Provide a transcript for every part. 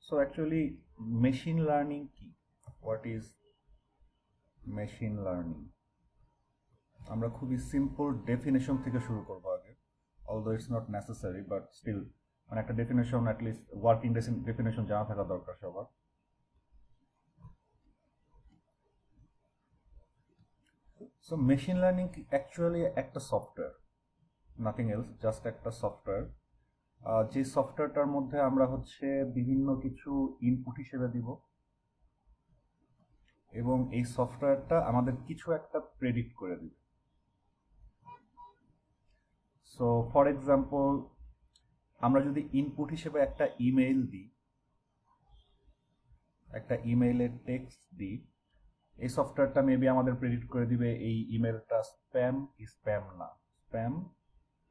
So actually, machine learning কি? What is machine learning? আমরা খুবই সিম্পল ডেফিনেশন থেকে শুরু করব আগে, although it's not necessary but still মানে একটা definition at least working definition জানা থাকা দরকার সবার। সো মেশিন লার্নিং অ্যাকচুয়ালি একটা সফটওয়্যার, নাথিং এলস, জাস্ট একটা সফটওয়্যার। যে সফটওয়্যারটার মধ্যে আমরা হচ্ছে বিভিন্ন কিছু ইনপুট হিসেবে দিব এবং এই সফটওয়্যারটা আমাদের কিছু একটা প্রেডিক্ট করে দিবে। সো ফর এক্সাম্পল, আমরা যদি ইনপুট হিসেবে একটা ইমেইল দিই, একটা ইমেইলের টেক্সট দিই, এই সফটওয়্যারটা মেবি আমাদের প্রেডিক্ট করে দিবে এই ইমেলটা স্প্যাম কি স্প্যাম না, স্প্যাম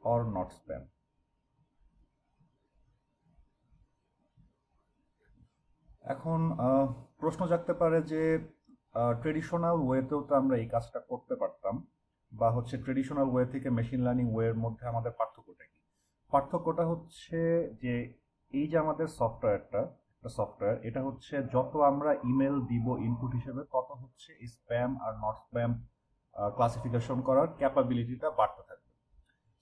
অর নট স্প্যাম। এখন প্রশ্ন জাগতে পারে যে ট্রেডিশনাল ওয়েতেও তো আমরা এই কাজটা করতে পারতাম, বা হচ্ছে ট্রেডিশনাল ওয়ে থেকে মেশিন লার্নিং ওয়ের মধ্যে আমাদের পার্থক্যটা কি? পার্থক্যটা হচ্ছে যে এই যে আমাদের সফটওয়্যার এটা হচ্ছে যত আমরা ইমেল দিব ইনপুট হিসেবে তত হচ্ছে spam are not spam classification করার ক্যাপাবিলিটিটা বাড়তে থাকবে।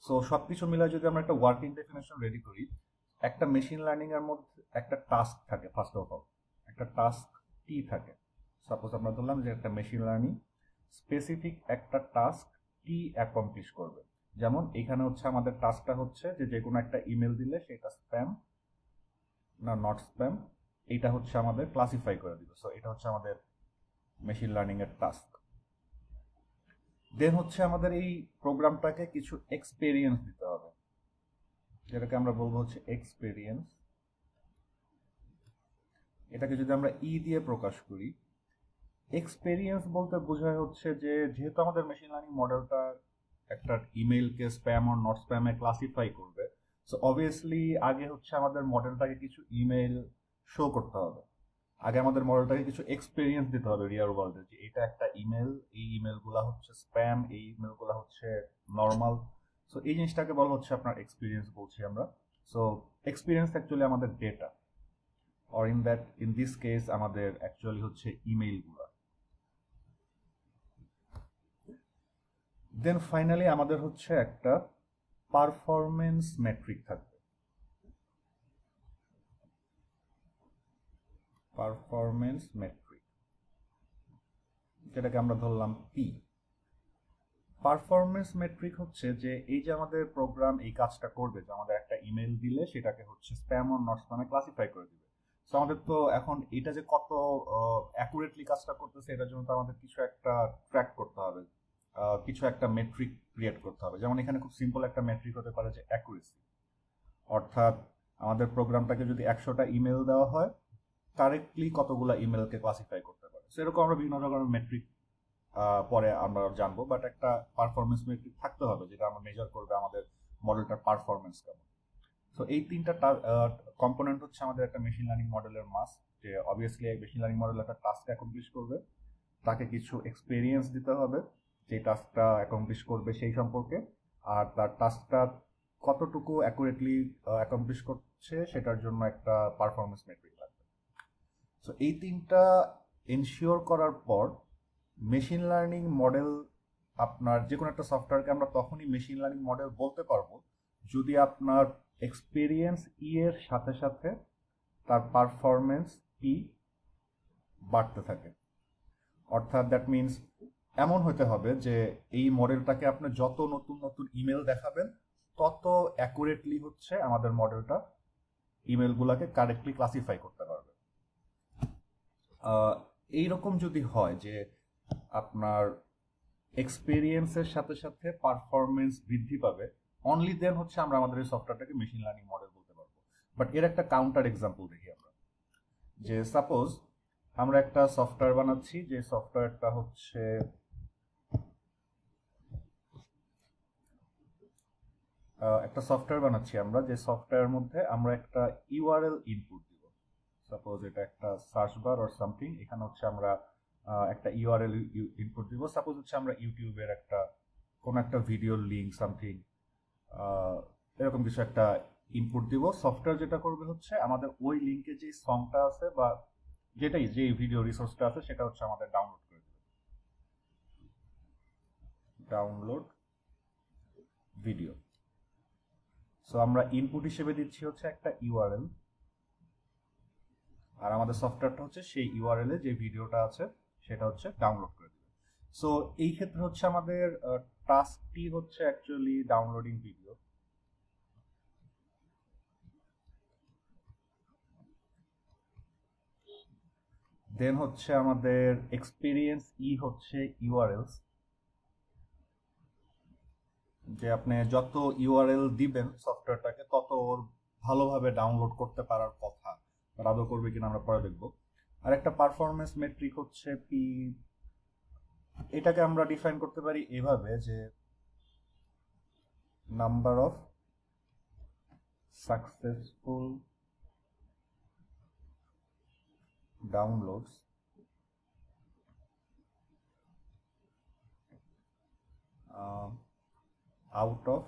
সো সবকিছু মিলে যদি আমরা একটা ওয়ার্কিং ডেফিনেশন রেডি করি, একটা মেশিন লার্নিং এর মধ্যে একটা টাস্ক থাকে, ফার্স্ট অফ অল একটা টাস্ক টি থাকে। সাপোজ আমরা ধরলাম যে একটা মেশিন লার্নিং স্পেসিফিক একটা টাস্ক টি অ্যাকমপ্লিশ করবে। যেমন এখানে হচ্ছে আমাদের টাস্কটা হচ্ছে যে কোনো একটা ইমেল দিলে সেটা স্প্যাম না নট স্প্যাম, এটা হচ্ছে আমাদের ক্লাসিফাই করে দিবে। সো এটা হচ্ছে আমাদের মেশিন লার্নিং এর টাস্ক। দেন হচ্ছে আমাদের এই প্রোগ্রামটাকে কিছু এক্সপেরিয়েন্স দিতে হবে, যেটাকে আমরা বলবো হচ্ছে এক্সপেরিয়েন্স। এটাকে যদি আমরা ই দিয়ে প্রকাশ করি, এক্সপেরিয়েন্স বলতে বোঝায় হচ্ছে যে যেহেতু আমাদের মেশিন লার্নিং মডেলটা একটা ইমেইলকে স্প্যাম অর নট স্প্যামে ক্লাসিফাই করবে, সো অবভিয়াসলি আগে হচ্ছে আমাদের মডেলটাকে কিছু ইমেইল শো করতে হবে, আগে আমাদের মডেলটাকে কিছু এক্সপেরিয়েন্স দিতে হবে রিয়াল ওয়ার্ল্ডে, যে এটা একটা ইমেল, এই ইমেলগুলো হচ্ছে স্প্যাম, এই ইমেলগুলো হচ্ছে নর্মাল। সো এই জিনিসটাকে বলা হচ্ছে আপনার এক্সপিরিয়েন্স বলছি আমরা। সো এক্সপিরিয়েন্স অ্যাকচুয়ালি আমাদের data, or in this case আমাদের অ্যাকচুয়ালি হচ্ছে ইমেইলগুলো। দেন ফাইনালি আমাদের হচ্ছে একটা পারফরমেন্স মেট্রিক থাকবে, পারফরমেন্স মেট্রিক, যেটাকে আমরা ধরলাম পি। পারফরমেন্স মেট্রিক হচ্ছে যে এই যে আমাদের প্রোগ্রাম এই কাজটা করবে, যে আমাদের একটা ইমেল দিলে সেটাকে হচ্ছে স্প্যাম অর নট স্প্যামে ক্লাসিফাই করে দিবে। সো আমাদের তো এখন এটা যে কত অ্যাকুরেটলি কাজটা করতেছে এটার জন্য তো আমাদের কিছু একটা ট্র্যাক করতে হবে, কিছু একটা মেট্রিক ক্রিয়েট করতে হবে। যেমন এখানে খুব সিম্পল একটা মেট্রিক হতে পারে যে অ্যাকুরেসি, অর্থাৎ আমাদের প্রোগ্রামটাকে যদি 100টা ইমেল দেওয়া হয়, কারেক্টলি কতগুলা ইমেলকে ক্লাসিফাই করতে পারে। সেরকম আমরা বিভিন্ন রকমের মেট্রিক পরে আমরা জানবো, বাট একটা পারফরমেন্স মেট্রিক থাকতে হবে যেটা আমরা মেজার করবে আমাদের মডেলটার পারফরমেন্স কেমন। সো এই তিনটা কম্পোনেন্ট হচ্ছে আমাদের একটা মেশিন লার্নিং মডেলের মাস, যে অবভিয়াসলি মেশিন লার্নিং মডেল একটা টাস্ক অ্যাকমপ্লিশ করবে, তাকে কিছু এক্সপেরিয়েন্স দিতে হবে যে টাস্কটা অ্যাকমপ্লিশ করবে সেই সম্পর্কে, আর তার টাস্কটা কতটুকু অ্যাকুরেটলি অ্যাকমপ্লিশ করছে সেটার জন্য একটা পারফরমেন্স মেট্রিক লাগবে। সো এই তিনটা এনশিওর করার পর মেশিন লার্নিং মডেল, আপনার যে কোনো একটা সফটওয়্যারকে আমরা তখনই মেশিন লার্নিং মডেল বলতে পারবো যদি আপনার এক্সপিরিয়েন্স ই এর সাথে সাথে তার পারফরমেন্স পি বাড়তে থাকে। অর্থাৎ দ্যাট মিনস এমন হতে হবে যে এই মডেলটাকে আপনি যত নতুন নতুন ইমেল দেখাবেন তত অ্যাকুরেটলি হচ্ছে আমাদের মডেলটা ইমেলগুলোকে কারেক্টলি ক্লাসিফাই করতে পারবে। এইরকম যদি হয় যে আপনার এক্সপিরিয়েন্সের সাথে সাথে পারফরমেন্স বৃদ্ধি পাবে, অনলি দেন হচ্ছে আমরা আমাদের এই সফটওয়্যারটাকে মেশিন লার্নিং মডেল বলতে পারবো। বাট এর একটা কাউন্টার এক্সাম্পল দেখি আমরা, যে সাপোজ আমরা একটা সফটওয়্যার বানাচ্ছি, যে সফটওয়্যারটা হচ্ছে একটা সফটওয়্যার বানাচ্ছি আমরা, যে সফটওয়্যারের মধ্যে আমরা একটা ইউআরএল ইনপুট দিব। সাপোজ এটা একটা সার্চ বার অর সামথিং, এখানে হচ্ছে আমরা একটা ইউআরএল ইনপুট দিব। সাপোজ হচ্ছে আমরা ইউটিউবের একটা কোন একটা ভিডিও লিঙ্ক সামথিং এরকম কিছু একটা ইনপুট দিব। সফটওয়্যার যেটা করবে হচ্ছে আমাদের ওই লিঙ্কে যে সংটা আছে বা যে ভিডিও রিসোর্সটা আছে সেটা হচ্ছে আমাদের ডাউনলোড করে দেবে। Download video. সো আমরা ইনপুট হিসেবে দিচ্ছি হচ্ছে একটা ইউআরএল, আর আমাদের সফটওয়্যারটা হচ্ছে সেই ইউআরএল এ যে ভিডিওটা আছে সেটা হচ্ছে ডাউনলোড করে দেবে। সো এই ক্ষেত্রে হচ্ছে আমাদের টাস্কটি হচ্ছে অ্যাকচুয়ালি ডাউনলোডিং ভিডিও। দেন হচ্ছে আমাদের এক্সপিরিয়েন্স হচ্ছে ইউআরএলস, যে আপনি যত ইউআরএল দিবেন সফটওয়্যারটাকে তত ওর ভালোভাবে ডাউনলোড করতে পারার কথা, আর আদৌ করবে কিনা আমরা পরে দেখবো। আর একটা পারফরমেন্স মেট্রিক হচ্ছে পি, এটাকে আমরা ডিফাইন করতে পারি এভাবে যে number of successful downloads out of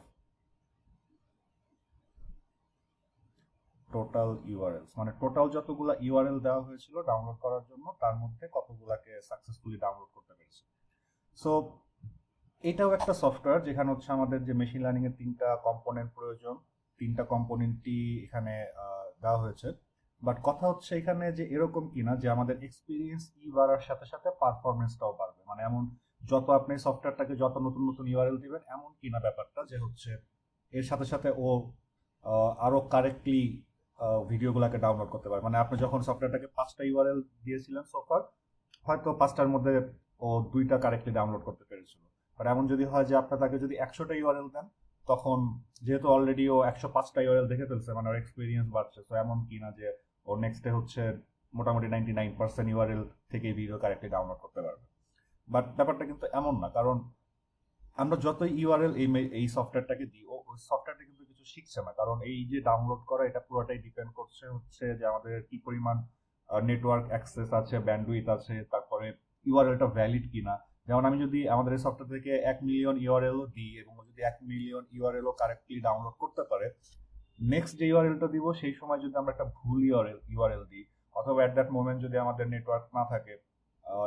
total URLs, মানে টোটাল যতগুলা ইউআরএল দেওয়া হয়েছিল ডাউনলোড করার জন্য তার মধ্যে কতগুলাকে সাকসেসফুলি ডাউনলোড করতে পেরেছে। সো এটাও একটা সফটওয়্যার যেখানে হচ্ছে আমাদের যে মেশিন লার্নিং এর তিনটা কম্পোনেন্ট প্রয়োজন, তিনটা কম্পোনেন্টই এখানে দেওয়া হয়েছে। বাট কথা হচ্ছে এখানে যে এরকম কিনা যে আমাদের এক্সপিরিয়েন্স বাড়ার সাথে সাথে পারফরমেন্সটাও বাড়বে, মানে এমন যত আপনি সফটওয়্যারটাকে যত নতুন নতুন ইউআরএল দিবেন এমন কিনা ব্যাপারটা যে হচ্ছে এর সাথে সাথে ও আরো কারেক্টলি ভিডিওগুলোকে ডাউনলোড করতে পারে। মানে আপনি যখন সফটওয়্যারটাকে 5টা ইউআরএল দিয়েছিলেন সোফার, হয়তো 5টার মধ্যে ও 2টা কারেক্টলি ডাউনলোড করতে পেরেছিল। বাট এমন যদি হয় যে আপনি তাকে যদি 100টা ইউআরএল দেন, তখন যেহেতু অলরেডি ও 105টা ইউআরএল দেখে ফেলছে, মানে ওর এক্সপিরিয়েন্স বাড়ছে। তো এমন কি না যে ও নেক্সটে হচ্ছে মোটামুটি 99% ইউআরএল থেকে ভিডিও কারেক্টলি ডাউনলোড করতে পারবে। বাট ব্যাপারটা কিন্তু এমন না, কারণ আমরা যতই ইউআরএল এই সফটওয়্যারটাকে দিই, ওই সফটওয়্যারটা কিন্তু কিছু শিখছে না, কারণ এই যে ডাউনলোড করা এটা পুরোটাই ডিপেন্ড করছে হচ্ছে যে আমাদের কি পরিমাণ নেটওয়ার্ক অ্যাক্সেস আছে, ব্যান্ডউইথ আছে, তারপরে ইউআরএলটা ভ্যালিড কিনা। যেমন আমি যদি আমাদের এই সফটওয়্যার থেকে 1 মিলিয়ন ইউআরএলও দিই এবং যদি 1 মিলিয়ন ইউআরএলও কারেক্টলি ডাউনলোড করতে পারে, নেক্সট যে ইউআরএলটা দিব সেই সময় যদি আমরা একটা ভুল ইউআরএল দিই, অথবা অ্যাট দ্যাট মোমেন্ট যদি আমাদের নেটওয়ার্ক না থাকে,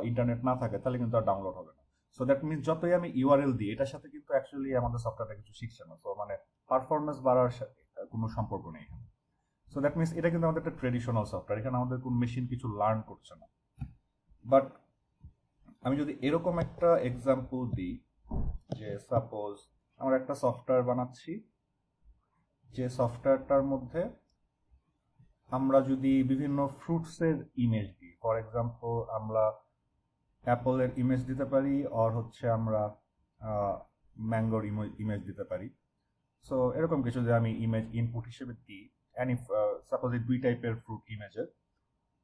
ইন্টারনেট না থাকে, তাহলে কিন্তু আর ডাউনলোড হবে না। সো দ্যাট মিনস যতই আমি ইউআরএল দিই এটার সাথে কিন্তু অ্যাকচুয়ালি আমাদের সফটওয়্যারটা কিছু শিখছে না। সো মানে পারফরমেন্স বাড়ার সাথে কোনো সম্পর্ক নেই এখানে। সো দ্যাট মিনস এটা কিন্তু আমাদের একটা ট্রেডিশনাল সফটওয়্যার, এখানে আমাদের কোন মেশিন কিছু লার্ন করছে না। বাট আমি যদি এরকম একটা এক্সাম্পল দিই যে সাপোজ আমরা একটা সফটওয়্যার বানাচ্ছি, যে সফটওয়্যারটার মধ্যে আমরা যদি বিভিন্ন ফ্রুটসের ইমেজ দিই, ফর এক্সাম্পল আমরা অ্যাপলের ইমেজ দিতে পারি, আর হচ্ছে আমরা ম্যাঙ্গোর ইমেজ দিতে পারি। সো এরকম কিছু যে আমি ইমেজ ইনপুট হিসেবে দিই, অ্যান্ড সাপোজ এই 2 টাইপের ফ্রুট ইমেজের,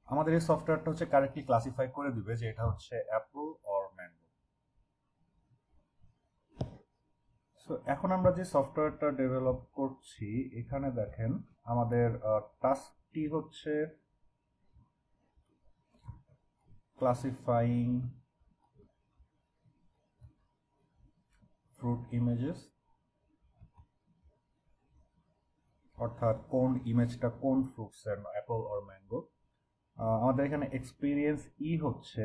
আমাদের এই সফটওয়্যারটা হচ্ছে কারেক্টলি ক্লাসিফাই করে দিবে যে এটা হচ্ছে অ্যাপল অর ম্যাঙ্গো। সো এখন আমরা যে সফটওয়্যারটা ডেভেলপ করছি এখানে দেখেন আমাদের টাস্কটি হচ্ছে ক্লাসিফাইং ফ্রুট ইমেজেস, অর্থাৎ কোন ইমেজটা কোন ফ্রুটসের, অ্যাপল অর ম্যাঙ্গো। আমাদের এখানে এক্সপিরিয়েন্স হচ্ছে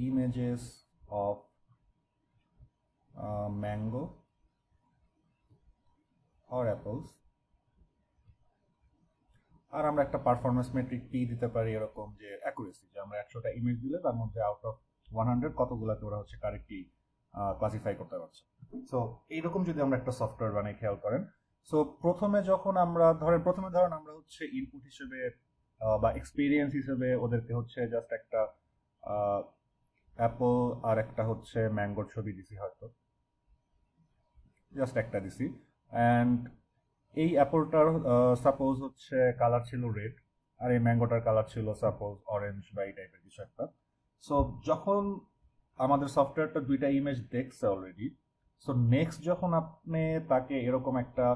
images of mango or apples. আর আমরা একটা পারফরমেন্স মেট্রিক পি দিতে পারি এরকম যে অ্যাকুরেসি, যে আমরা 100টা ইমেজ দিলে তার মধ্যে আউট অফ 100 কতগুলোকে ওরা হচ্ছে কারেক্টলি ক্লাসিফাই করতে পারছে। সো এইরকম যদি আমরা একটা সফটওয়্যার বানাই, খেয়াল করেন। সো প্রথমে ধরেন আমরা হচ্ছে ইনপুট হিসেবে বা এক্সপিরিয়েন্স হিসেবে ওদেরকে হচ্ছে জাস্ট একটা অ্যাপল আর একটা হচ্ছে ম্যাঙ্গোর ছবি দিছি, হয়তো জাস্ট একটা দিছি। অ্যান্ড এই অ্যাপলটার সাপোজ হচ্ছে কালার ছিল রেড, আর এই ম্যাঙ্গোটার কালার ছিল সাপোজ অরেঞ্জ বা এই টাইপের কিছু একটা। সো যখন আমাদের সফটওয়্যারটা 2টা ইমেজ দেখছে অলরেডি, সো নেক্সট যখন আপনি তাকে এরকম একটা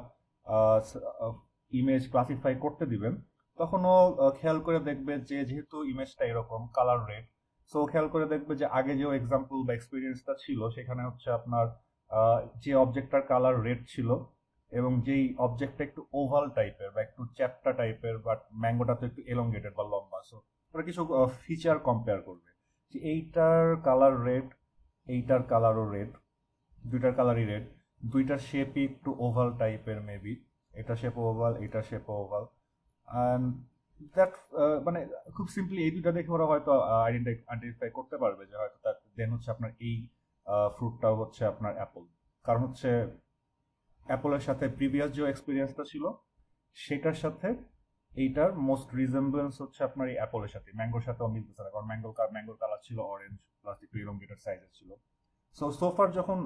ইমেজ ক্লাসিফাই করতে দিবেন, তখন ও খেয়াল করে দেখবে যে যেহেতু ইমেজটা এরকম কালার রেড, সো খেয়াল করে দেখবে যে আগে যে এক্সাম্পল বা এক্সপিরিয়েন্সটা ছিল সেখানে হচ্ছে আপনার যে অবজেক্টটার কালার রেড ছিল এবং যেই অবজেক্টটা একটু ওভাল টাইপের বা একটু চ্যাপ্টা টাইপের, বাট ম্যাঙ্গোটা তো একটু এলongated বা লম্বা, সো ওরা কিছু ফিচার কম্পেয়ার করবে যে এইটার কালার রেড, এইটার কালারও রেড, দুইটার কালারই রেড, দুইটার শেপই একটু ওভাল টাইপের মেবি, এটা শেপ ওভাল, এটার শেপ ওভাল, অ্যান্ড দ্যাট মানে খুব সিম্পলি এই দুইটা দেখে ওরা হয়তো আইডেন্টিফাই করতে পারবে যে হয়তো তার দেন হচ্ছে আপনার এই ফ্রুটটাও হচ্ছে আপনার অ্যাপল। কারণ হচ্ছে অ্যাপলের সাথে প্রিভিয়াস যে এক্সপিরিয়েন্সটা ছিল সেটার সাথে এইটার মোস্ট রিজেম্বলেন্স হচ্ছে আপনার এই অ্যাপলের সাথে, ম্যাঙ্গোর সাথেও মিলতেছে না, কারণ ম্যাঙ্গোর কালার ছিল অরেঞ্জ প্লাস একটু ইলংগেটেড সাইজের ছিল। সো সোফার যখন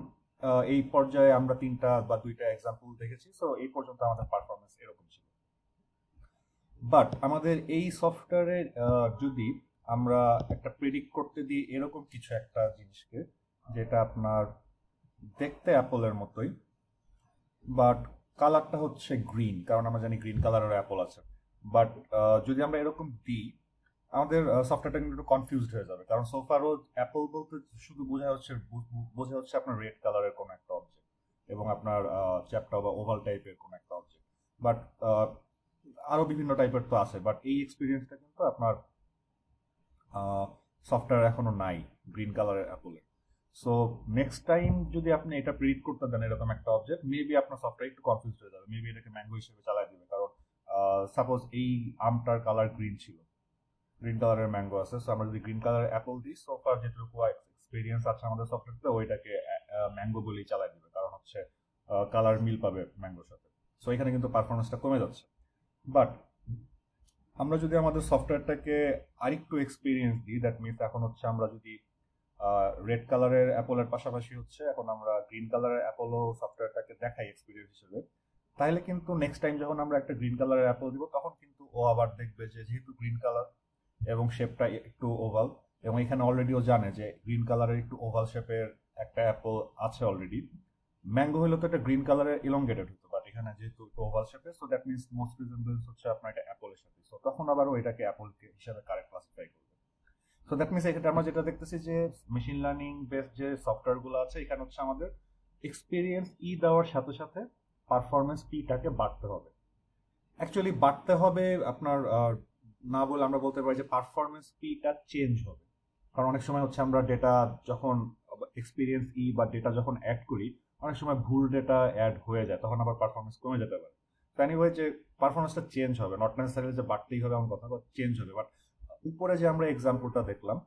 এই পর্যায়ে আমরা তিনটা বা দুইটা এক্সাম্পল দেখেছি, সো এই পর্যন্ত আমাদের পারফরমেন্স এরকম ছিল। বাট আমাদের এই সফটওয়্যারে যদি আমরা একটা প্রেডিক্ট করতে দিই এরকম কিছু একটা জিনিসকে, যেটা আপনার দেখতে অ্যাপলের মতোই বাট কালারটা হচ্ছে গ্রিন, কারণ আমরা জানি গ্রিন কালারের অ্যাপল আছে, বাট যদি আমরা এরকম দিই আমাদের সফটওয়্যারটা কিন্তু একটু কনফিউজড হয়ে যাবে, কারণ সোফারও অ্যাপল বলতে শুধু বোঝা হচ্ছে আপনার রেড কালারের কোনো একটা অবজেক্ট এবং আপনার চ্যাপটা বা ওভাল টাইপের কোনো একটা অবজেক্ট, বাট আরো বিভিন্ন টাইপের তো আছে, বাট এই এক্সপিরিয়েন্সটা কিন্তু আপনার সফটওয়্যার এখনো নাই গ্রিন কালারের অ্যাপলের। সো নেক্সট টাইম যদি আপনি এটা প্রিডিক্ট করতে দেন এরকম একটা অবজেক্ট, মেবি আপনার সফটওয়্যার একটু কনফিউজ হয়ে যাবে, মেবি এটাকে ম্যাঙ্গো হিসেবে চালাই দিবে, কারণ সাপোজ এই আমটার কালার গ্রিন ছিল, গ্রিন কালারের ম্যাঙ্গো আছে, সো আমরা যদি গ্রিন কালারের অ্যাপল দিই, সোফার যেটুকু এক্সপিরিয়েন্স আছে আমাদের সফটওয়্যারতে ওইটাকে ম্যাঙ্গো বলেই চালাই দিবে, কারণ হচ্ছে কালার মিল পাবে ম্যাঙ্গোর সাথে। সো এখানে কিন্তু পারফরমেন্সটা কমে যাচ্ছে। বাট আমরা যদি আমাদের সফটওয়্যারটাকে আরেকটু এক্সপিরিয়েন্স দিই, দ্যাট মিনস এখন হচ্ছে আমরা যদি রেড কালারের অ্যাপলের পাশাপাশি হচ্ছে এখন আমরা গ্রিন কালারের অ্যাপলও সফটওয়্যারটাকে দেখাই এক্সপিরিয়েন্স হিসেবে, তাহলে কিন্তু নেক্সট টাইম যখন আমরা একটা গ্রিন কালারের অ্যাপল দিব তখন কিন্তু ও আবার দেখবে যে যেহেতু গ্রিন কালার এবং শেপটা একটু ওভাল, এবং এখানে অলরেডি ও জানে যে গ্রিন কালারের একটু ওভাল শেপের একটা অ্যাপল আছে অলরেডি, ম্যাঙ্গো হলে তো একটা গ্রিন কালারের ইলংগেটেড হতো, বাট এখানে যেহেতু একটু ওভাল শেপের, সো দ্যাট মিনস মোস্ট রিজেম্বলেন্স হচ্ছে আপনার এটা অ্যাপলের সাথে, সো তখন আবার ও এটাকে অ্যাপল হিসাবে কারেক্ট ক্লাসিফাই করবে। সো দ্যাট মিনস এক্ষেত্রে আমরা যেটা দেখতেছি যে মেশিন লার্নিং বেসড যে সফটওয়্যার গুলো আছে এখানে হচ্ছে আমাদের এক্সপিরিয়েন্স দেওয়ার সাথে সাথে পারফরমেন্স টাকে বাড়তে হবে। অ্যাকচুয়ালি বাড়তে হবে আপনার না বলে আমরা বলতে পারি যে পারফরমেন্স টা চেঞ্জ হবে, কারণ অনেক সময় হচ্ছে আমরা ডেটা যখন এক্সপিরিয়েন্স বা ডেটা যখন অ্যাড করি অনেক সময় ভুল ডেটা অ্যাড হয়ে যায়, তখন আবার পারফরমেন্স কমে যেতে পারে। তো এনিওয়ে যে পারফরমেন্সটা চেঞ্জ হবে, নট নেসেসারি যে বাড়তেই হবে এমন কথা, বাট চেঞ্জ হবে। বাট উপরে যে আমরা এক্সাম্পলটা দেখলাম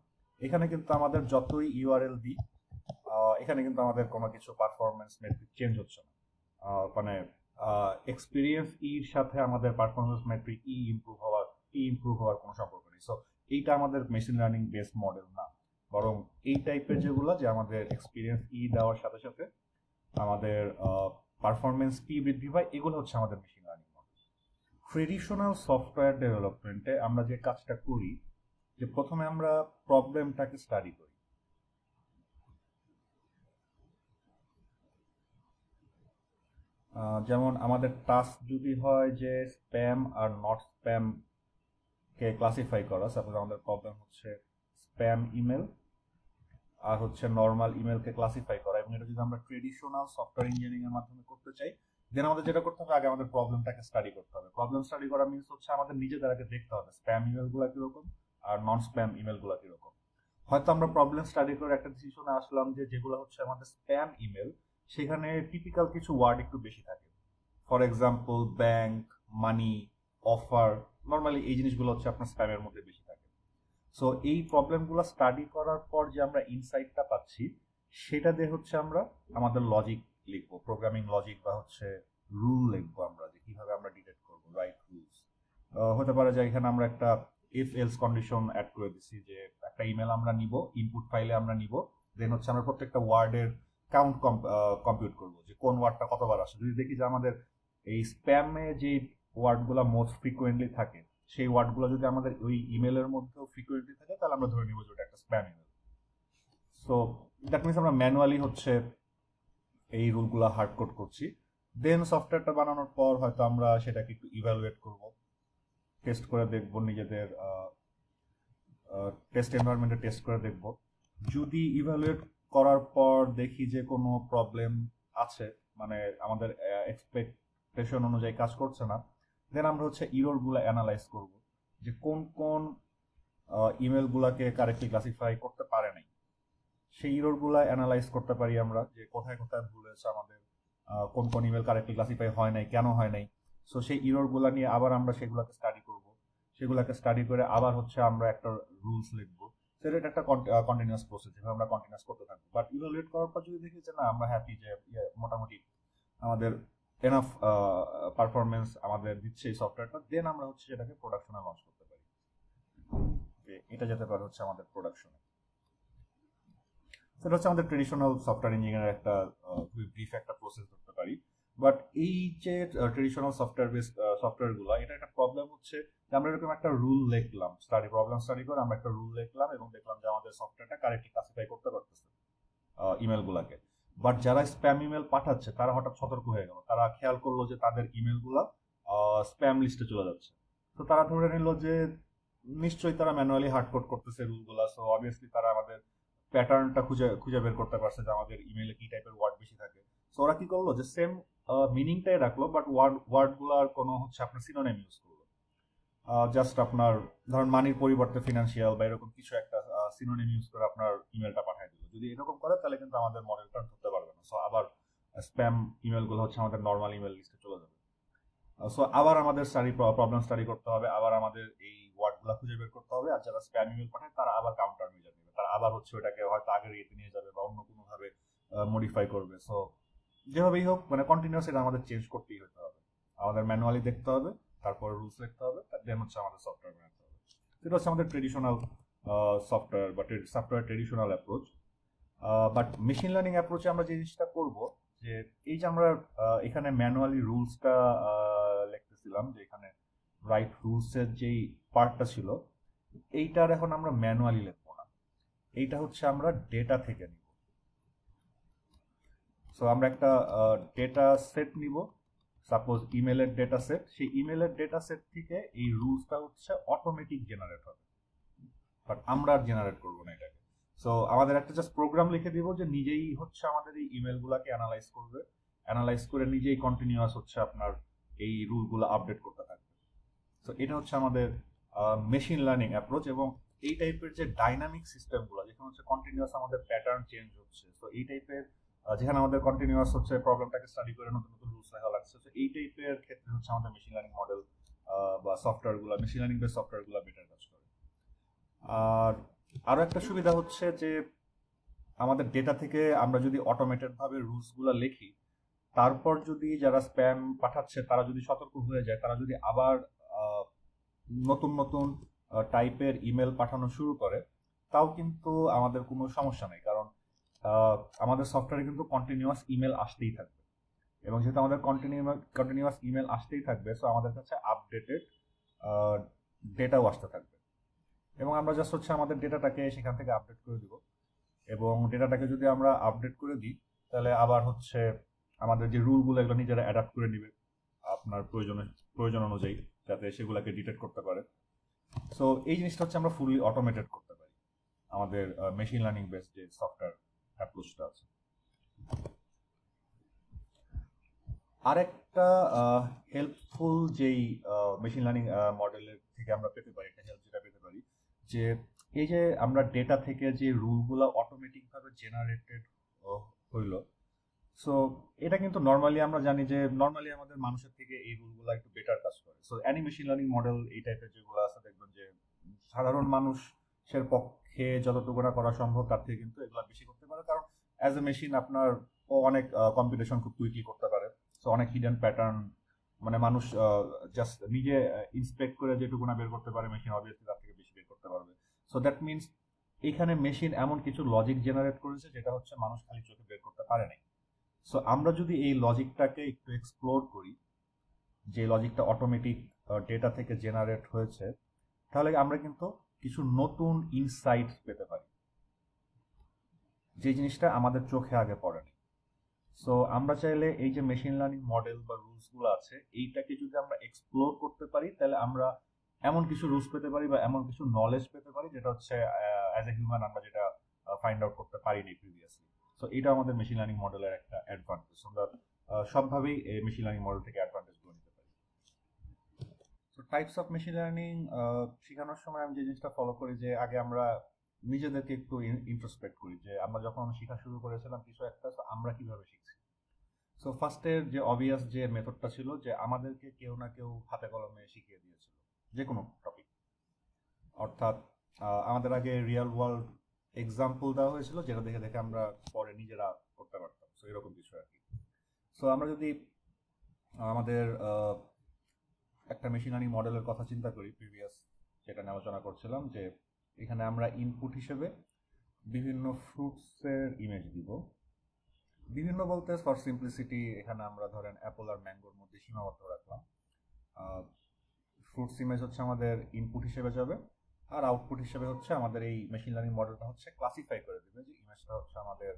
এখানে কিন্তু আমাদের যতই ইউআরএল দিই এখানে কিন্তু আমাদের কোনো কিছু পারফরমেন্স মেট্রিক চেঞ্জ হচ্ছে না, মানে এক্সপিরিয়েন্স সাথে আমাদের পারফরমেন্স মেট্রিক ইমপ্রুভ হওয়ার কোনো সম্পর্ক নেই। সো এইটা আমাদের মেশিন লার্নিং বেসড মডেল না, বরং এই টাইপের যেগুলো যে আমাদের এক্সপিরিয়েন্স দেওয়ার সাথে সাথে আমাদের পারফরমেন্স বৃদ্ধি পায়, এগুলো হচ্ছে আমাদের machine learning model. Traditional software ডেভেলপমেন্টে আমরা যে কাজটা করি যে প্রথমে আমরা প্রবলেমটাকে স্টাডি করি। যেমন আমাদের টাস্ক যদি হয় যে spam are not spam K classify করা, সাপোজ আমাদের প্রবলেম হচ্ছে স্প্যাম ইমেল আর হচ্ছে নর্মাল ইমেলকে ক্লাসিফাই করা, এবং এটা যদি আমরা ট্রেডিশনাল সফটওয়্যার ইঞ্জিনিয়ারিং এর মাধ্যমে করতে চাই দেন আমাদের যেটা করতে হবে আগে আমাদের প্রবলেমটাকে স্টাডি করতে হবে। প্রবলেম স্টাডি করা মিনস হচ্ছে আমাদের নিজেদের আগে দেখতে হবে স্প্যাম ইমেল গুলা কিরকম আর নন স্প্যাম ইমেল গুলা কিরকম। হয়তো আমরা প্রবলেম স্টাডি করে একটা ডিসিশনে আসলাম যে যেগুলো হচ্ছে আমাদের স্প্যাম ইমেল সেখানে টিপিক্যাল কিছু ওয়ার্ড একটু বেশি থাকে, for example bank, money, offer, normally এই জিনিসগুলো হচ্ছে আপনার স্প্যামের মধ্যে বেশি থাকে। সো এই প্রবলেমগুলো স্টাডি করার পর যে আমরা ইনসাইটটা পাচ্ছি সেটা দিয়ে হচ্ছে আমরা আমাদের লজিক লিখবো, প্রোগ্রামিং লজিক বা হচ্ছে রুল লিখবো আমরা যে কিভাবে আমরা ডিটেক্ট করবো রাইট রুলস। হতে পারে যে এখানে আমরা একটা ইফ এলস কন্ডিশন অ্যাড করে দিচ্ছি যে একটা ইমেল আমরা নিব, ইনপুট ফাইলে আমরা নিব, দেন হচ্ছে আমরা প্রত্যেকটা ওয়ার্ডের কাউন্ট কম্পিউট করবো যে কোন ওয়ার্ডটা কতবার আসে। যদি দেখি যে আমাদের এই স্প্যামে যে ওয়ার্ডগুলো মোস্ট ফ্রিকুয়েন্টলি থাকে সেই ওয়ার্ডগুলো যদি আমাদের ওই ইমেলের মধ্যেও ফ্রিকুয়েন্টলি থাকে তাহলে আমরা ধরে নিব যে ওটা একটা spam email. So that means আমরা ম্যানুয়ালি হচ্ছে এই রুলগুলো হার্ড কোড করছি, দেন সফটওয়্যারটা বানানোর পর হয়তো আমরা সেটাকে একটু ইভ্যালুয়েট করব, টেস্ট করে দেখব, নিজেদের টেস্ট এনভায়রনমেন্টে টেস্ট করে দেখব। যদি ইভ্যালুয়েট করার পর দেখি যে কোনো প্রবলেম আছে, মানে আমাদের এক্সপেকটেশন অনুযায়ী কাজ করছে না, দেন আমরা হচ্ছে ইরর গুলা অ্যানালাইজ করব যে কোন কোন ইমেল গুলাকে কারেক্টলি ক্লাসিফাই করতে পারে নাই। সেই ইরর গুলা অ্যানালাইজ করতে পারি আমরা যে কোথায় কোথায় ভুল হয়েছে আমাদের, কোন কোন ইমেল কারেক্টলি ক্লাসিফাই হয় নাই, কেন হয় নাই। সো সেই ইরর গুলা নিয়ে আবার আমরা সেগুলোকে স্টাডি করব, সেগুলোকে স্টাডি করে আবার হচ্ছে আমরা একটা রুলস লিখবো। সেটা একটা কন্টিনিউয়াস প্রসেস, যেভাবে আমরা কন্টিনিউয়াস করতে থাকবো। বাট ইভালুয়েট করার পর যদি দেখি যে না আমরা হ্যাপি, যে মোটামুটি আমাদের এনাফ পারফরমেন্স আমাদের দিচ্ছে এই সফটওয়্যারটা, দেন আমরা হচ্ছে সেটাকে প্রোডাকশনে লঞ্চ করতে পারি। এটা যেতে পারে হচ্ছে আমাদের প্রোডাকশনে। সেটা হচ্ছে আমাদের ট্রেডিশনাল সফটওয়্যার ইঞ্জিনিয়ারের একটা খুবই ব্রিফ একটা প্রসেস ধরতে পারি। বাট এই যে ট্রেডিশনাল সফটওয়্যার বেস সফটওয়্যার গুলো, এটা একটা প্রবলেম হচ্ছে যে আমরা এরকম একটা রুল লিখলাম, প্রবলেম স্টাডি করে আমরা একটা রুল লিখলাম এবং দেখলাম যে আমাদের সফটওয়্যারটা কারেক্টলি ক্লাসিফাই করতে পারতেছে ইমেল গুলাকে। বাট যারা স্প্যাম ইমেল পাঠাচ্ছে তারা হঠাৎ সতর্ক হয়ে গেল, তারা খেয়াল করলো যে তাদের ইমেল গুলা স্প্যাম লিস্টে চলে যাচ্ছে। তো তারা ধরে নিল যে নিশ্চয়ই তারা ম্যানুয়ালি হার্ড কোড করতেছে রুল গুলা। সো অবভিয়াসলি তারা আমাদের প্যাটার্নটা খুঁজে খুঁজে বের করতে পারছে যে আমাদের ইমেলে কি টাইপের ওয়ার্ড বেশি থাকে। সো ওরা কি করলো যে সেম মিনিংটাই রাখলো, বাট ওয়ার্ড গুলার কোনো হচ্ছে আপনার সিনোনিম ইউজ করলো। জাস্ট আপনার ধরুন মানির পরিবর্তে ফিনান্সিয়াল বা এরকম কিছু একটা সিনোনিম ইউজ করে আপনার ইমেলটা পাঠিয়ে দিল। যদি এরকম করে তাহলে কিন্তু আমাদের মডেলটা ধরতে পারবে না। সো আবার স্প্যাম ইমেল গুলো হচ্ছে আমাদের নর্মাল ইমেল লিস্টে চলে যাবে। সো আবার আমাদের প্রবলেম স্টাডি করতে হবে, আবার আমাদের এই ওয়ার্ড গুলা খুঁজে বের করতে হবে। আর যারা স্প্যাম ইমেল পাঠায় তারা আবার কাউন্টার মেজার নেবে, তারা আবার হচ্ছে ওটাকে হয়তো আগের ইয়েতে নিয়ে যাবে বা অন্য কোনো ভাবে মডিফাই করবে। সো যেভাবেই হোক মানে কন্টিনিউয়াস এটা আমাদের চেঞ্জ করতেই হতে হবে, আমাদের ম্যানুয়ালি দেখতে হবে, তারপর রুলস লিখতে হবে, দেন হচ্ছে আমাদের সফটওয়্যার বানাতে হবে। সেটা হচ্ছে আমাদের ট্রেডিশনাল সফটওয়্যার বা software traditional approach. But machine learning অ্যাপ্রোচে আমরা যে জিনিসটা করব, যে এই যে আমরা এখানে ম্যানুয়ালি রুলসটা লিখতেছিলাম, যে এখানে রাইট রুলস এর যেই পার্টটা ছিল, এইটার এখন আমরা ম্যানুয়ালি লিখবো না, এইটা হচ্ছে আমরা ডেটা থেকে নিব। সো আমরা একটা ডেটা সেট নিব, সাপোজ ইমেলের ডেটা সেট। সেই ইমেলের ডেটা সেট থেকে এই রুলসটা হচ্ছে অটোমেটিক জেনারেট হবে, বাট আমরা আর জেনারেট করবো না এটাকে। সো আমাদের একটা জাস্ট প্রোগ্রাম লিখে দিব যে নিজেই হচ্ছে আমাদের এই ইমেল গুলাকে অ্যানালাইজ করবে, অ্যানালাইজ করে নিজেই কন্টিনিউয়াস হচ্ছে আপনার এই রুলগুলো আপডেট করতে থাকবে। সো এটা হচ্ছে আমাদের মেশিন লার্নিং অ্যাপ্রোচ। এবং এই টাইপের যে ডাইনামিক সিস্টেমগুলো, যেখানে হচ্ছে কন্টিনিউয়াস আমাদের প্যাটার্ন চেঞ্জ হচ্ছে, তো এই টাইপের যেখানে আমাদের কন্টিনিউয়াস হচ্ছে প্রবলেমটাকে স্টাডি করে নতুন নতুন রুলস লেখা লাগছে, তো এই টাইপের ক্ষেত্রে হচ্ছে আমাদের মেশিন লার্নিং মডেল বা সফটওয়্যারগুলো, মেশিন লার্নিং বেস সফটওয়্যারগুলো বেটার কাজ করে। আর আরো একটা সুবিধা হচ্ছে যে আমাদের ডেটা থেকে আমরা যদি অটোমেটেড ভাবে রুলস গুলা লিখি, তারপর যদি যারা স্প্যাম পাঠাচ্ছে তারা যদি সতর্ক হয়ে যায়, তারা যদি আবার নতুন নতুন টাইপের ইমেল পাঠানো শুরু করে, তাও কিন্তু আমাদের কোনো সমস্যা নেই, কারণ আমাদের সফটওয়্যারে কিন্তু কন্টিনিউয়াস ইমেল আসতেই থাকবে। এবং যেহেতু আমাদের কন্টিনিউয়াস ইমেল আসতেই থাকবে, সো আমাদের কাছে আপডেটেড ডেটাও আসতে থাকবে। এবং আমরা জাস্ট হচ্ছে আমাদের ডেটাটাকে সেখান থেকে আপডেট করে দিব। এবং ডেটাটাকে যদি আমরা আপডেট করে দিই, তাহলে আবার হচ্ছে আমাদের যে রুলগুলো এগুলো নিজেরা অ্যাডাপ্ট করে নিবে আপনার প্রয়োজন অনুযায়ী, যাতে সেগুলোকে ডিটেক্ট করতে পারে। সো এই জিনিসটা হচ্ছে আমরা ফুললি অটোমেটেড করতে পারি আমাদের মেশিন লার্নিং বেসড যে সফটওয়্যার অ্যাপ্রোচটা আছে। আরেকটা হেল্পফুল যেই মেশিন লার্নিং মডেলের থেকে আমরা পেতে পারি, একটা হেল্প যেটা পেতে পারি, যে এই যে আমরা ডেটা থেকে যে রুলগুলো অটোমেটিক ভাবে জেনারেটেড হইলো, সো এটা কিন্তু নর্মালি আমরা জানি যে নর্মালি আমাদের মানুষের থেকে এই রুলগুলো একটু বেটার কাজ করে। So any machine learning model এই টাইপের যেগুলো আছে, দেখবেন যে সাধারণ মানুষের পক্ষে যতটুকু না করা সম্ভব তার থেকে কিন্তু এগুলো বেশি করতে পারে, কারণ অ্যাজ এ মেশিন আপনার অনেক কম্পিটিশন খুব কুইকলি করতে পারে। সো অনেক হিডেন প্যাটার্ন মানে মানুষ জাস্ট নিজে ইন্সপেক্ট করে যেটুকু না বের করতে পারে, মেশিন অবভিয়াসলি তার থেকে বেশি বের করতে পারবে। সো দ্যাট মিনস এখানে মেশিন এমন কিছু লজিক জেনারেট করেছে যেটা হচ্ছে মানুষ খালি চোখে বের করতে পারে নাই। সো আমরা যদি এই লজিকটাকে একটু এক্সপ্লোর করি, যে লজিকটা অটোমেটিক ডেটা থেকে জেনারেট হয়েছে, তাহলে আমরা কিন্তু কিছু নতুন ইনসাইট পেতে পারি, যে জিনিসটা আমাদের চোখে আগে পড়েনি। সো আমরা চাইলে এই যে মেশিন লার্নিং মডেল বা রুলস গুলো আছে, এইটাকে যদি আমরা এক্সপ্লোর করতে পারি, তাহলে আমরা এমন কিছু রুলস পেতে পারি বা এমন কিছু নলেজ পেতে পারি যেটা হচ্ছে অ্যাজ এ হিউম্যান আমরা যেটা ফাইন্ড আউট করতে পারিনি প্রিভিয়াসলি। সো এটা আমাদের মেশিন লার্নিং মডেলের একটা অ্যাডভান্টেজ। আমরা সবভাবেই মেশিন লার্নিং মডেল থেকে advantage types of machine learning শেখানোর সময় আমি যে জিনিসটা ফলো করি যে আগে আমরা নিজেদেরকে একটু ইন্ট্রোস্পেক্ট করি যে আমরা যখন শেখা শুরু করেছিলাম কিছু একটা তো আমরা কিভাবে শিখছি। সো ফার্স্টের যে অবভিয়াস যে মেথডটা ছিল যে আমাদেরকে কেউ না কেউ হাতে কলমে শিখিয়ে দিয়েছিল যে কোনো টপিক, অর্থাৎ আমাদের আগে রিয়েল ওয়ার্ল্ড এক্সাম্পল দেওয়া হয়েছিল যেটা দেখে দেখে আমরা পরে নিজেরা করতে পারতাম। সো এরকম কিছু আর কি। সো আমরা যদি আমাদের একটা মেশিন লার্নিং মডেলের কথা চিন্তা করি, প্রিভিয়াস যেটা নিয়ে আলোচনা করছিলাম, যে এখানে আমরা ইনপুট হিসেবে বিভিন্ন ফ্রুটসের ইমেজ দিব। বিভিন্ন বলতে ফর সিম্পলিসিটি এখানে আমরা ধরেন অ্যাপল আর ম্যাঙ্গোর মধ্যে সীমাবদ্ধ রাখলাম। ফ্রুটস ইমেজ হচ্ছে আমাদের ইনপুট হিসেবে যাবে, আর আউটপুট হিসেবে হচ্ছে আমাদের এই মেশিন লার্নিং মডেলটা হচ্ছে ক্লাসিফাই করে দেবে যে ইমেজটা হচ্ছে আমাদের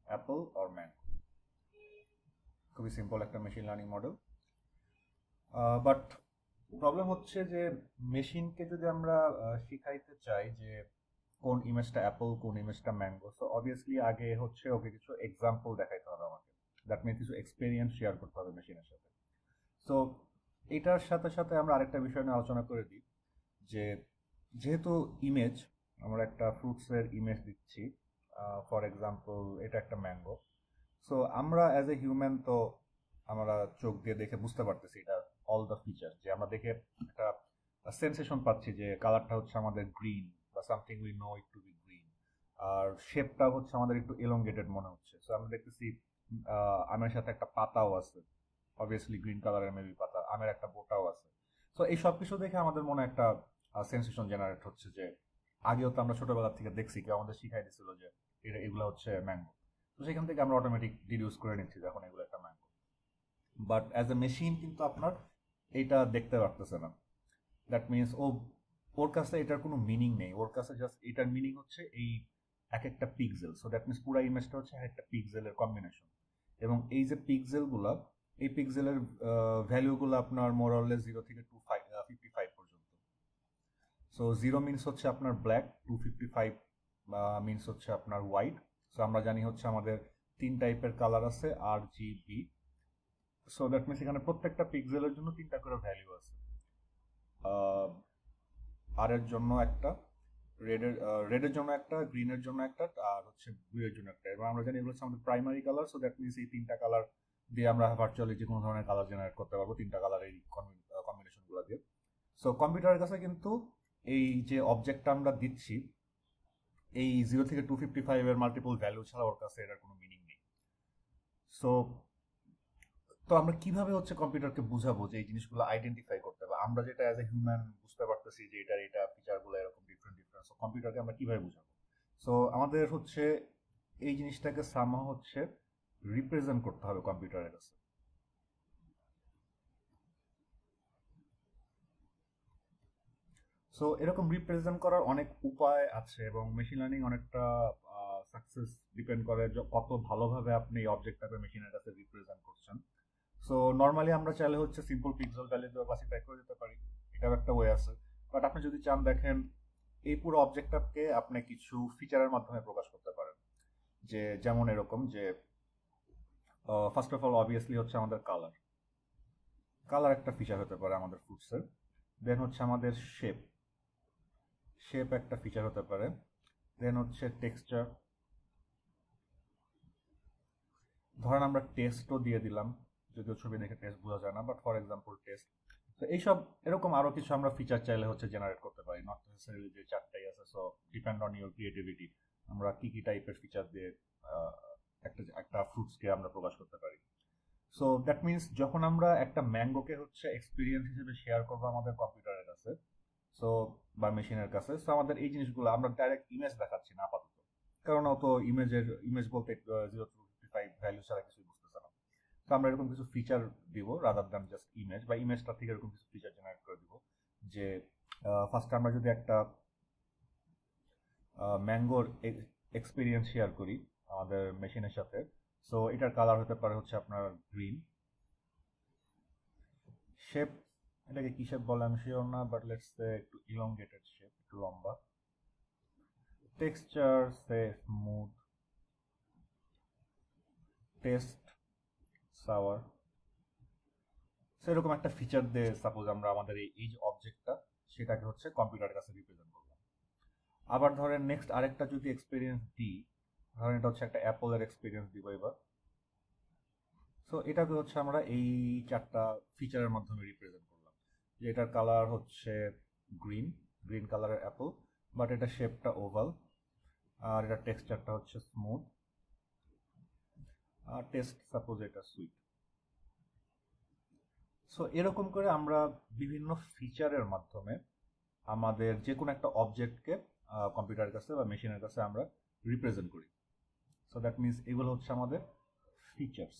অ্যাপল আর ম্যাঙ্গো। খুবই সিম্পল একটা machine learning model. But problem হচ্ছে যে মেশিনকে যদি আমরা শিখাইতে চাই যে কোন ইমেজটা অ্যাপল কোন ইমেজটা ম্যাঙ্গো, সো অবভিয়াসলি আগে হচ্ছে ওকে কিছু এক্সাম্পল দেখাইতে হবে আমাকে, দ্যাট মিনস কিছু এক্সপিরিয়েন্স শেয়ার করতে হবে মেশিনের সাথে। সো এটার সাথে সাথে আমরা আরেকটা বিষয় নিয়ে আলোচনা করে দিই যে যেহেতু ইমেজ আমরা একটা ফ্রুটসের ইমেজ দিচ্ছি, ফর এক্সাম্পল এটা একটা ম্যাঙ্গো, সো আমরা অ্যাজ এ হিউম্যান তো আমরা চোখ দিয়ে দেখে বুঝতে পারতেছি এটা অল দ্য ফিচার, যে আমরা দেখে একটা সেন্সেশন পাচ্ছি যে কালারটা হচ্ছে আমাদের গ্রিন বা something we know it to be green, আর শেপটা হচ্ছে আমাদের একটু এলongated মনে হচ্ছে। সো আমরা দেখতেছি আমের সাথে একটা পাতাও আছে, অবভিয়াসলি গ্রিন কালারের মেবি পাতা, আমের একটা বোটাও আছে। সো এই সব কিছু দেখে আমাদের মনে একটা সেন্সেশন জেনারেট হচ্ছে যে আগেও তো আমরা ছোটবেলা থেকে দেখছি, কেউ আমাদের শিখাই দিছিল যে এটা এগুলো হচ্ছে ম্যাঙ্গো। তো সেখান থেকে আমরা অটোমেটিক ডিডিউস করে নিচ্ছি যখন এগুলো একটা mango. But as a machine কিন্তু আপনার এটা দেখতে পারতেছে না। দ্যাট মিনস ওর কাছে এটার কোনো মিনিং নেই, ওর কাছে জাস্ট এটার মিনিং হচ্ছে এই এক একটা পিক্সেল। সো দ্যাট মিনস পুরো ইমেজটা হচ্ছে একটা পিক্সেলের কম্বিনেশন, এবং এই যে পিক্সেলগুলো, এই পিক্সেলের ভ্যালুগুলো আপনার মোরলেস 0 থেকে 255 পর্যন্ত। সো 0 মিনস হচ্ছে আপনার ব্ল্যাক, 255 মিনস হচ্ছে আপনার হোয়াইট। সো আমরা জানি হচ্ছে আমাদের 3 টাইপের কালার আছে, আর G B. So that means এখানে প্রত্যেকটা পিক্সেলের জন্য 3টা করে ভ্যালু আছে। আর এর জন্য একটা, রেডের জন্য একটা, গ্রিনের জন্য একটা, আর হচ্ছে ব্লু এর জন্য একটা। এবং আমরা জানি এগুলো হচ্ছে আমাদের primary colour. So that means এই 3টা কালার দিয়ে আমরা ভার্চুয়ালি যে কোনো ধরনের কালার জেনারেট করতে পারবো 3টা কালার এই কম্বিনেশন গুলো দিয়ে। সো কম্পিউটারের কাছে কিন্তু এই যে অবজেক্টটা আমরা দিচ্ছি এই 0 থেকে 255 এর মাল্টিপল ভ্যালু ছাড়া ওর কাছে এটার কোনো মিনিং নেই। সো তো আমরা কিভাবে হচ্ছে কম্পিউটারকে বুঝাবো যে এই জিনিসগুলো আইডেন্টিফাই করতে হবে? আমরা যেটা অ্যাজ এ হিউম্যান বুঝতে পারতেছি যে এটা ফিচারগুলো এরকম ডিফারেন্ট ডিফারেন্ট, সো কম্পিউটারকে আমরা কিভাবে বুঝাবো? সো আমাদের হচ্ছে এই জিনিসটাকে সামহাও হচ্ছে রিপ্রেজেন্ট করতে হবে কম্পিউটারের কাছে। সো এরকম রিপ্রেজেন্ট করার অনেক উপায় আছে, এবং মেশিন লার্নিং অনেকটা সাকসেস ডিপেন্ড করে কত ভালোভাবে আপনি এই অবজেক্টটাকে মেশিনের কাছে রিপ্রেজেন্ট করছেন। সো নর্মালি আমরা চাইলে হচ্ছে সিম্পল পিক্সেল ভ্যালু দিয়ে ক্লাসিফাই করে দিতে পারি, এটাও একটা ওয়ে আছে। বাট আপনি যদি চান দেখেন এই পুরো অবজেক্টটাকে আপনি কিছু ফিচারের মাধ্যমে প্রকাশ করতে পারেন, যে যেমন এরকম যে ফার্স্ট অফ অল অবভিয়াসলি হচ্ছে আমাদের কালার, কালার একটা ফিচার হতে পারে আমাদের ফ্রুটসের। দেন হচ্ছে আমাদের শেপ, শেপ একটা ফিচার হতে পারে। দেন হচ্ছে টেক্সচার, ধরেন আমরা টেস্টও দিয়ে দিলাম, যদিও ছবি দেখে টেস্ট বোঝা যায় না, বাট ফর এক্সাম্পল টেস্ট। তো এইসব এরকম আরো কিছু আমরা ফিচার চাইলে হচ্ছে জেনারেট করতে পারি, নট নেসেসারিলি যে 4টাই আছে। So depend on your creativity আমরা কি কি টাইপের ফিচার দিয়ে একটা একটা ফ্রুটসকে আমরা প্রকাশ করতে পারি। সো দ্যাট মিনস যখন আমরা একটা ম্যাঙ্গোকে হচ্ছে এক্সপিরিয়েন্স হিসেবে শেয়ার করবো আমাদের কম্পিউটারের কাছে, সো বা মেশিনের কাছে, সো আমাদের এই জিনিসগুলো আমরা ডাইরেক্ট ইমেজ দেখাচ্ছি না আপাতত, কারণ অত ইমেজ বলতে 0 to 255 ভ্যালু ছাড়া কিছুই বুঝতেছে না। তো আমরা এরকম কিছু ফিচার দিব রাদার দ্যান জাস্ট ইমেজ, বা ইমেজটা থেকে এরকম কিছু ফিচার জেনারেট করে দিব। যে ফার্স্ট আমরা যদি একটা ম্যাঙ্গোর এক্সপিরিয়েন্স শেয়ার করি আমাদের মেশিনের সাথে, সো এটার কালার হতে পারে হচ্ছে আপনার গ্রিন। শেপ, এটাকে কি শেপ বলে আমি শিওর না, বাট লেটস সে একটু ইলংগেটেড শেপ, একটু লম্বা। টেক্সচার সে স্মুথ, টেস্ট সাওয়ার, সো এরকম একটা ফিচার দিয়ে সাপোজ আমরা আমাদের এই যে অবজেক্টটা সেটাকে হচ্ছে কম্পিউটারের কাছে রিপ্রেজেন্ট করলাম। আবার ধরেন নেক্সট আরেকটা যদি এক্সপিরিয়েন্স দিই, ধরেন এটা হচ্ছে একটা অ্যাপলের এক্সপিরিয়েন্স দিব এবার। সো এটাকে হচ্ছে আমরা এই চারটা ফিচারের মাধ্যমে রিপ্রেজেন্ট করলাম, যে এটার কালার হচ্ছে গ্রিন, গ্রিন কালারের অ্যাপল, বাট এটা শেপটা ওভাল, আর এটা টেক্সচারটা হচ্ছে স্মুথ, আর টেস্ট সাপোজ এটা সুইট। সো এরকম করে আমরা বিভিন্ন ফিচারের মাধ্যমে আমাদের যে কোনো একটা অবজেক্টকে কম্পিউটারের কাছে বা মেশিনের কাছে আমরা রিপ্রেজেন্ট করি। সো দ্যাট মিনস এগুলো হচ্ছে আমাদের ফিচার্স।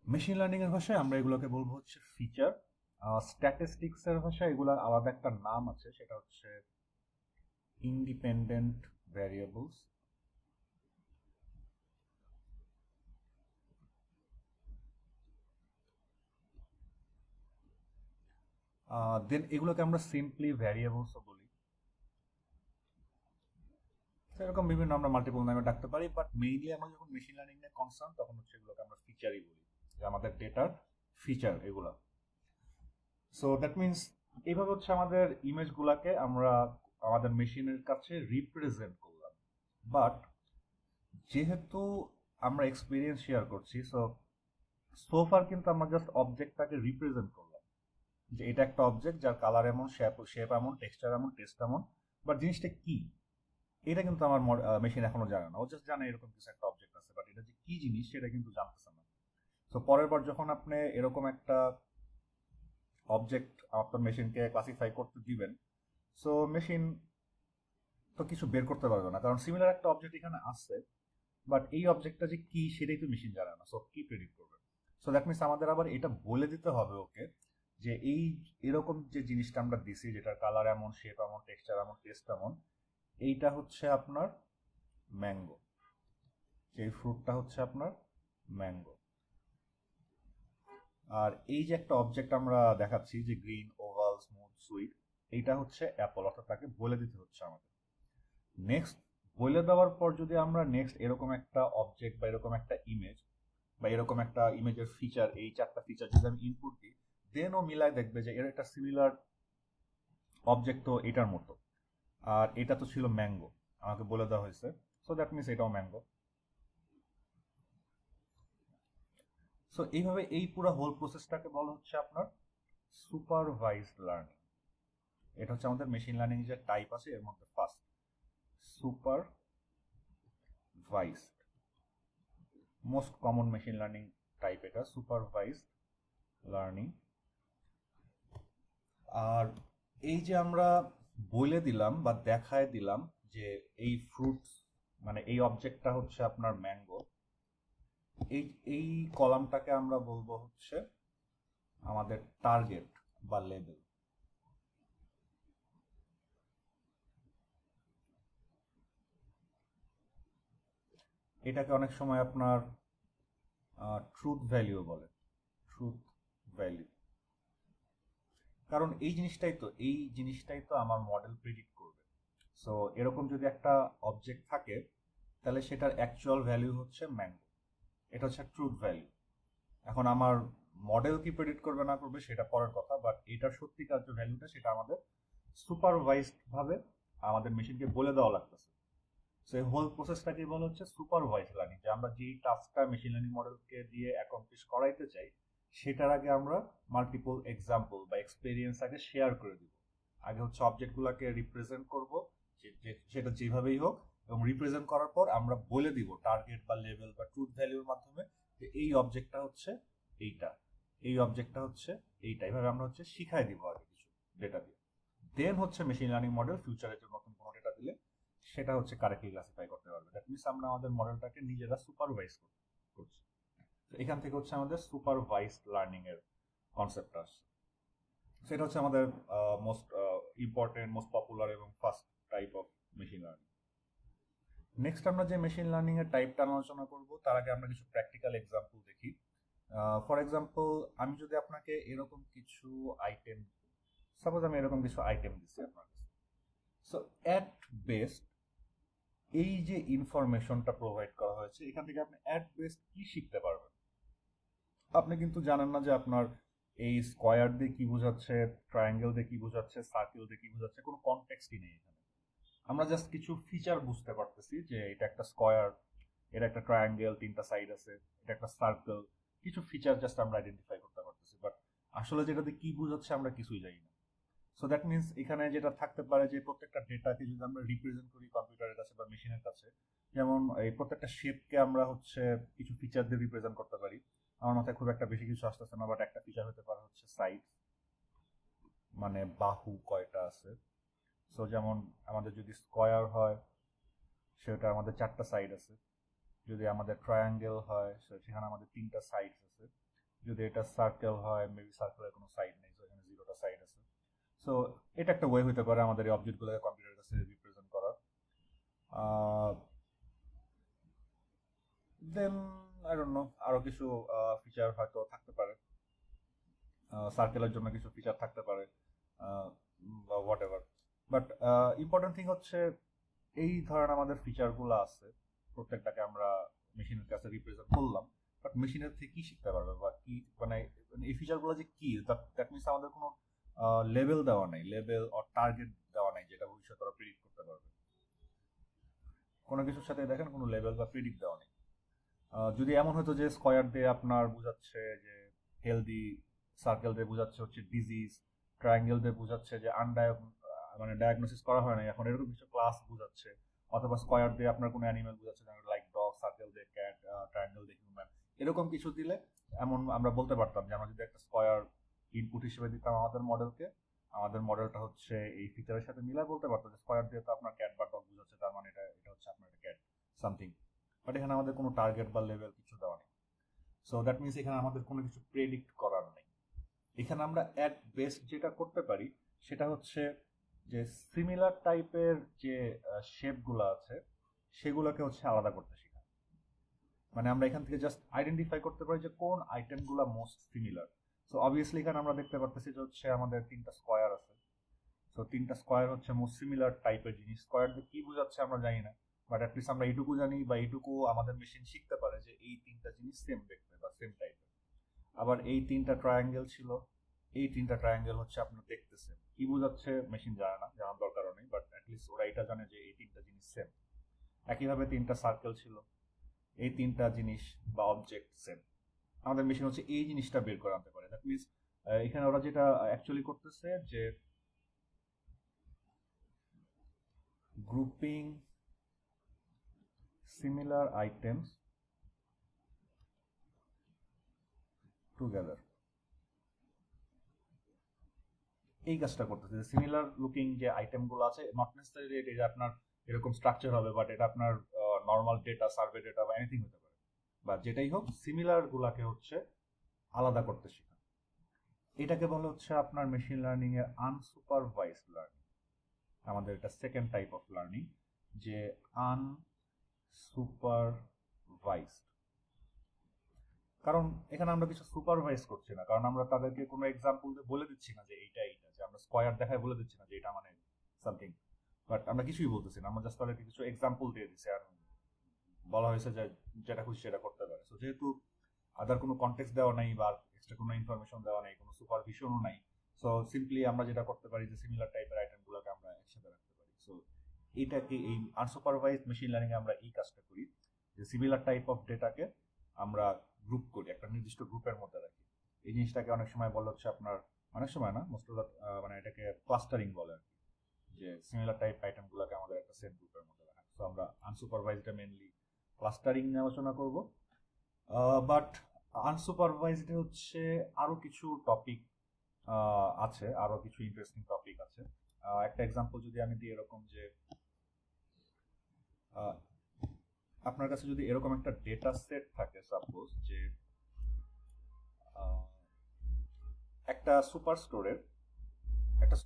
মেশিন লার্নিং এর ভাষায় আমরা এগুলোকে বলবো হচ্ছে ফিচার। স্ট্যাটিস্টিক্স এর ভাষায় এগুলার আলাদা একটা নাম আছে, সেটা হচ্ছে ইন্ডিপেন্ডেন্ট ভ্যারিয়েবলস। দেন এগুলোকে আমরা সিম্পলি ভ্যারিয়েবলসও বলি। এরকম বিভিন্ন আমরা মাল্টিপল নামে ডাকতে পারি, বাট মেইনলি আমরা যখন মেশিন লার্নিং নিয়ে কনসার্ন তখন হচ্ছে এগুলোকে আমরা ফিচারই বলি, যে আমাদের ডেটার ফিচার এগুলা। সো দ্যাট মিনস এইভাবে হচ্ছে আমাদের ইমেজগুলাকে আমরা আমাদের মেশিনের কাছে রিপ্রেজেন্ট করলাম। বাট যেহেতু আমরা এক্সপিরিয়েন্স শেয়ার করছি, সোফার কিন্তু আমরা জাস্ট অবজেক্টটাকে রিপ্রেজেন্ট করলাম, যে এটা একটা অবজেক্ট যার কালার এমন, শেপ এমন, টেক্সচার এমন, টেস্ট এমন, বাট জিনিসটা কি এটা কিন্তু আমার মেশিন এখনো জানে না। ও জাস্ট জানে এরকম কিছু একটা অবজেক্ট আছে, বাট এটা যে কি জিনিস সেটা কিন্তু জানতেছে না। তো পরের বার যখন আপনি এরকম একটা অবজেক্ট আপনার মেশিনকে ক্লাসিফাই করতে দিবেন, সো মেশিন তো কিছু বের করতে পারবে না, কারণ সিমিলার একটা অবজেক্ট এখানে আছে, বাট এই অবজেক্টটা যে কি সেটাই তো মেশিন জানে না। সো কি প্রেডিক্ট করবে? সো দ্যাট মিনস আমাদের আবার এটা বলে দিতে হবে ওকে, যে এই এরকম যে জিনিসটা আমরা দিছি, যেটার কালার এমন, শেপ এমন, টেক্সচার এমন, টেস্ট এমন, এইটা হচ্ছে আপনার ম্যাঙ্গো, যে ফ্রুটটা হচ্ছে আপনার ম্যাঙ্গো। আর এই যে একটা অবজেক্ট আমরা দেখাচ্ছি যে গ্রিন, ওভাল, স্মুথ, সুইট, এইটা হচ্ছে অ্যাপল, অর্থাৎ তাকে বলে দিতে হচ্ছে আমাদের। নেক্সট বলে দেওয়ার পর যদি আমরা নেক্সট এরকম একটা অবজেক্ট বা এরকম একটা ইমেজ বা এরকম একটা ইমেজের ফিচার, এই চারটা ফিচার যদি আমি ইনপুট দিই, দেন ও মিলায় দেখবে যে এর একটা সিমিলার অবজেক্ট তো এটার মতো, আর এটা তো ছিল ম্যাঙ্গো, আমাকে বলে দেওয়া হয়েছে, সো দ্যাট মিনস এটাও ম্যাঙ্গো। সো এইভাবে এই পুরো হোল প্রসেসটাকে বলা হচ্ছে আপনার সুপারভাইজড লার্নিং। এটা হচ্ছে আমাদের মেশিন লার্নিং যে টাইপ আছে এর মধ্যে first supervised, most common machine learning type এটা, সুপারভাইজড লার্নিং। আর এই যে আমরা বলে দিলাম বা দেখায় দিলাম যে এই ফ্রুটস মানে এই অবজেক্টটা হচ্ছে আপনার ম্যাঙ্গো, এই এই কলামটাকে আমরা বলবো হচ্ছে আমাদের টার্গেট বা লেবেল। এটাকে অনেক সময় আপনার ট্রুথ ভ্যালু বলে, ট্রুথ ভ্যালু। কারণ এই জিনিসটাই তো আমার মডেল প্রিডিক্ট করবে। সো এরকম যদি একটা অবজেক্ট থাকে তাহলে সেটার অ্যাকচুয়াল ভ্যালু হচ্ছে ম্যাঙ্গো, এটা হচ্ছে ট্রুথ ভ্যালু। এখন আমার মডেল কি প্রেডিক্ট করবে না করবে সেটা পরের কথা, বাট এটার সত্যিকার যে ভ্যালুটা সেটা আমাদের সুপারভাইজড ভাবে আমাদের মেশিনকে বলে দেওয়া লাগতেছে। সো এই হোল প্রসেসটাকে বলা হচ্ছে সুপারভাইজড লার্নিং, যে আমরা যেই টাস্কটা মেশিন লার্নিং মডেলকে দিয়ে অ্যাকমপ্লিশ করাইতে চাই সেটার আগে আমরা মাল্টিপল এক্সাম্পল বা এক্সপেরিয়েন্স আগে শেয়ার করে দিব। আগে হচ্ছে অবজেক্টগুলোকে রিপ্রেজেন্ট করব, সেটা যেভাবেই হোক, এবং রিপ্রেজেন্ট করার পর আমরা বলে দিব টার্গেট বা লেভেল বা ট্রুথ ভ্যালুর মাধ্যমে যে এই অবজেক্টটা হচ্ছে এইটা, এই অবজেক্টটা হচ্ছে এইটা। এইভাবে আমরা হচ্ছে শিখাই দিব আগে কিছু ডেটা দিয়ে। দেন হচ্ছে মেশিন লার্নিং মডেল ফিউচারে যে নতুন কোনো ডেটা দিলে সেটা হচ্ছে কারেক্টলি ক্লাসিফাই করতে পারবে। দ্যাট মিনস আমরা আমাদের মডেলটাকে নিজেরা সুপারভাইজ করছি। তো এখান থেকে হচ্ছে আমাদের সুপারভাইজড লার্নিং এর কনসেপ্টটা আসছে। সেটা হচ্ছে আমাদের মোস্ট ইম্পর্টেন্ট, মোস্ট পপুলার এবং first type of machine learning. Next আমরা যে মেশিন লার্নিং এর টাইপটা আলোচনা করব তার আগে আমরা কিছু প্র্যাকটিক্যাল এক্সাম্পল দেখি। ফর এক্সাম্পল আমি যদি আপনাকে এরকম কিছু আইটেম, সাপোজ আমি এরকম কিছু আইটেম দিচ্ছি আপনার কাছে। সো অ্যাট বেস্ট এই যে ইনফরমেশনটা প্রোভাইড করা হয়েছে, এখান থেকে আপনি অ্যাট বেস্ট কি শিখতে পারবেন? আপনি কিন্তু জানেন না যে আপনার এই স্কোয়ার দিয়ে কি বোঝাচ্ছে, ট্রায়াঙ্গেল দিয়ে কি বোঝাচ্ছে, সার্কেল দিয়ে কি বোঝাচ্ছে, কোনো কনটেক্সটই নেই এখানে। আমরা জাস্ট কিছু ফিচার বুঝতে পারতেছি যে এটা একটা স্কোয়ার, এটা একটা ট্রায়াঙ্গেল, তিনটা সাইড আছে, এটা একটা সার্কেল, কিছু ফিচার জাস্ট আমরা আইডেন্টিফাই করতে পারতেছি, বাট আসলে যেটাতে কি বোঝাচ্ছে আমরা কিছুই জানি না। সো দ্যাট মিনস এখানে যেটা থাকতে পারে যে প্রত্যেকটা ডেটাকে যদি আমরা রিপ্রেজেন্ট করি কম্পিউটারের কাছে বা মেশিনের কাছে, যেমন এই প্রত্যেকটা শেপকে আমরা হচ্ছে কিছু ফিচার দিয়ে রিপ্রেজেন্ট করতে পারি। আমার মাথায় খুব একটা বেশি কিছু আসতেছে না, বাট একটা ফিচার হতে পারে হচ্ছে সাইড, মানে বাহু কয়টা আছে। সো যেমন আমাদের যদি স্কোয়ার হয় সেটা আমাদের চারটা সাইড আছে, যদি আমাদের ট্রায়াঙ্গেল হয় সেখানে আমাদের তিনটা সাইড আছে, যদি এটা সার্কেল হয় মেবি সার্কেলের কোনো সাইড নেই, তো এখানে জিরোটা সাইড আছে। সো এটা একটা ওয়ে হতে পারে আমাদের এই অবজেক্টগুলোকে কম্পিউটারের কাছে রিপ্রেজেন্ট করার। দেন আই ডোন্ট নো, আরো কিছু ফিচার হয়তো থাকতে পারে, সার্কেলের জন্য কিছু ফিচার থাকতে পারে বা what ever. But important thing হচ্ছে এই ধরেন আমাদের ফিচারগুলো আছে, প্রত্যেকটাকে আমরা মেশিনের কাছে রিপ্রেজেন্ট করলাম, বাট মেশিনের থেকে কি শিখতে পারবে বা কি, মানে এই ফিচারগুলো যে কি, দ্যাট মিনস আমাদের কোনো লেভেল দেওয়া নাই, লেভেল অর টার্গেট দেওয়া নাই যেটা ভবিষ্যতে ওরা প্রিডিক্ট করতে পারবে। কোনো কিছুর সাথে দেখেন কোনো লেভেল বা প্রিডিক্ট দেওয়া নেই। যদি এমন হতো যে স্কয়ার দিয়ে আপনার বোঝাচ্ছে যে হেলদি, সার্কেল দিয়ে বোঝাচ্ছে হচ্ছে ডিজিজ, ট্রায়াঙ্গেল দিয়ে বোঝাচ্ছে যে মানে ডায়াগনোসিস করা হয় না এখন, এরকম কিছু ক্লাস বোঝাচ্ছে, অথবা স্কয়ার দিয়ে আপনার কোনো অ্যানিমেল বোঝাচ্ছে লাইক ডগ, সার্কেল দিয়ে ক্যাট, ট্রায়াঙ্গেল দিয়ে হিউম্যান, এরকম কিছু দিলে এমন আমরা বলতে পারতাম যে আমরা যদি একটা স্কয়ার ইনপুট হিসেবে দিতাম আমাদের মডেলকে, আমাদের মডেলটা হচ্ছে এই ফিচারের সাথে মিলাই বলতে পারতো যে স্কয়ার দিয়ে তো আপনার ক্যাট বা ডগ বোঝাচ্ছে, তার মানে এটা এটা হচ্ছে আপনার একটা ক্যাট সামথিং। বাট এখানে আমাদের কোনো টার্গেট বা লেভেল কিছু দেওয়া নেই। সো দ্যাট মিনস এখানে আমাদের কোনো কিছু প্রেডিক্ট করার নেই। এখানে আমরা অ্যাট বেস্ট যেটা করতে পারি সেটা হচ্ছে যে সিমিলার টাইপের যে শেপগুলো আছে সেগুলোকে হচ্ছে আলাদা করতে শেখা। মানে আমরা এখান থেকে জাস্ট আইডেন্টিফাই করতে পারি যে কোন আইটেমগুলো মোস্ট সিমিলার। সো অবভিয়াসলি এখানে আমরা দেখতে পারতেছি যে হচ্ছে আমাদের তিনটা স্কোয়ার আছে। সো তিনটা স্কোয়ার হচ্ছে মোস্ট সিমিলার টাইপের জিনিস, স্কোয়ার দিয়ে কি বোঝাচ্ছে আমরা জানি না, বাট অ্যাটলিস্ট আমরা এইটুকু জানি বা এইটুকু আমাদের মেশিন শিখতে পারে যে এই তিনটা জিনিস সেম দেখতে বা সেম টাইপের। আবার এই তিনটা ট্রায়াঙ্গেল ছিল, এই তিনটা ট্রায়াঙ্গেল হচ্ছে আপনার দেখতে সেম, কি বোঝাচ্ছে মেশিন জানে না, জানার দরকারও নেই, বাট অ্যাটলিস্ট ওরা এটা জানে যে এই তিনটা জিনিস সেম। একইভাবে তিনটা সার্কেল ছিল, এই তিনটা জিনিস বা অবজেক্ট সেম, আমাদের মেশিন হচ্ছে এই জিনিসটা বের করে আনতে পারে। দ্যাট মিনস এখানে ওরা যেটা অ্যাকচুয়ালি করতেছে যে গ্রুপিং similar items together, এই কাজটা করতেছে যে সিমিলার লুকিং যে আইটেম গুলো আছে, নট নেসেসারি এটা যে আপনার এরকম স্ট্রাকচার হবে, বাট এটা আপনার নর্মাল ডেটা, সার্ভে ডেটা বা এনিথিং হতে পারে, বা যেটাই হোক সিমিলার গুলাকে হচ্ছে আলাদা করতে শেখা। এটাকে বলে হচ্ছে আপনার মেশিন লার্নিং এর আনসুপারভাইজড লার্নিং। আমাদের এটা সেকেন্ড টাইপ অফ লার্নিং, যে আনসুপারভাইজড। কারণ এখানে আমরা কিছু সুপারভাইজ করছি না, কারণ আমরা তাদেরকে কোনো এক্সাম্পল দিয়ে বলে দিচ্ছি না যে এইটা এইটা, যে আমরা স্কোয়ার দেখায় বলে দিচ্ছি না যে এটা মানে সামথিং, বাট আমরা কিছুই বলতেছি না, আমরা জাস্ট তাদেরকে কিছু এক্সাম্পল দিয়ে দিচ্ছি আর বলা হয়েছে যে যেটা খুশি সেটা করতে পারে। সো যেহেতু আদার কোনো কনটেক্সট দেওয়া নাই বা এক্সট্রা কোনো ইনফরমেশন দেওয়া নাই, কোনো সুপারভিশনও নাই, সো সিম্পলি আমরা যেটা করতে পারি যে সিমিলার টাইপের আইটেমগুলোকে আমরা একসাথে রাখতে পারি। সো এটাকে এই আনসুপারভাইজড মেশিন লার্নিং আমরা এই কাজটা করি, যে সিমিলার টাইপ অফ ডেটাকে আমরা গ্রুপ করি, একটা নির্দিষ্ট গ্রুপের মধ্যে রাখি। এই জিনিসটাকে অনেক সময় বলা হচ্ছে আপনার, অনেক সময় না, মোস্ট অফ দ্য মানে এটাকে ক্লাস্টারিং বলে আর কি, যে সিমিলার টাইপ আইটেমগুলোকে আমাদের একটা সেট গ্রুপের মধ্যে রাখা। সো আমরা আনসুপারভাইজডে মেইনলি ক্লাস্টারিং নিয়ে আলোচনা করব, বাট আনসুপারভাইজড হচ্ছে আরো কিছু টপিক আছে, আরো কিছু ইন্টারেস্টিং টপিক আছে। একটা এক্সাম্পল যদি আমি দিই এরকম যে আহ, আপনার কাছে যদি এরকম একটা ডেটা সেট থাকে, সাপোজ যে একটা সুপার স্টোরের, একটা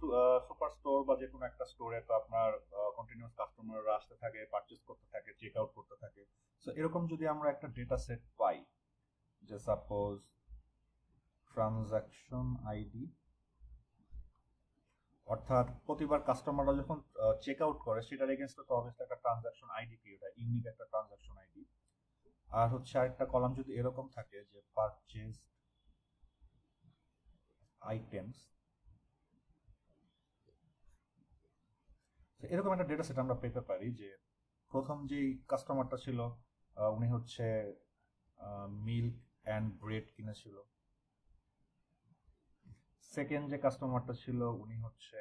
সুপার স্টোর বা যে কোনো একটা স্টোরে তো আপনার কন্টিনিউয়াস কাস্টমাররা আসতে থাকে, পারচেজ করতে থাকে, চেক আউট করতে থাকে। সো এরকম যদি আমরা একটা ডেটা সেট পাই, যে সাপোজ ট্রানজাকশন আইডি অর্থাৎ প্রতিবার কাস্টমাররা যখন চেক আউট করে সেটার এগেনস্টে তো অবশ্যই একটা ট্রানজাকশন আইডি ক্রিয়েট হয়, ইউনিক একটা ট্রানজাকশন আইডি। আর হচ্ছে আরেকটা কলাম যদি এরকম থাকে যে পারচেজ আইটেমস, এরকম একটা ডেটা সেট আমরা পেতে পারি যে প্রথম যেই কাস্টমারটা ছিল উনি হচ্ছে মিল্ক অ্যান্ড ব্রেড কিনেছিল। সেকেন্ড যে কাস্টমারটা ছিল উনি হচ্ছে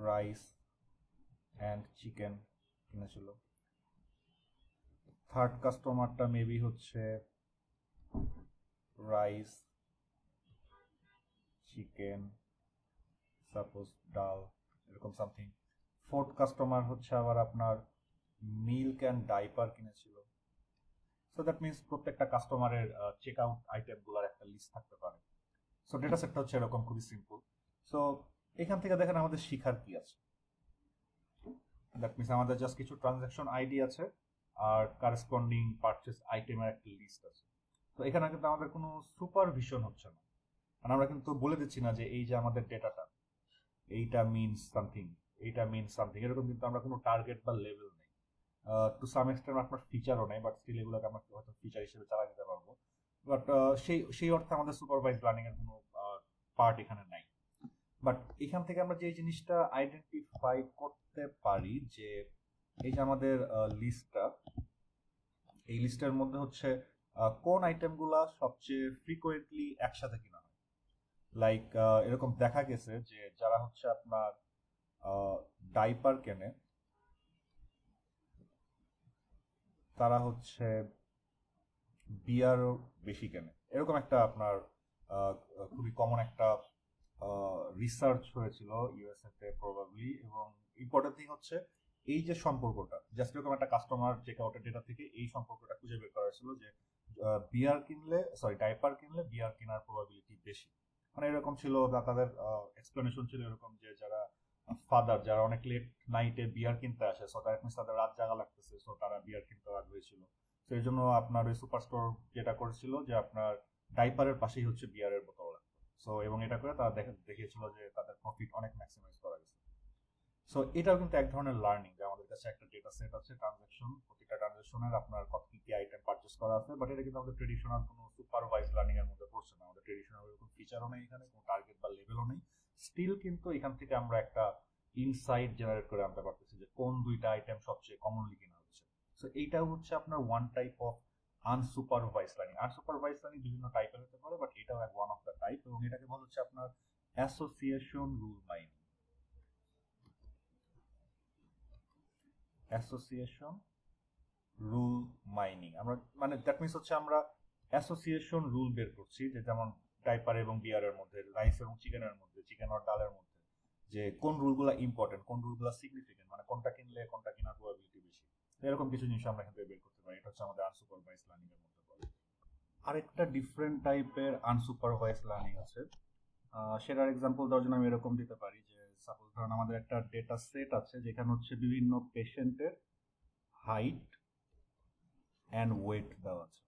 রাইস অ্যান্ড চিকেন কিনেছিল। থার্ড কাস্টমারটা মেবি হচ্ছে রাইস, চিকেন, সাপোজ ডাল, এরকম সামথিং। ফোর্থ কাস্টমার হচ্ছে আবার আপনার মিল্ক অ্যান্ড ডাইপার কিনেছিল। সো দ্যাট মিনস প্রত্যেকটা কাস্টমারের চেক আউট আইটেমগুলোর একটা লিস্ট থাকতে পারে। সো ডেটা সেটটা হচ্ছে এরকম, খুবই সিম্পল। সো এখান থেকে দেখেন আমাদের শিখার কি আছে। দ্যাট মিনস আমাদের জাস্ট কিছু ট্রানজাকশন আইডি আছে আর কারেসপন্ডিং পারচেস আইটেমের একটা লিস্ট আছে। তো এখানে কিন্তু আমাদের কোনো সুপারভিশন হচ্ছে না, মানে আমরা কিন্তু বলে দিচ্ছি না যে এই যে আমাদের ডেটাটা এইটা মিনস সামথিং, এইটা মিনস সামথিং, এরকম কিন্তু আমরা কোনো টার্গেট বা লেভেল নেই। টু সাম এক্সটেন্ট আপনার ফিচারও নেই, বাট স্টিল এগুলোকে আমরা হয়তো ফিচার হিসেবে চালা দিতে পারবো। বাট সেই অর্থে আমাদের সুপারভাইজ লার্নিং এর কোনো পার্ট এখানে নাই। বাট এখান থেকে আমরা যে জিনিসটা আইডেন্টিফাই করতে পারি যে এই যে আমাদের লিস্টটা, এই লিস্টের মধ্যে হচ্ছে কোন আইটেমগুলা সবচেয়ে ফ্রিকোয়েন্টলি একসাথে কিনা হয়। লাইক এরকম দেখা গেছে যে যারা হচ্ছে আপনার ডাইপার কেনে তারা হচ্ছে বিয়ারও বেশি কেনে, এরকম একটা আপনার খুবই কমন একটা রিসার্চ হয়েছিল ইউএসএ তে প্রবাবলি। এবং ইম্পর্টেন্ট থিং হচ্ছে এই যে সম্পর্কটা, জাস্ট এরকম একটা কাস্টমার চেক আউটের ডেটা থেকে এই সম্পর্কটা খুঁজে বের করা হয়েছিল যে বিয়ার কিনলে, সরি ডাইপার কিনলে বিয়ার কেনার প্রবাবিলিটি বেশি। মানে এরকম ছিল, তাদের এক্সপ্লেনেশন ছিল এরকম যে যারা ফাদার, যারা অনেক লেট নাইটে বিয়ার কিনতে আসে, সো দ্যাট মিনস তাদের রাত জাগা লাগতেছে, সো তারা বিয়ার কিনতে আগ্রহী ছিল। তো এই জন্য আপনার ওই সুপার স্টোর যেটা করেছিল যে আপনার ডাইপারের পাশেই হচ্ছে বিয়ারের বোতল রাখতো। সো এবং এটা করে তারা দেখিয়েছিল যে তাদের প্রফিট অনেক ম্যাক্সিমাইজ করা গেছে। সো এটাও কিন্তু এক ধরনের লার্নিং যে আমাদের কাছে একটা ডেটা সেট আছে ট্রানজাকশন, প্রতিটা ট্রানজাকশনের আপনার কত কি কি আইটেম পারচেস করা আছে। বাট এটা কিন্তু আমাদের ট্রেডিশনাল কোনো সুপারভাইজ লার্নিং এর মধ্যে পড়ছে না, আমাদের ট্রেডিশনাল এরকম ফিচারও নেই, এখানে কোনো টার্গেট বা লেভেলও নেই। স্টিল কিন্তু এখান থেকে আমরা একটা ইনসাইট জেনারেট করে আনতে পারতেছি যে কোন দুইটা আইটেম সবচেয়ে কমনলি কিনা হচ্ছে। সো এইটাও হচ্ছে আপনার one type of unsupervised learning. Unsupervised learning বিভিন্ন টাইপের হতে পারে, বাট এটাও এক ওয়ান অফ দ্য টাইপ, এবং এটাকে বলা হচ্ছে আপনার association rule mining. Association rule mining আমরা মানে দ্যাট মিনস হচ্ছে আমরা অ্যাসোসিয়েশন রুল বের করছি, যে যেমন ডাইপার এবং বিয়ারের মধ্যে, রাইস এবং চিকেনের মধ্যে, চিকেন আর ডালের মধ্যে, যে কোন রুলগুলো ইম্পর্টেন্ট, কোন রুলগুলো সিগনিফিকেন্ট, মানে কোনটা কিনলে কোনটা কেনার প্রবাবিলিটি বেশি। এরকম কিছু জিনিস আমরা এখান থেকে বের করতে পারি। এটা হচ্ছে আমাদের আনসুপারভাইজ লার্নিং এর মধ্যে পড়ে। আরেকটা ডিফারেন্ট টাইপের আনসুপারভাইজ লার্নিং আছে, সেটার এক্সাম্পল দেওয়ার জন্য আমি এরকম দিতে পারি যে সাপোজ ধরুন আমাদের একটা ডেটা সেট আছে যেখানে হচ্ছে বিভিন্ন পেশেন্টের হাইট অ্যান্ড ওয়েট দেওয়া আছে।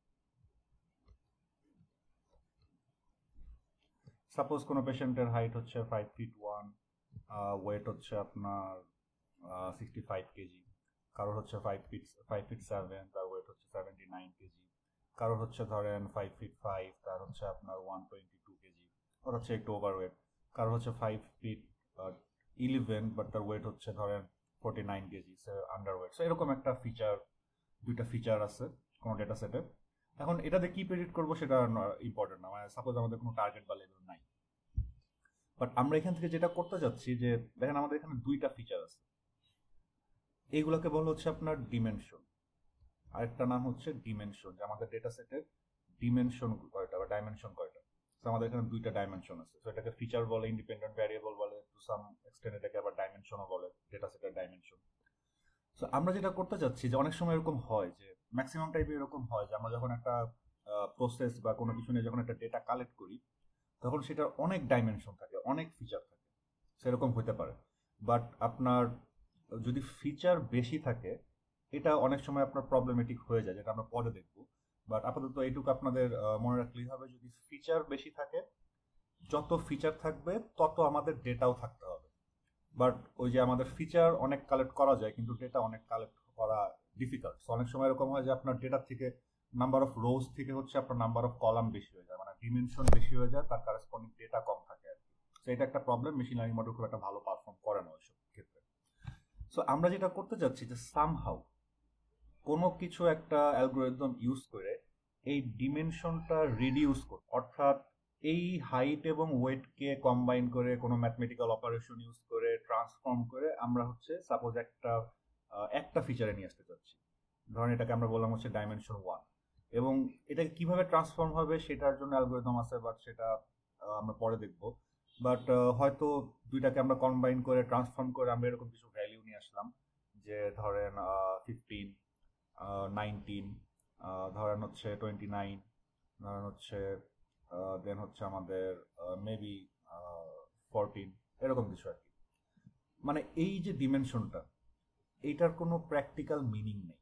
সাপোজ কোনো পেশেন্টের হাইট হচ্ছে 5'1", ওয়েট হচ্ছে আপনার 65 কেজি, কারোর হচ্ছে 5'7", তার ওয়েট হচ্ছে 79 কেজি, কারোর হচ্ছে ধরেন 5'5", তার হচ্ছে আপনার 122 কেজি, ওর হচ্ছে একটু ওভারওয়েট, কারোর হচ্ছে 5'11", বাট তার ওয়েট হচ্ছে ধরেন 49 কেজি, আন্ডারওয়েট। সো এরকম একটা ফিচার, দুইটা ফিচার আছে কোনো ডেটা সেটে। এখন এটাতে কি প্রেডিক্ট করবো সেটা ইম্পর্টেন্ট না, মানে সাপোজ আমাদের কোনো টার্গেট বা লেভেল নাই, বাট আমরা এখান থেকে যেটা করতে যাচ্ছি যে দেখেন আমাদের এখানে দুইটা ফিচার আছে, এইগুলোকে বলা হচ্ছে আপনার ডিমেনশন। আরেকটা নাম হচ্ছে ডিমেনশন, যে আমাদের ডেটা সেটের ডিমেনশন কয়টা বা ডাইমেনশন কয়টা। তো আমাদের এখানে দুইটা ডাইমেনশন আছে, তো এটাকে ফিচার বলে, ইন্ডিপেন্ডেন্ট ভ্যারিয়েবল বলে, টু সাম এক্সটেন্ট এটাকে আবার ডাইমেনশনও বলে, ডেটা সেটের ডাইমেনশন। তো আমরা যেটা করতে চাচ্ছি যে অনেক সময় এরকম হয় যে ম্যাক্সিমাম টাইপে এরকম হয় যে আমরা যখন একটা প্রসেস বা কোনো কিছু নিয়ে যখন একটা ডেটা কালেক্ট করি তখন সেটার অনেক ডাইমেনশন থাকে, অনেক ফিচার থাকে, সেরকম হতে পারে। বাট আপনার যদি ফিচার বেশি থাকে এটা অনেক সময় আপনার প্রবলেমেটিক হয়ে যায়, যেটা আমরা পরে দেখবো। বাট আপাতত এইটুকু আপনাদের মনে রাখলেই হবে, যদি ফিচার বেশি থাকে যত ফিচার থাকবে তত আমাদের ডেটাও থাকতে হবে। বাট ওই যে আমাদের ফিচার অনেক কালেক্ট করা যায় কিন্তু ডেটা অনেক কালেক্ট করা ডিফিকাল্ট। অনেক সময় এরকম হয় যে আপনার ডেটা থেকে নাম্বার অফ রোজ থেকে হচ্ছে আপনার নাম্বার অফ কলাম বেশি হয়ে যায়, মানে ডিমেনশন বেশি হয়ে যায়, তার কারেসপন্ডিং ডেটা কম থাকে আর কি। তো এটা একটা প্রবলেম, মেশিন লার্নিং মডেল খুব একটা ভালো পারফর্ম করে না ওইসব ক্ষেত্রে। সো আমরা যেটা করতে চাচ্ছি যে সামহাউ কোনো কিছু একটা অ্যালগোরিদম ইউজ করে এই ডিমেনশনটা রিডিউস করতে, অর্থাৎ এই হাইট এবং ওয়েটকে কম্বাইন করে কোনো ম্যাথমেটিক্যাল অপারেশন ইউজ করে ট্রান্সফর্ম করে আমরা হচ্ছে সাপোজ একটা ফিচারে নিয়ে আসতে চাচ্ছি। ধরেন এটাকে আমরা বললাম হচ্ছে ডাইমেনশন 1, এবং এটাকে কিভাবে ট্রান্সফর্ম হবে সেটার জন্য অ্যালগোরিদম আছে, বাট সেটা আমরা পরে দেখব। বাট হয়তো দুইটাকে আমরা কম্বাইন করে ট্রান্সফর্ম করে আমরা এরকম কিছু ভ্যালিউ নিয়ে আসলাম, যে ধরেন 15, 19, ধরেন হচ্ছে 29, ধরেন হচ্ছে দেন হচ্ছে আমাদের মেবি 14, এরকম কিছু আর কি। মানে এই যে ডিমেনশনটা, এইটার কোনো প্র্যাকটিক্যাল মিনিং নেই।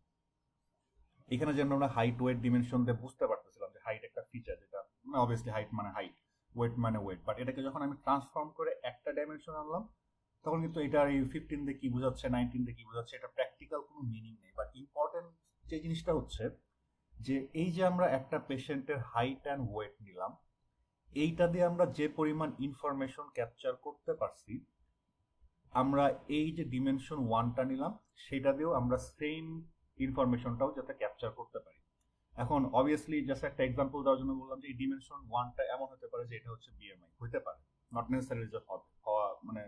এখানে যেন আমরা হাইট ওয়েট ডিমেনশন দিয়ে বুঝতে পারতেছিলাম যে হাইট একটা ফিচার, যেটা অবভিয়াসলি হাইট মানে হাইট, ওয়েট মানে ওয়েট, বাট এটাকে যখন আমি ট্রান্সফর্ম করে একটা ডাইমেনশন আনলাম তখন কিন্তু এটার এই 15 দিয়ে কি বোঝাচ্ছে, 19 দিয়ে কি বোঝাচ্ছে, এটা প্র্যাকটিক্যাল কোনো মিনিং নেই। বাট ইম্পর্টেন্ট যে জিনিসটা হচ্ছে যে এই যে আমরা একটা পেশেন্টের হাইট অ্যান্ড ওয়েট নিলাম, এইটা দিয়ে আমরা যে পরিমাণ ইনফরমেশন ক্যাপচার করতে পারছি, আমরা এই যে ডিমেনশন 1টা নিলাম সেটা দিয়েও আমরা সেম ইনফরমেশনটাও যাতে ক্যাপচার করতে পারি। এখন অবভিয়াসলি জাস্ট একটা এক্সাম্পল দেওয়ার জন্য বললাম যে এই ডিমেনশন 1টা এমন হতে পারে যে এটা হচ্ছে বিএমআই, হতে পারে, নট নেসেসারি যে হওয়া মানে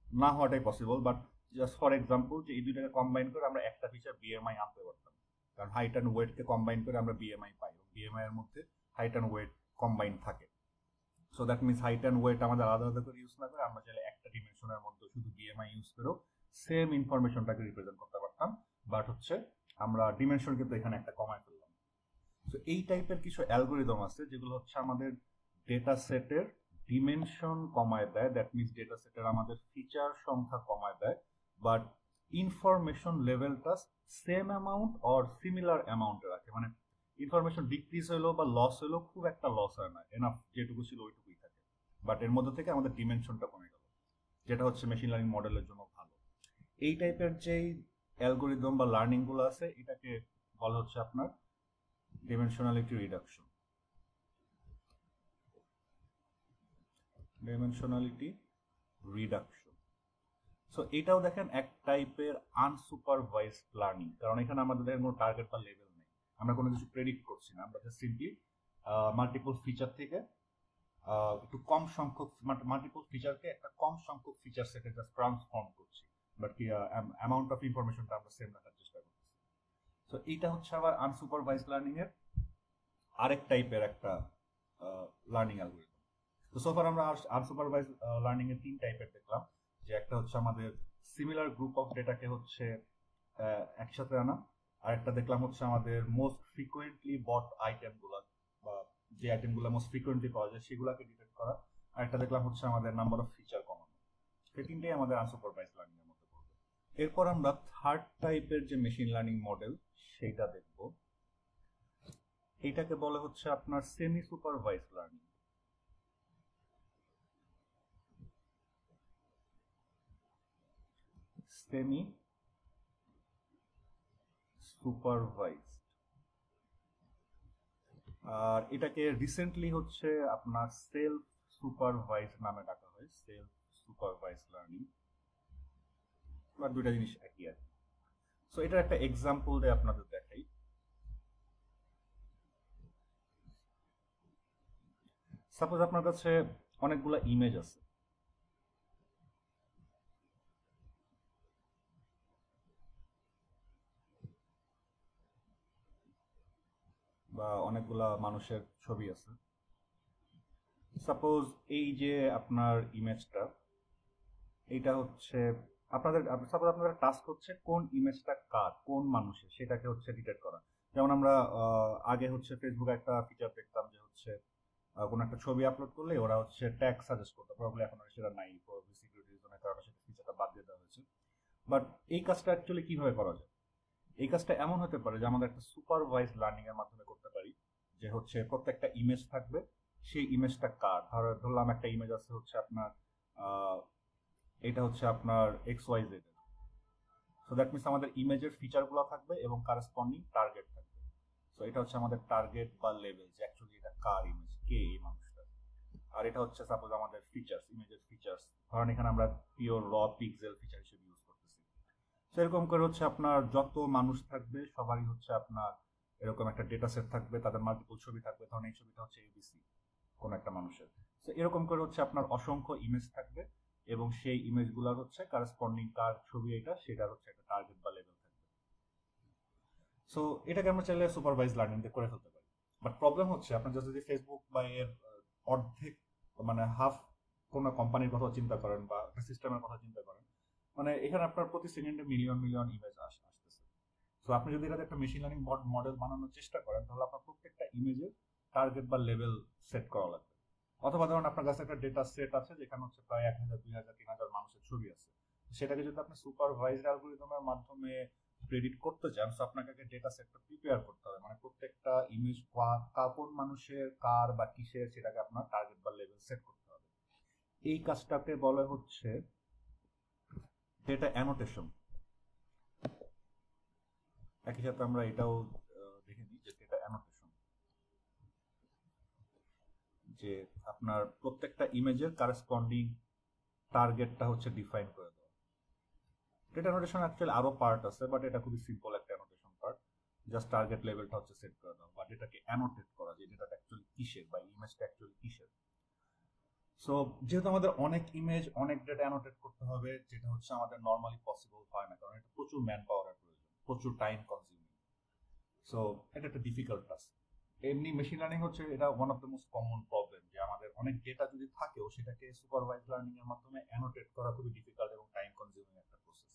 না হওয়াটাই possible, but just for example যে এই দুইটাকে কম্বাইন করে আমরা একটা ফিচার বিএমআই আনতে পারতাম, কারণ হাইট অ্যান্ড ওয়েটকে কম্বাইন করে আমরা বিএমআই পাই, বিএমআই এর মধ্যে হাইট অ্যান্ড ওয়েট কম্বাইন থাকে। So that means height and weight আমাদের আলাদা আলাদা করে ইউজ না করে আমরা চাইলে একটা ডিমেনশনের মধ্যে শুধু বিএমআই ইউজ করেও সেম ইনফরমেশনটাকে রিপ্রেজেন্ট করতে পারতাম, বাট হচ্ছে আমরা ডিমেনশন কিন্তু এখানে একটা কমায় ফেললাম। তো এই টাইপের কিছু অ্যালগোরিদম আছে যেগুলো হচ্ছে আমাদের ডেটা সেটের ডিমেনশন কমায় দেয়, দ্যাট মিনস ডেটা সেটের আমাদের ফিচার সংখ্যা কমায় দেয়, বাট ইনফরমেশন লেভেলটা সেম অ্যামাউন্ট অর সিমিলার অ্যামাউন্টে রাখে। মানে ইনফরমেশন ডিক্রিজ হইলো বা লস হইলো খুব একটা লস হয় না, এনাফ যেটুকু ছিল ওইটুকুই থাকে, বাট এর মধ্যে থেকে আমাদের ডিমেনশনটা কমে গেল, যেটা হচ্ছে মেশিন লার্নিং মডেলের জন্য ভালো। এই টাইপের যেই অ্যালগোরিদম বা লার্নিং গুলো আছে এটাকে বলা হচ্ছে আপনার dimensionality reduction. Dimensionality reduction. So এটাও দেখেন এক টাইপের আনসুপারভাইজড লার্নিং, কারণ এখানে আমাদের কোনো টার্গেট বা লেভেল নেই, আমরা কোনো কিছু প্রেডিক্ট করছি না, আমরা জাস্ট সিম্পলি মাল্টিপল ফিচার থেকে একটু কম সংখ্যক মাল্টিপল ফিচারকে একটা কম সংখ্যক ফিচার সেটে জাস্ট ট্রান্সফর্ম করছি, বাট কি অ্যামাউন্ট অফ ইনফরমেশনটা আমরা সেম রাখার চেষ্টা করছি। সো এইটা হচ্ছে আবার আনসুপারভাইজড লার্নিং এর আরেক টাইপের একটা লার্নিং অ্যালগোরিদম। তো সোফার আমরা আনসুপারভাইজ লার্নিং এর 3 টাইপের দেখলাম, যে একটা হচ্ছে আমাদের সিমিলার গ্রুপ অফ ডেটাকে হচ্ছে একসাথে আনা, আর একটা দেখলাম হচ্ছে আমাদের মোস্ট ফ্রিকোয়েন্টলি বট আইটেম গুলা বা যে আইটেম গুলো মোস্ট ফ্রিকোয়েন্টলি পাওয়া যায় সেগুলোকে ডিটেক্ট করা, আর একটা দেখলাম হচ্ছে আমাদের নাম্বার অফ ফিচার কমানো। এই তিনটেই আমাদের আনসুপারভাইজ লার্নিং এর মধ্যে পড়বে। এরপর আমরা থার্ড টাইপের যে মেশিন লার্নিং মডেল সেইটা দেখব, এটাকে বলে হচ্ছে আপনার semi supervised learning. Semi supervised, আর এটাকে রিসেন্টলি হচ্ছে আপনার সেলফ সুপারভাইজ নামে ডাকা হয়, সেলফ সুপারভাইজ লার্নিং, বা দুইটা জিনিস একই আর কি। সো এটার একটা এক্সাম্পল দিয়ে আপনাদের দেখাই। সাপোজ আপনার কাছে অনেকগুলা ইমেজ আছে, বা অনেকগুলা মানুষের ছবি আছে। সাপোজ এই যে আপনার ইমেজটা, এইটা হচ্ছে আপনাদের, সাপোজ আপনাদের টাস্ক হচ্ছে কোন ইমেজটা কার, কোন মানুষের, সেটাকে হচ্ছে ডিটেক্ট করা। যেমন আমরা আগে হচ্ছে ফেসবুকে একটা ফিচার দেখতাম যে হচ্ছে কোনো একটা ছবি আপলোড করলে ওরা হচ্ছে ট্যাগ সাজেস্ট করতো, প্রবলি এখন আর সেটা নাই, প্রবলি সিকিউরিটি রিজনের কারণে সেটা ফিচারটা বাদ দিয়ে দেওয়া হয়েছে। বাট এই কাজটা অ্যাকচুয়ালি কিভাবে করা যায়? এই কাজটা এমন হতে পারে যে আমাদের একটা সুপারভাইজ লার্নিং এর মাধ্যমে করতে পারি, যে হচ্ছে প্রত্যেকটা ইমেজ থাকবে, সেই ইমেজটা কার। ধরলাম একটা ইমেজ আছে হচ্ছে আপনার এটা হচ্ছে আপনার XYZ এর। সো দ্যাট মিনস আমাদের ইমেজের ফিচারগুলো থাকবে এবং কারেসপন্ডিং টার্গেট থাকবে। সো এটা হচ্ছে আমাদের টার্গেট বা লেভেল, যে অ্যাকচুয়ালি এটা কার ইমেজ, কে এই মানুষটা। আর এটা হচ্ছে সাপোজ আমাদের ফিচার্স, ইমেজের ফিচার্স। ধরেন এখানে আমরা পিওর র পিক্সেল ফিচার হিসেবে ইউজ করতেছি। তো এরকম করে হচ্ছে আপনার যত মানুষ থাকবে সবারই হচ্ছে আপনার এরকম একটা ডেটা সেট থাকবে, তাদের মাল্টিপল ছবি থাকবে। ধরেন এই ছবিটা হচ্ছে ABC কোন একটা মানুষের। তো এরকম করে হচ্ছে আপনার অসংখ্য ইমেজ থাকবে এবং সেই ইমেজগুলোর হচ্ছে কারেসপন্ডিং কার ছবি এটা, সেটার হচ্ছে একটা টার্গেট বা লেভেল থাকবে। সো এটাকে আমরা চাইলে সুপারভাইজ লার্নিং দিয়ে করে ফেলতে পারি। বাট প্রবলেম হচ্ছে আপনার যদি ফেসবুক বা এর অর্ধেক মানে হাফ কোনো কোম্পানির কথা চিন্তা করেন বা সিস্টেমের কথা চিন্তা করেন, মানে এখানে আপনার প্রতি সেকেন্ডে মিলিয়ন মিলিয়ন ইমেজ আসতেছে। তো আপনি যদি এটাতে একটা মেশিন লার্নিং মডেল বানানোর চেষ্টা করেন, তাহলে আপনার প্রত্যেকটা ইমেজের টার্গেট বা লেভেল সেট করা লাগবে। অথবা ধরুন আপনার কাছে একটা ডেটা সেট আছে যেখানে হচ্ছে প্রায় 1000, 2000, 3000 মানুষের ছবি আছে। সেটাকে যদি আপনি সুপারভাইজড অ্যালগরিদমের মাধ্যমে প্রেডিক্ট করতে চান, তো আপনাকে আগে ডেটা সেটটা প্রিপেয়ার করতে হবে। মানে প্রত্যেকটা ইমেজ কোন মানুষের, কার বা কিসের, সেটাকে আপনার টার্গেট বা লেভেল সেট করতে হবে। এই কাজটাকে বলা হচ্ছে ডেটা অ্যানোটেশন। একই সাথে আমরা এটাও দেখে নিই যে ডেটা অ্যানোটেশন, যে আপনার প্রত্যেকটা ইমেজের কারেসপন্ডিং টার্গেটটা হচ্ছে ডিফাইন করে দেওয়া। ডেটা অ্যানোটেশন অ্যাকচুয়ালি আরো পার্ট আছে, বাট এটা খুবই সিম্পল একটা অ্যানোটেশন পার্ট। জাস্ট টার্গেট লেভেলটা হচ্ছে সেট করে দেওয়া বা ডেটাকে অ্যানোটেট করা, যে ডেটাটা অ্যাকচুয়ালি কিসের বা ইমেজটা অ্যাকচুয়ালি কিসের। সো যেহেতু আমাদের অনেক ইমেজ, অনেক ডেটা অ্যানোটেট করতে হবে, যেটা হচ্ছে আমাদের নর্মালি পসিবল হয় না, কারণ এটা প্রচুর ম্যান পাওয়ারের প্রয়োজন, প্রচুর টাইম কনজিউমিং। সো এটা একটা ডিফিকাল্ট টাস্ক। এমনি মেশিন লার্নিং হচ্ছে এটা one of the most common problem, যে আমাদের অনেক ডেটা যদি থাকেও সেটাকে সুপারভাইজড লার্নিং এর মাধ্যমে অ্যানোটেট করা খুবই ডিফিকাল্ট এবং টাইম কনজিউমিং একটা প্রসেস।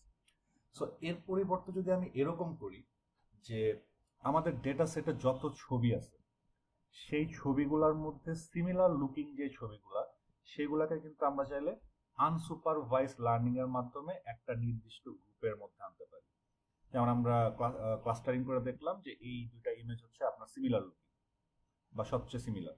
সো এর পরিবর্তে যদি আমি এরকম করি যে আমাদের ডেটা সেটে যত ছবি আছে সেই ছবিগুলোর মধ্যে সিমিলার লুকিং যে ছবিগুলা, সেগুলাকে কিন্তু আমরা চাইলে আনসুপারভাইজড লার্নিং এর মাধ্যমে একটা নির্দিষ্ট গ্রুপের মধ্যে আনতে পারি। যেমন আমরা ক্লাস্টারিং করে দেখলাম যে এই দুইটা ইমেজ হচ্ছে আপনার সিমিলার লুকিং বা সবচেয়ে সিমিলার,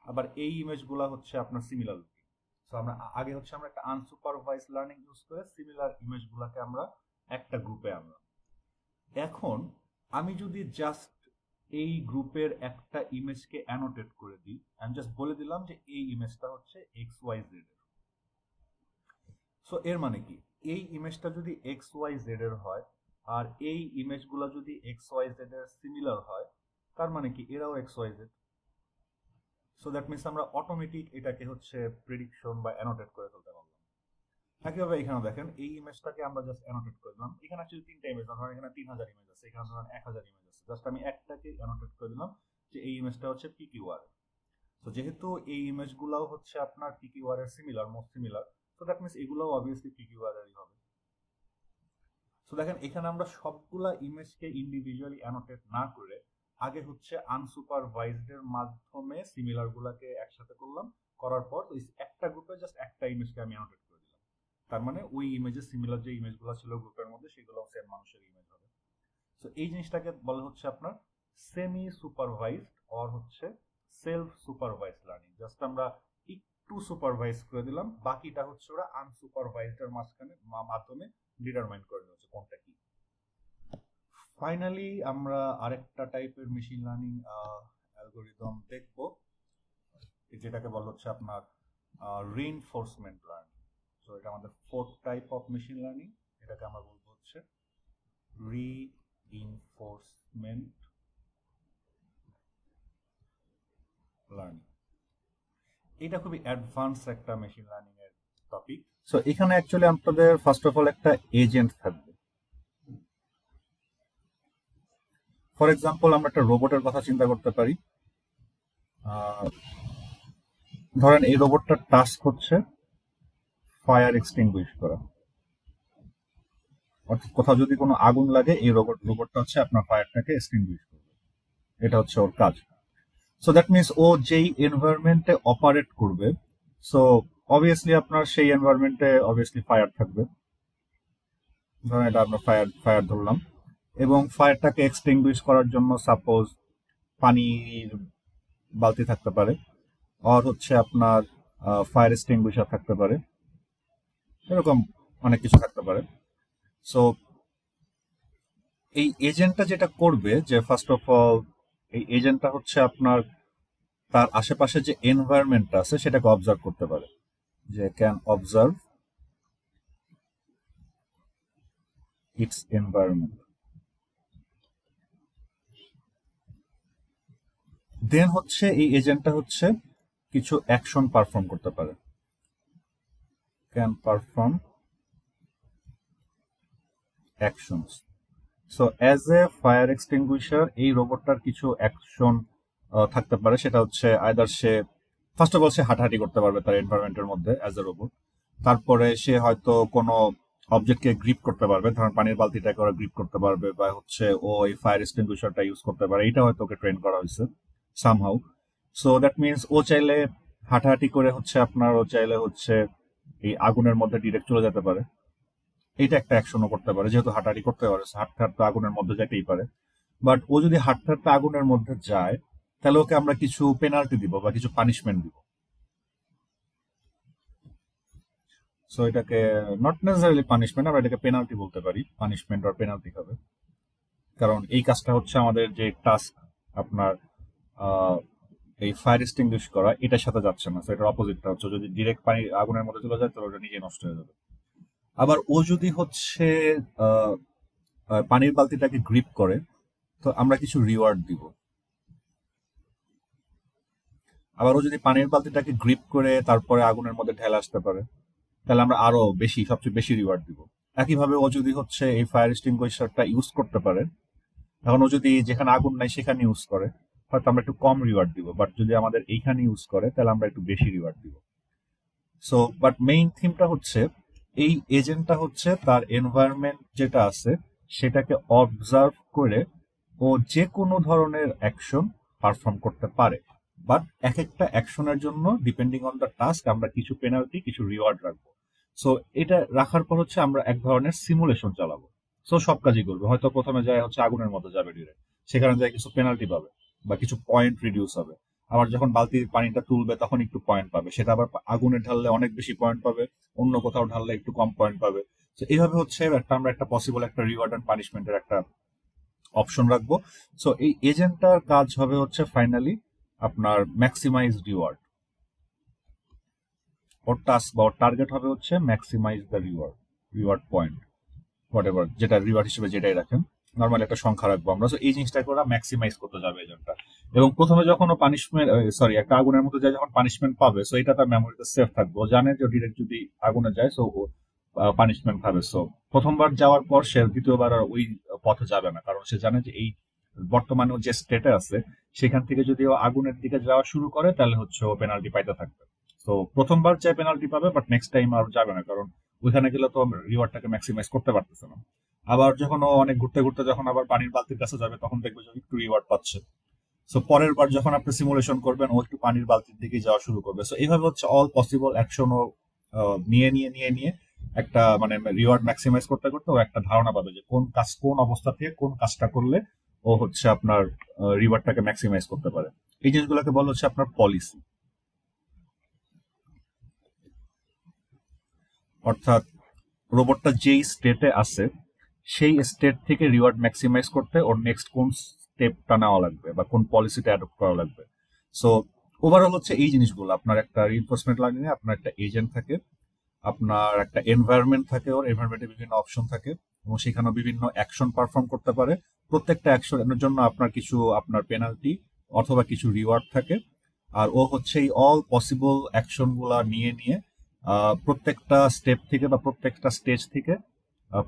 আবার এই ইমেজগুলা হচ্ছে আপনার সিমিলার লুকিং। সো আমরা আগে হচ্ছে আমরা একটা আনসুপারভাইজড লার্নিং ইউজ করে সিমিলার ইমেজগুলোকে আমরা একটা গ্রুপে আনলাম। এখন আমি যদি জাস্ট এই গ্রুপের একটা ইমেজকে অ্যানোটেট করে দিই, আমি জাস্ট বলে দিলাম যে এই ইমেজটা হচ্ছে XYZ এর। সো এর মানে কি, এই ইমেজটা যদি XYZ এর হয় আর এই ইমেজগুলো যদি XYZ এর সিমিলার হয়, তার মানে কি এরাও XYZ। সো দ্যাট মিনস আমরা অটোমেটিক এটাকে হচ্ছে প্রেডিকশন বা অ্যানোটেট করে ফেলতে পারলাম। একইভাবে এখানে দেখেন এই ইমেজটাকে আমরা জাস্ট অ্যানোটেট করে দিলাম। এখানে অ্যাকচুয়ালি তিনটা ইমেজ না, ধরেন এখানে 3000 ইমেজ আছে, এখানে ধরেন 1000 ইমেজ আছে, জাস্ট আমি একটাকে অ্যানোটেট করে দিলাম যে এই ইমেজটা হচ্ছে PQR। তো যেহেতু এই ইমেজগুলোও হচ্ছে আপনার PQR এর সিমিলার, মোস্ট সিমিলার, তো দ্যাট মিনস এগুলোও অবভিয়াসলি PQR এরই হবে। সো দেখেন এখানে আমরা সবগুলা ইমেজকে ইন্ডিভিজুয়ালি অ্যানোটেট না করে আগে হচ্ছে আনসুপারভাইজড এর মাধ্যমে সিমিলার গুলাকে একসাথে করলাম, করার পর ওই একটা গ্রুপে জাস্ট একটা ইমেজকে আমি অ্যানোটেট করে দিলাম। তার মানে ওই ইমেজে সিমিলার যে ইমেজগুলো ছিল গ্রুপের মধ্যে সেগুলো সেম মানুষের ইমেজ হবে। সো এই জিনিসটাকে বলা হচ্ছে আপনার সেমি সুপারভাইজড অর হচ্ছে সেলফ সুপারভাইজড লার্নিং। জাস্ট আমরা একটু সুপারভাইজ করে দিলাম, বাকিটা হচ্ছে ওরা আনসুপারভাইজড এর মাধ্যমে ডিটারমাইন করে নিচ্ছে কোনটা কি। ফাইনালি আমরা আরেকটা টাইপের মেশিন লার্নিং অ্যালগরিদম দেখব, যেটাকে বলা হচ্ছে আপনার রিইনফোর্সমেন্ট লার্নিং। সো এটা আমাদের fourth type of machine learning, এটাকে আমরা বলবো হচ্ছে রিইনফোর্সমেন্ট লার্নিং। এটা খুবই অ্যাডভান্স একটা মেশিন লার্নিং এর টপিক। সো এখানে অ্যাকচুয়ালি আপনাদের ফার্স্ট অফ অল একটা এজেন্ট থাকবে। ফর এক্সাম্পল আমরা একটা রোবটের কথা চিন্তা করতে পারি। ধরেন এই রোবটটার টাস্ক হচ্ছে ফায়ার এক্সটিংগুইশ করা, অর্থাৎ কোথাও যদি কোনো আগুন লাগে এই রোবটটা হচ্ছে আপনার ফায়ারটাকে এক্সটিংগুইশ করবে, এটা হচ্ছে ওর কাজ। সো দ্যাট মিনস ও যেই এনভায়রনমেন্টে অপারেট করবে, সো অবভিয়াসলি আপনার সেই এনভায়রনমেন্টে অবভিয়াসলি ফায়ার থাকবে। ধরেন এটা আমরা ফায়ার ধরলাম, এবং ফায়ারটাকে এক্সটিংগুইশ করার জন্য সাপোজ পানির বালতি থাকতে পারে, আর হচ্ছে আপনার ফায়ার এক্সটিংগুইশার থাকতে পারে, এরকম অনেক কিছু থাকতে পারে। সো এই এজেন্টটা যেটা করবে যে ফার্স্ট অফ অল এই এজেন্টটা হচ্ছে আপনার তার আশেপাশে যে এনভায়রনমেন্টটা আছে সেটাকে অবজার্ভ করতে পারে, যে can observe its environment. Then হচ্ছে এই এজেন্টটা হচ্ছে কিছু অ্যাকশন পারফর্ম করতে পারে, can perform actions. So as a fire extinguisher এই রোবটটার কিছু অ্যাকশন থাকতে পারে, সেটা হচ্ছে আইদার সে ফার্স্ট অফ অল সে হাঁটাহাঁটি করতে পারবে তার এনভায়রনমেন্টের মধ্যে অ্যাজ এ রোবট। তারপরে সে হয়তো কোনো অবজেক্টকে গ্রিপ করতে পারবে, ধরেন পানির বালতিটাকে ওরা গ্রিপ করতে পারবে, বা হচ্ছে ও এই ফায়ার এক্সটিংগুইশারটা ইউজ করতে পারে, এটা হয়তো ওকে ট্রেন করা হয়েছে সামহাউ। সো দ্যাট মিনস ও চাইলে হাঁটাহাঁটি করে হচ্ছে আপনার ও চাইলে হচ্ছে এই আগুনের মধ্যে ডিরেক্ট চলে যেতে পারে, এটা একটা অ্যাকশনও করতে পারে, যেহেতু হাঁটাহাঁটি করতে পারে হাঁটতে হাঁটতে আগুনের মধ্যে যেতেই পারে। বাট ও যদি হাঁটতে হাঁটতে আগুনের মধ্যে যায় তাহলে ওকে আমরা কিছু পেনাল্টি দিব বা কিছু পানিশমেন্ট দিব। সো এটাকে নট নেসেসারিলি পানিশমেন্ট, আমরা এটাকে পেনাল্টি বলতে পারি, পানিশমেন্ট আর পেনাল্টি হবে। কারণ এই কাজটা হচ্ছে আমাদের যে টাস্ক আপনার আহ, এই ফায়ার এক্সটিংগুইশ করা, এটার সাথে যাচ্ছে না। সো এটার অপোজিটটা হচ্ছে যদি ডিরেক্ট পানি আগুনের মধ্যে চলে যায় তাহলে ওটা নিজে নষ্ট হয়ে যাবে। আবার ও যদি হচ্ছে আহ, পানির বালতিটাকে গ্রিপ করে তো আমরা কিছু রিওয়ার্ড দিব। আবার ও যদি পানির বালতিটাকে গ্রিপ করে তারপরে আগুনের মধ্যে ঢেলে আসতে পারে তাহলে আমরা আরো বেশি, সবচেয়ে বেশি রিওয়ার্ড দিব। একইভাবে ও যদি হচ্ছে এই ফায়ার এক্সটিংগুইশারটা ইউজ করতে পারে, এখন ও যদি যেখানে আগুন নাই সেখানে ইউজ করে হয়তো আমরা একটু কম রিওয়ার্ড দিব, বাট যদি আমাদের এইখানে ইউজ করে তাহলে আমরা একটু বেশি রিওয়ার্ড দিব। সো বাট মেইন থিমটা হচ্ছে এই এজেন্টটা হচ্ছে তার এনভায়রনমেন্ট যেটা আছে সেটাকে অবজার্ভ করে ও যে কোনো ধরনের অ্যাকশন পারফর্ম করতে পারে। বাট এক একটা অ্যাকশনের জন্য ডিপেন্ডিং অন দ্য টাস্ক আমরা কিছু পেনাল্টি কিছু রিওয়ার্ড রাখবো। সো এটা রাখার পর হচ্ছে আমরা এক ধরনের সিমুলেশন চালাবো। সো সব কাজই করবে, হয়তো প্রথমে যায় হচ্ছে আগুনের মধ্যে যাবে ডিরেক্ট, সেখানে যায় কিছু পেনাল্টি পাবে বা কিছু পয়েন্ট রিডিউস হবে। আবার যখন বালতির পানিটা তুলবে তখন একটু পয়েন্ট পাবে, সেটা আবার আগুনে ঢাললে অনেক বেশি পয়েন্ট পাবে, অন্য কোথাও ঢাললে একটু কম পয়েন্ট পাবে। তো এইভাবে হচ্ছে আমরা একটা পসিবল একটা রিওয়ার্ড এন্ড পানিশমেন্টের একটা অপশন রাখবো। সো এই এজেন্টটার কাজ হবে হচ্ছে ফাইনালি আপনার ম্যাক্সিমাইজ রিওয়ার্ড। ওর টাস্ক বা ওর টার্গেট হবে হচ্ছে maximize the reward, reward point whatever যেটা রিওয়ার্ড হিসেবে যেটাই রাখেন, নর্মালি একটা সংখ্যা রাখবো আমরা। সো এই জিনিসটাকে ওরা ম্যাক্সিমাইজ করতে যাবে এজেন্টটা। এবং প্রথমে যখন ও পানিশমেন্ট, সরি, একটা আগুনের মধ্যে যায় যখন পানিশমেন্ট পাবে, সো এটা তার মেমোরিতে সেভ থাকবে, ও জানে যে ডিরেক্ট যদি আগুনে যায় সো পানিশমেন্ট খাবে। সো প্রথমবার যাওয়ার পর সে দ্বিতীয়বার আর ওই পথে যাবে না, কারণ সে জানে যে এই বর্তমানে ও যে স্টেটে আছে সেখান থেকে যদি ও আগুনের দিকে যাওয়া শুরু করে তাহলে হচ্ছে ও পেনাল্টি পাইতে থাকবে। তো প্রথমবার চাই পেনাল্টি পাবে, বাট নেক্সট টাইম আর যাবে না, কারণ ওইখানে গেলে তো রিওয়ার্ডটাকে ম্যাক্সিমাইজ করতে পারতেছে না। আবার যখন ও অনেক ঘুরতে ঘুরতে যখন আবার পানির বালতির কাছে যাবে তখন দেখবে যে একটু রিওয়ার্ড পাচ্ছে। সো পরের বার যখন আপনি সিমুলেশন করবেন ও একটু পানির বালতির দিকে যাওয়া শুরু করবে। সো এইভাবে হচ্ছে অল পসিবল অ্যাকশন ও নিয়ে নিয়ে নিয়ে নিয়ে একটা মানে রিওয়ার্ড ম্যাক্সিমাইজ করতে করতে ও একটা ধারণা পাবে যে কোন কাজ কোন অবস্থা থেকে কোন কাজটা করলে ও হচ্ছে আপনার রিওয়ার্ডটাকে ম্যাক্সিমাইজ করতে পারে। এই জিনিসগুলোকে বলা হচ্ছে আপনার পলিসি। অর্থাৎ রোবটটা যেই স্টেটে আছে সেই স্টেট থেকে রিওয়ার্ড ম্যাক্সিমাইজ করতে ওর নেক্সট কোন স্টেপটা নেওয়া লাগবে বা কোন পলিসিটা অ্যাডপ্ট করা লাগবে। সো ওভারঅল হচ্ছে এই জিনিসগুলো, আপনার একটা রিইনফোর্সমেন্ট লার্নিং এ আপনার একটা এজেন্ট থাকে, আপনার একটা এনভায়রনমেন্ট থাকে, ওর এনভায়রনমেন্টে বিভিন্ন অপশন থাকে এবং সেখানেও বিভিন্ন অ্যাকশন পারফর্ম করতে পারে। প্রত্যেকটা অ্যাকশনের জন্য আপনার কিছু আপনার পেনাল্টি অথবা কিছু রিওয়ার্ড থাকে। আর ও হচ্ছে এই অল পসিবল অ্যাকশন গুলা নিয়ে নিয়ে প্রত্যেকটা স্টেপ থেকে বা প্রত্যেকটা স্টেজ থেকে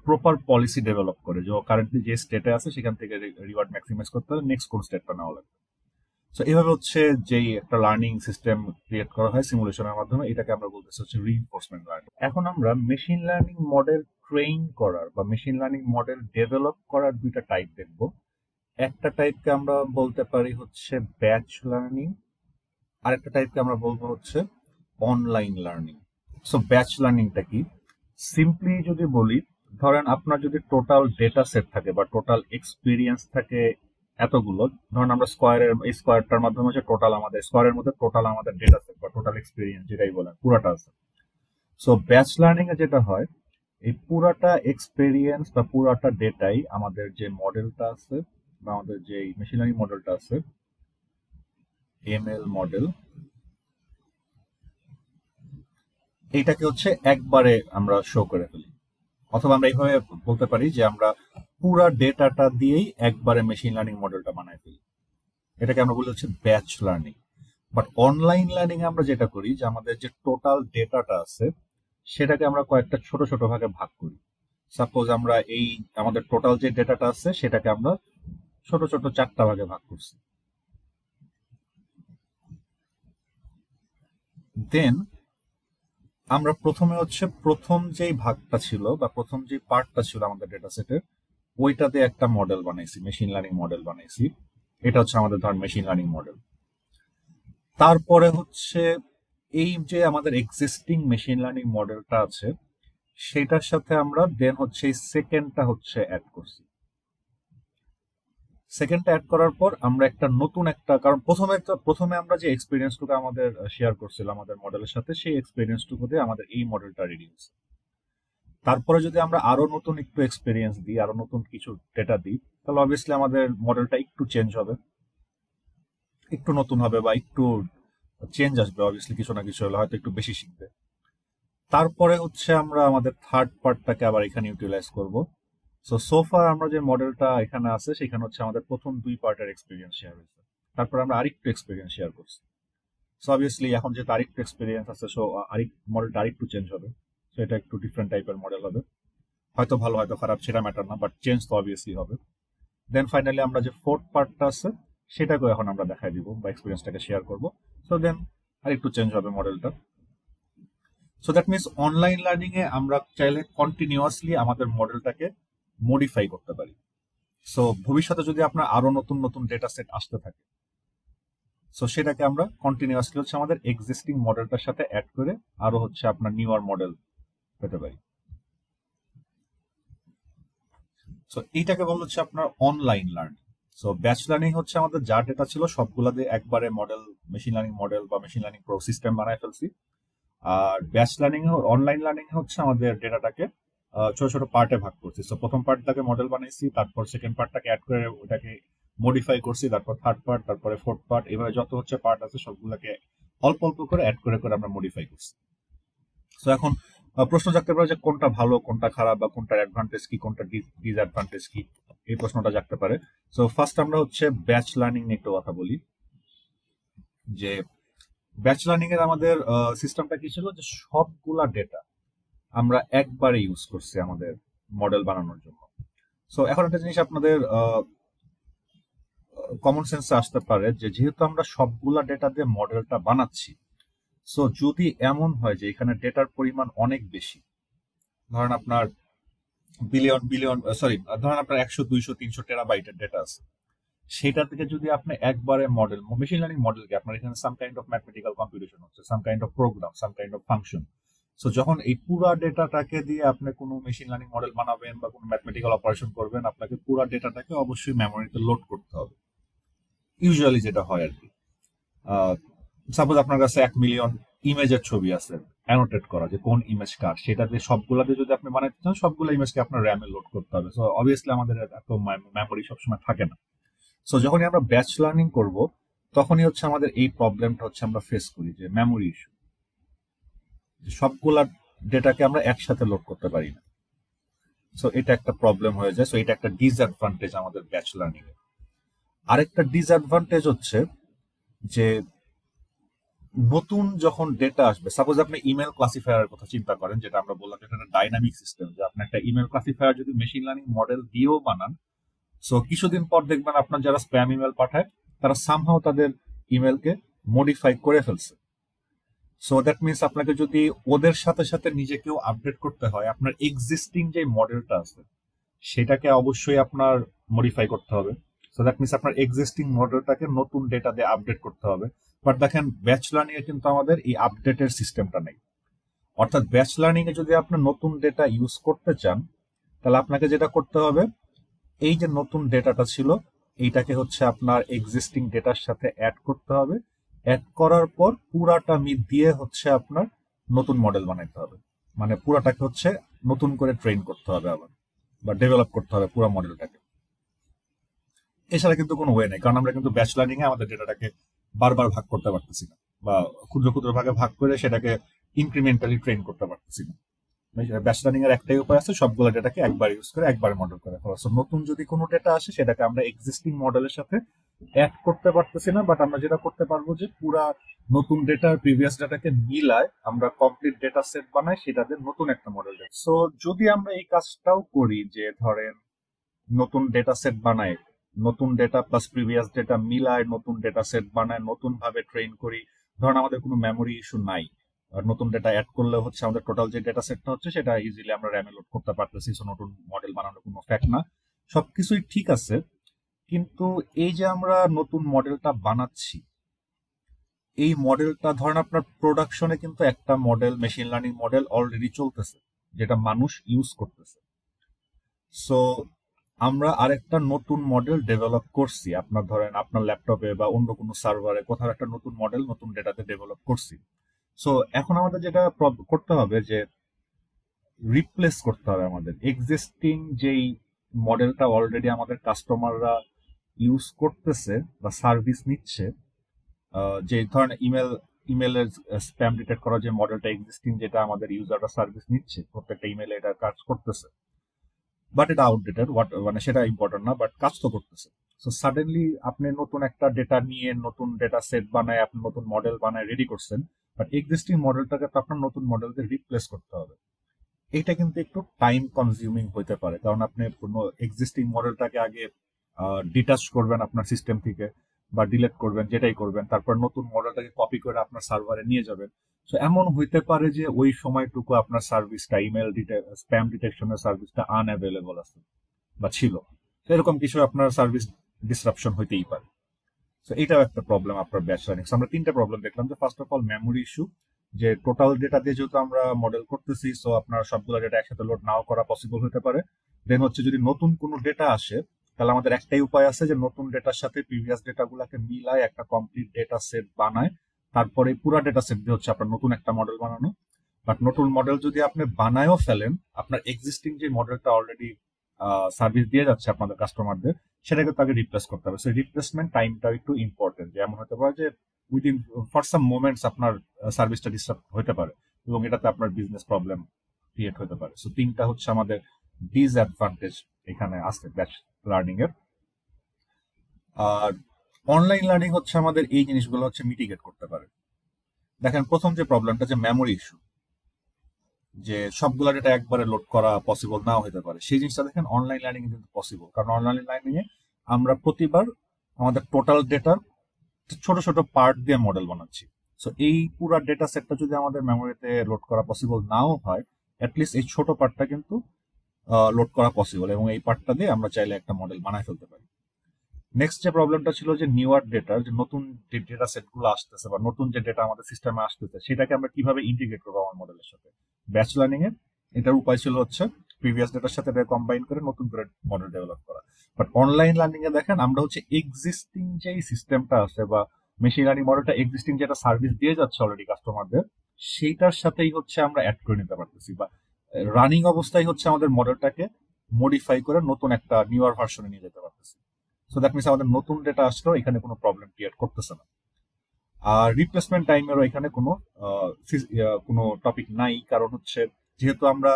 প্রপার পলিসি ডেভেলপ করে, যে কারেন্টলি যে স্টেটে আছে সেখান থেকে রিওয়ার্ড ম্যাক্সিমাইজ করতে হলে নেক্সট কোন স্টেপটা নেওয়া লাগবে। সো এইভাবে হচ্ছে যেই একটা লার্নিং সিস্টেম ক্রিয়েট করা হয় সিমুলেশনের মাধ্যমে, এটাকে আমরা বলতেছি হচ্ছে রিইনফোর্সমেন্ট লার্নিং। এখন আমরা মেশিন লার্নিং মডেল ট্রেইন করার বা মেশিন লার্নিং মডেল ডেভেলপ করার দুইটা টাইপ দেখব। একটা টাইপকে আমরা বলতে পারি হচ্ছে ব্যাচ লার্নিং, আরেকটা টাইপকে আমরা বলবো হচ্ছে অনলাইন লার্নিং। সো ব্যাচ লার্নিংটা কি? সিম্পলি যদি বলি, ধরেন আপনার যদি টোটাল ডেটা সেট থাকে বা টোটাল এক্সপিরিয়েন্স থাকে এতগুলো, ধরেন আমরা স্কোয়ারের এই স্কোয়ারটার মাধ্যমে হচ্ছে টোটাল আমাদের স্কোয়ারের মধ্যে টোটাল আমাদের ডেটা সেট টোটাল এক্সপিরিয়েন্স যেটাই বলেন পুরাটা আছে। সো ব্যাচ লার্নিং এ যেটা হয়, এই পুরাটা এক্সপেরিয়েন্স বা পুরাটা ডেটাই আমাদের যে মডেলটা আছে বা আমাদের যে মেশিন লার্নিং মডেলটা আছে, এমএল মডেল, এইটাকে হচ্ছে একবারে আমরা শো করে ফেলি। অথবা আমরা এইভাবে বলতে পারি যে আমরা পুরা ডেটাটা দিয়েই একবারে মেশিন লার্নিং মডেলটা বানাই ফেলি। এটাকে আমরা বলি হচ্ছে batch learning. But online learning এ আমরা যেটা করি যে আমাদের যে টোটাল ডেটাটা আছে সেটাকে আমরা কয়েকটা ছোট ছোট ভাগে ভাগ করি। সাপোজ আমরা এই আমাদের টোটাল যে ডেটাটা আছে সেটাকে আমরা ছোট ছোট 4টা ভাগে ভাগ করছি। দেন আমরা প্রথমে হচ্ছে প্রথম যেই ভাগটা ছিল বা প্রথম যে পার্টটা ছিল আমাদের ডেটা সেটের, ওইটাতে একটা মডেল বানাইছি, মেশিন লার্নিং মডেল বানাইছি। এটা হচ্ছে আমাদের ধর মেশিন লার্নিং মডেল। তারপরে হচ্ছে এই যে আমাদের এক্সিস্টিং মেশিন লার্নিং মডেলটা আছে সেটার সাথে আমরা দেন হচ্ছে এই সেকেন্ডটা হচ্ছে অ্যাড করছি। সেকেন্ডটা অ্যাড করার পর আমরা একটা নতুন একটা, কারণ প্রথমে আমরা যে এক্সপিরিয়েন্সটুকু আমাদের শেয়ার করছিলাম আমাদের মডেলের সাথে, সেই এক্সপিরিয়েন্সটুকু দিয়ে আমাদের এই মডেলটা রেডি হয়েছে। তারপরে যদি আমরা আরো নতুন একটু এক্সপিরিয়েন্স দিই, আরো নতুন কিছু ডেটা দিই, তাহলে অবভিয়াসলি আমাদের মডেলটা একটু চেঞ্জ হবে, একটু নতুন হবে বা একটু চেঞ্জ আসবে। অবভিয়াসলি কিছু না কিছু হলে হয়তো একটু বেশি শিখবে। তারপরে হচ্ছে আমরা আমাদের থার্ড পার্টটাকে আবার এখানে ইউটিলাইজ করব। সোফার আমরা যে মডেলটা এখানে আছে সেখানে হচ্ছে আমাদের প্রথম 2 পার্টের এক্সপিরিয়েন্স শেয়ার হয়েছে। তারপর আমরা আরেকটু এক্সপিরিয়েন্স শেয়ার করছি। সো অবভিয়াসলি এখন যেহেতু আরেকটু এক্সপিরিয়েন্স আছে, সো মডেলটা আরেকটু চেঞ্জ হবে। সো এটা একটু ডিফারেন্ট টাইপের মডেল হবে, হয়তো ভালো হয়তো খারাপ সেটা ম্যাটার না, বাট চেঞ্জ তো অবভিয়াসলি হবে। দেন ফাইনালি আমরা যে ফোর্থ পার্টটা আছে সেটাকে এখন আমরা দেখাই দিব বা এক্সপিরিয়েন্সটাকে শেয়ার করব। সো দেন আরেকটু চেঞ্জ হবে মডেলটা। So that means online learning এ আমরা চাইলে কন্টিনিউয়াসলি আমাদের মডেলটাকে মডিফাই করতে পারি। সো ভবিষ্যতে যদি আপনার আরো নতুন নতুন ডেটা সেট আসতে থাকে, সো সেটাকে আমরা কন্টিনিউয়াসলি হচ্ছে আমাদের এক্সিস্টিং মডেলটার সাথে অ্যাড করে আরো হচ্ছে আপনার নিউয়ার মডেল পেতে পারি। সো এইটাকে বলা হচ্ছে আপনার online learning. So batch learning হচ্ছে আমাদের যা ডেটা ছিল সবগুলা দিয়ে একবারে মডেল, মেশিন লার্নিং মডেল বা মেশিন লার্নিং প্রো সিস্টেম বানায় ফেলছি। আর ব্যাচ লার্নিং অনলাইন লার্নিং হচ্ছে আমাদের ডেটাটাকে ছোট ছোট পার্টে ভাগ করছি। সো প্রথম পার্টটাকে মডেল বানাইছি, তারপর সেকেন্ড পার্টটাকে অ্যাড করে ওটাকে মডিফাই করছি, তারপর থার্ড পার্ট, তারপরে ফোর্থ পার্ট, এভাবে যত হচ্ছে পার্ট আছে সবগুলোকে অল্প অল্প করে অ্যাড করে করে আমরা মডিফাই করছি। সো এখন প্রশ্ন জাগতে পারে যে কোনটা ভালো কোনটা খারাপ বা কোনটার অ্যাডভান্টেজ কি কোনটা ডিসঅ্যাডভান্টেজ কি, এই প্রশ্নটা জাগতে পারে। সো ফার্স্ট আমরা হচ্ছে ব্যাচ লার্নিং নিয়ে একটু কথা বলি। যে ব্যাচ লার্নিং এর আমাদের সিস্টেমটা কি ছিল, যে সবগুলা ডেটা আমরা একবারে ইউজ করছি আমাদের মডেল বানানোর জন্য। সো এখন একটা জিনিস আপনাদের কমন সেন্সে আসতে পারে যে যেহেতু আমরা সবগুলা ডেটা দিয়ে মডেলটা বানাচ্ছি, সো যদি এমন হয় যে এখানে ডেটার পরিমাণ অনেক বেশি, ধরেন আপনার বিলিয়ন বিলিয়ন সরি ধরেন আপনার 100 200 300 টেরাবাইটের ডেটা আছে, সেটা থেকে যদি আপনি একবারে মডেল, মেশিন লার্নিং মডেলকে আপনার এখানে some kind of mathematical computation হচ্ছে, some kind of program, some kind of function. So যখন এই পুরা ডেটাটাকে দিয়ে আপনি কোনো মেশিন লার্নিং মডেল বানাবেন বা কোনো ম্যাথমেটিক্যাল অপারেশন করবেন, আপনাকে পুরা ডেটাটাকে অবশ্যই মেমোরিতে লোড করতে হবে। ইউজুয়ালি যেটা হয় আর কি, সাপোজ আপনার কাছে 1 মিলিয়ন ইমেজের ছবি আছে অ্যানোটেট করা, যে কোন ইমেজ কার, সেটাতে সবগুলাতে যদি আপনি বানাতে চান সবগুলো ইমেজকে আপনার র্যামে লোড করতে হবে। সো অবভিয়াসলি আমাদের এত মেমোরি সবসময় থাকে না। সো যখনই আমরা ব্যাচ লার্নিং করব তখনই হচ্ছে আমাদের এই প্রবলেমটা হচ্ছে আমরা ফেস করি, যে মেমোরি ইস্যু, সবগুলা ডেটাকে আমরা একসাথে লোড করতে পারি না। সো এটা একটা প্রবলেম হয়ে যায়। সো এটা একটা ডিসঅ্যাডভান্টেজ আমাদের ব্যাচ লার্নিং এর। আরেকটা ডিসঅ্যাডভান্টেজ হচ্ছে যে নতুন যখন ডেটা আসবে, সাপোজ আপনি ইমেল ক্লাসিফায়ারের কথা চিন্তা করেন, যেটা আমরা বললাম এটা একটা ডাইনামিক সিস্টেম, যে আপনি একটা ইমেল ক্লাসিফায়ার যদি মেশিন লার্নিং মডেল দিয়েও বানান, সো কিছুদিন পর দেখবেন আপনার যারা স্প্যাম ইমেল পাঠায় তারা সামহাও তাদের ইমেলকে মডিফাই করে ফেলছে। সো দ্যাট মিনস আপনাকে যদি ওদের সাথে সাথে নিজেকেও আপডেট করতে হয়, আপনার এক্সিস্টিং যে মডেলটা আছে সেটাকে অবশ্যই আপনার মডিফাই করতে হবে। সো দ্যাট মিনস আপনার এক্সিস্টিং মডেলটাকে নতুন ডেটা দিয়ে আপডেট করতে হবে। বাট দেখেন ব্যাচ লার্নিং এ কিন্তু আমাদের এই আপডেটের সিস্টেমটা নেই। অর্থাৎ ব্যাচ লার্নিং এ যদি আপনি নতুন ডেটা ইউজ করতে চান, তাহলে আপনাকে যেটা করতে হবে, এই যে নতুন ডেটাটা ছিল এইটাকে হচ্ছে আপনার এক্সিস্টিং ডেটার সাথে অ্যাড করতে হবে, অ্যাড করার পর পুরাটা দিয়ে হচ্ছে আপনার নতুন মডেল বানাইতে হবে, মানে পুরাটাকে হচ্ছে নতুন করে ট্রেন করতে হবে আবার, বা ডেভেলপ করতে হবে পুরো মডেলটাকে। এছাড়া কিন্তু কোনো ওয়ে নেই, কারণ আমরা কিন্তু ব্যাচ লার্নিং এ আমাদের ডেটাটাকে বারবার ভাগ করতে পারতেছি না, বা ক্ষুদ্র ক্ষুদ্র ভাগে ভাগ করে সেটাকে ইনক্রিমেন্টালি ট্রেন করতে পারতেছি না। ব্যাচ লার্নিং এর একটাই উপায় আছে, সবগুলো ডেটাকে একবার ইউজ করে একবার মডেল করে ফেলা। So, নতুন যদি কোনো ডেটা আসে সেটাকে আমরা এক্সিস্টিং মডেলের সাথে অ্যাড করতে পারতেছি না, বাট আমরা যেটা করতে পারবো যে পুরা নতুন ডেটা প্রিভিয়াস ডেটাকে মিলায় আমরা কমপ্লিট ডেটা সেট বানাই, সেটাতে নতুন একটা মডেল দেয়। সো যদি আমরা এই কাজটাও করি, যে ধরেন নতুন ডেটা সেট বানায়, নতুন ডেটা প্লাস প্রিভিয়াস ডেটা মিলায় নতুন ডেটা সেট বানায়, নতুন ভাবে ট্রেন করি, ধরেন আমাদের কোনো মেমোরি ইস্যু নাই, আর নতুন ডেটা অ্যাড করলে হচ্ছে আমাদের টোটাল যে ডেটা সেটটা হচ্ছে সেটা ইজিলি আমরা র্যামে লোড করতে পারতেছি। সো নতুন মডেল বানানোর কোনো ফ্যাক্ট না, সবকিছুই ঠিক আছে। কিন্তু এই যে আমরা নতুন মডেলটা বানাচ্ছি, এই মডেলটা ধরেন আপনার প্রোডাকশনে কিন্তু একটা model, machine learning model already চলতেছে, যেটা মানুষ ইউজ করতেছে। সো আমরা আরেকটা নতুন মডেল ডেভেলপ করছি, আপনার ধরেন আপনার ল্যাপটপে বা অন্য কোনো সার্ভারে কোথাও একটা নতুন মডেল নতুন ডেটাতে ডেভেলপ করছি। সো এখন আমাদের যেটা করতে হবে যে রিপ্লেস করতে হবে আমাদের এক্সিস্টিং যেই মডেলটা অলরেডি আমাদের কাস্টমাররা ইউজ করতেছে বা সার্ভিস নিচ্ছে। যে ধরেন ইমেলের স্প্যাম ডিটেক্ট করা যে মডেলটা এক্সিস্টিং, যেটা আমাদের ইউজাররা সার্ভিস নিচ্ছে, প্রত্যেকটা ইমেলে এটা কাজ করতেছে, বাট এটা আউটডেটেড, মানে সেটা ইম্পর্টেন্ট না, বাট কাজ তো করতেছে। সো সাডেনলি আপনি নতুন একটা ডেটা নিয়ে নতুন ডেটা সেট বানায় আপনি নতুন মডেল বানায় রেডি করছেন, বাট এক্সিস্টিং মডেলটাকে তো আপনার নতুন মডেল দিয়ে রিপ্লেস করতে হবে। এটা কিন্তু একটু টাইম কনজিউমিং হতে পারে, কারণ আপনি কোনো এক্সিস্টিং মডেলটাকে আগে ডিটাচ করবেন আপনার সিস্টেম থেকে, বা ডিলিট করবেন, যেটাই করবেন, তারপর নতুন মডেলটাকে কপি করে আপনার সার্ভারে নিয়ে যাবেন। তো এমন হইতে পারে যে ওই সময়টুকু আপনার সার্ভিসটা, স্প্যাম ডিটেকশনের সার্ভিসটা আনঅ্যাভেলেবল আছে বা ছিল। তো এরকম কিছু আপনার সার্ভিস ডিসরাপশন হইতেই পারে। তো এটাও একটা প্রবলেম আপনার ব্যাচ লার্নিং। আমরা তিনটা প্রবলেম দেখলাম, যে first of all memory issue, যে টোটাল ডেটা দিয়ে যেহেতু আমরা মডেল করতেছি, সো আপনার সবগুলো ডেটা একসাথে লোড নাও করা পসিবল হতে পারে। দেন হচ্ছে যদি নতুন কোনো ডেটা আসে, তাহলে আমাদের একটাই উপায় আছে যে নতুন ডেটার সাথে প্রিভিয়াস ডেটা গুলাকে মিলায় একটা কমপ্লিট ডেটা সেট বানায়, তারপরে পুরো ডেটা সেট দিয়ে হচ্ছে আপনার নতুন একটা মডেল বানানো। বাট নতুন মডেল যদি আপনি বানায়ও ফেলেন, আপনার এক্সিস্টিং যে মডেলটা অলরেডি সার্ভিস দিয়ে যাচ্ছে আপনাদের কাস্টমারদের, সেটাকে তাকে রিপ্লেস করতে হবে। সেই রিপ্লেসমেন্ট টাইমটা একটু ইম্পর্টেন্ট, যে এমন হতে পারে যে উইদিন ফর সাম মোমেন্টস আপনার সার্ভিসটা ডিস্টার্ব হতে পারে, এবং এটাতে আপনার বিজনেস প্রবলেম ক্রিয়েট হতে পারে। সো তিনটা হচ্ছে আমাদের ডিসঅ্যাডভান্টেজ এখানে আছে ব্যাচ লার্নিং এর। আর অনলাইন লার্নিং হচ্ছে আমাদের এই জিনিসগুলো হচ্ছে মিটিগেট করতে পারে। দেখেন প্রথম যে প্রবলেমটা, যে মেমোরি ইস্যু, যে সবগুলা ডেটা একবারে লোড করা পসিবল নাও হতে পারে, সেই জিনিসটা দেখেন অনলাইন লার্নিং কিন্তু পসিবল, কারণ অনলাইন লার্নিং এ আমরা প্রতিবার আমাদের টোটাল ডেটার ছোট ছোট পার্ট দিয়ে মডেল বানাচ্ছি। সো এই পুরো ডেটা সেটটা যদি আমাদের মেমোরিতে লোড করা পসিবল নাও হয়, অ্যাটলিস্ট এই ছোট পার্টটা কিন্তু লোড করা পসিবল, এবং এই পার্টটা দিয়ে আমরা চাইলে একটা মডেল বানায় ফেলতে পারি। নেক্সট যে প্রবলেমটা ছিল, যে নিউয়ার ডেটার, যে নতুন যে ডেটা সেট গুলো আসতেছে বা নতুন যে ডেটা আমাদের সিস্টেমে আসতেছে, সেটাকে আমরা কিভাবে ইন্টিগ্রেট করবো আমার মডেলের সাথে। ব্যাচ লার্নিং এর এটার উপায় ছিল হচ্ছে প্রিভিয়াস ডেটার সাথে কম্বাইন করে নতুন করে মডেল ডেভেলপ করা। বাট অনলাইন লার্নিং এ দেখেন আমরা হচ্ছে এক্সিস্টিং যে সিস্টেমটা আছে বা মেশিন লার্নিং মডেলটা এক্সিস্টিং যেটা সার্ভিস দিয়ে যাচ্ছে অলরেডি কাস্টমারদের, সেইটার সাথেই হচ্ছে আমরা অ্যাড করে নিতে পারতেছি, বা রানিং অবস্থায় হচ্ছে আমাদের মডেলটাকে মডিফাই করে নতুন একটা নিউয়ার ভার্সনে নিয়ে যেতে পারতেছি। সো দ্যাট মিনস আমাদের নতুন ডেটা আসলেও এখানে কোনো প্রবলেম ক্রিয়েট করতেছে না। আর রিপ্লেসমেন্ট টাইমেরও এখানে কোনো টপিক নাই, কারণ হচ্ছে যেহেতু আমরা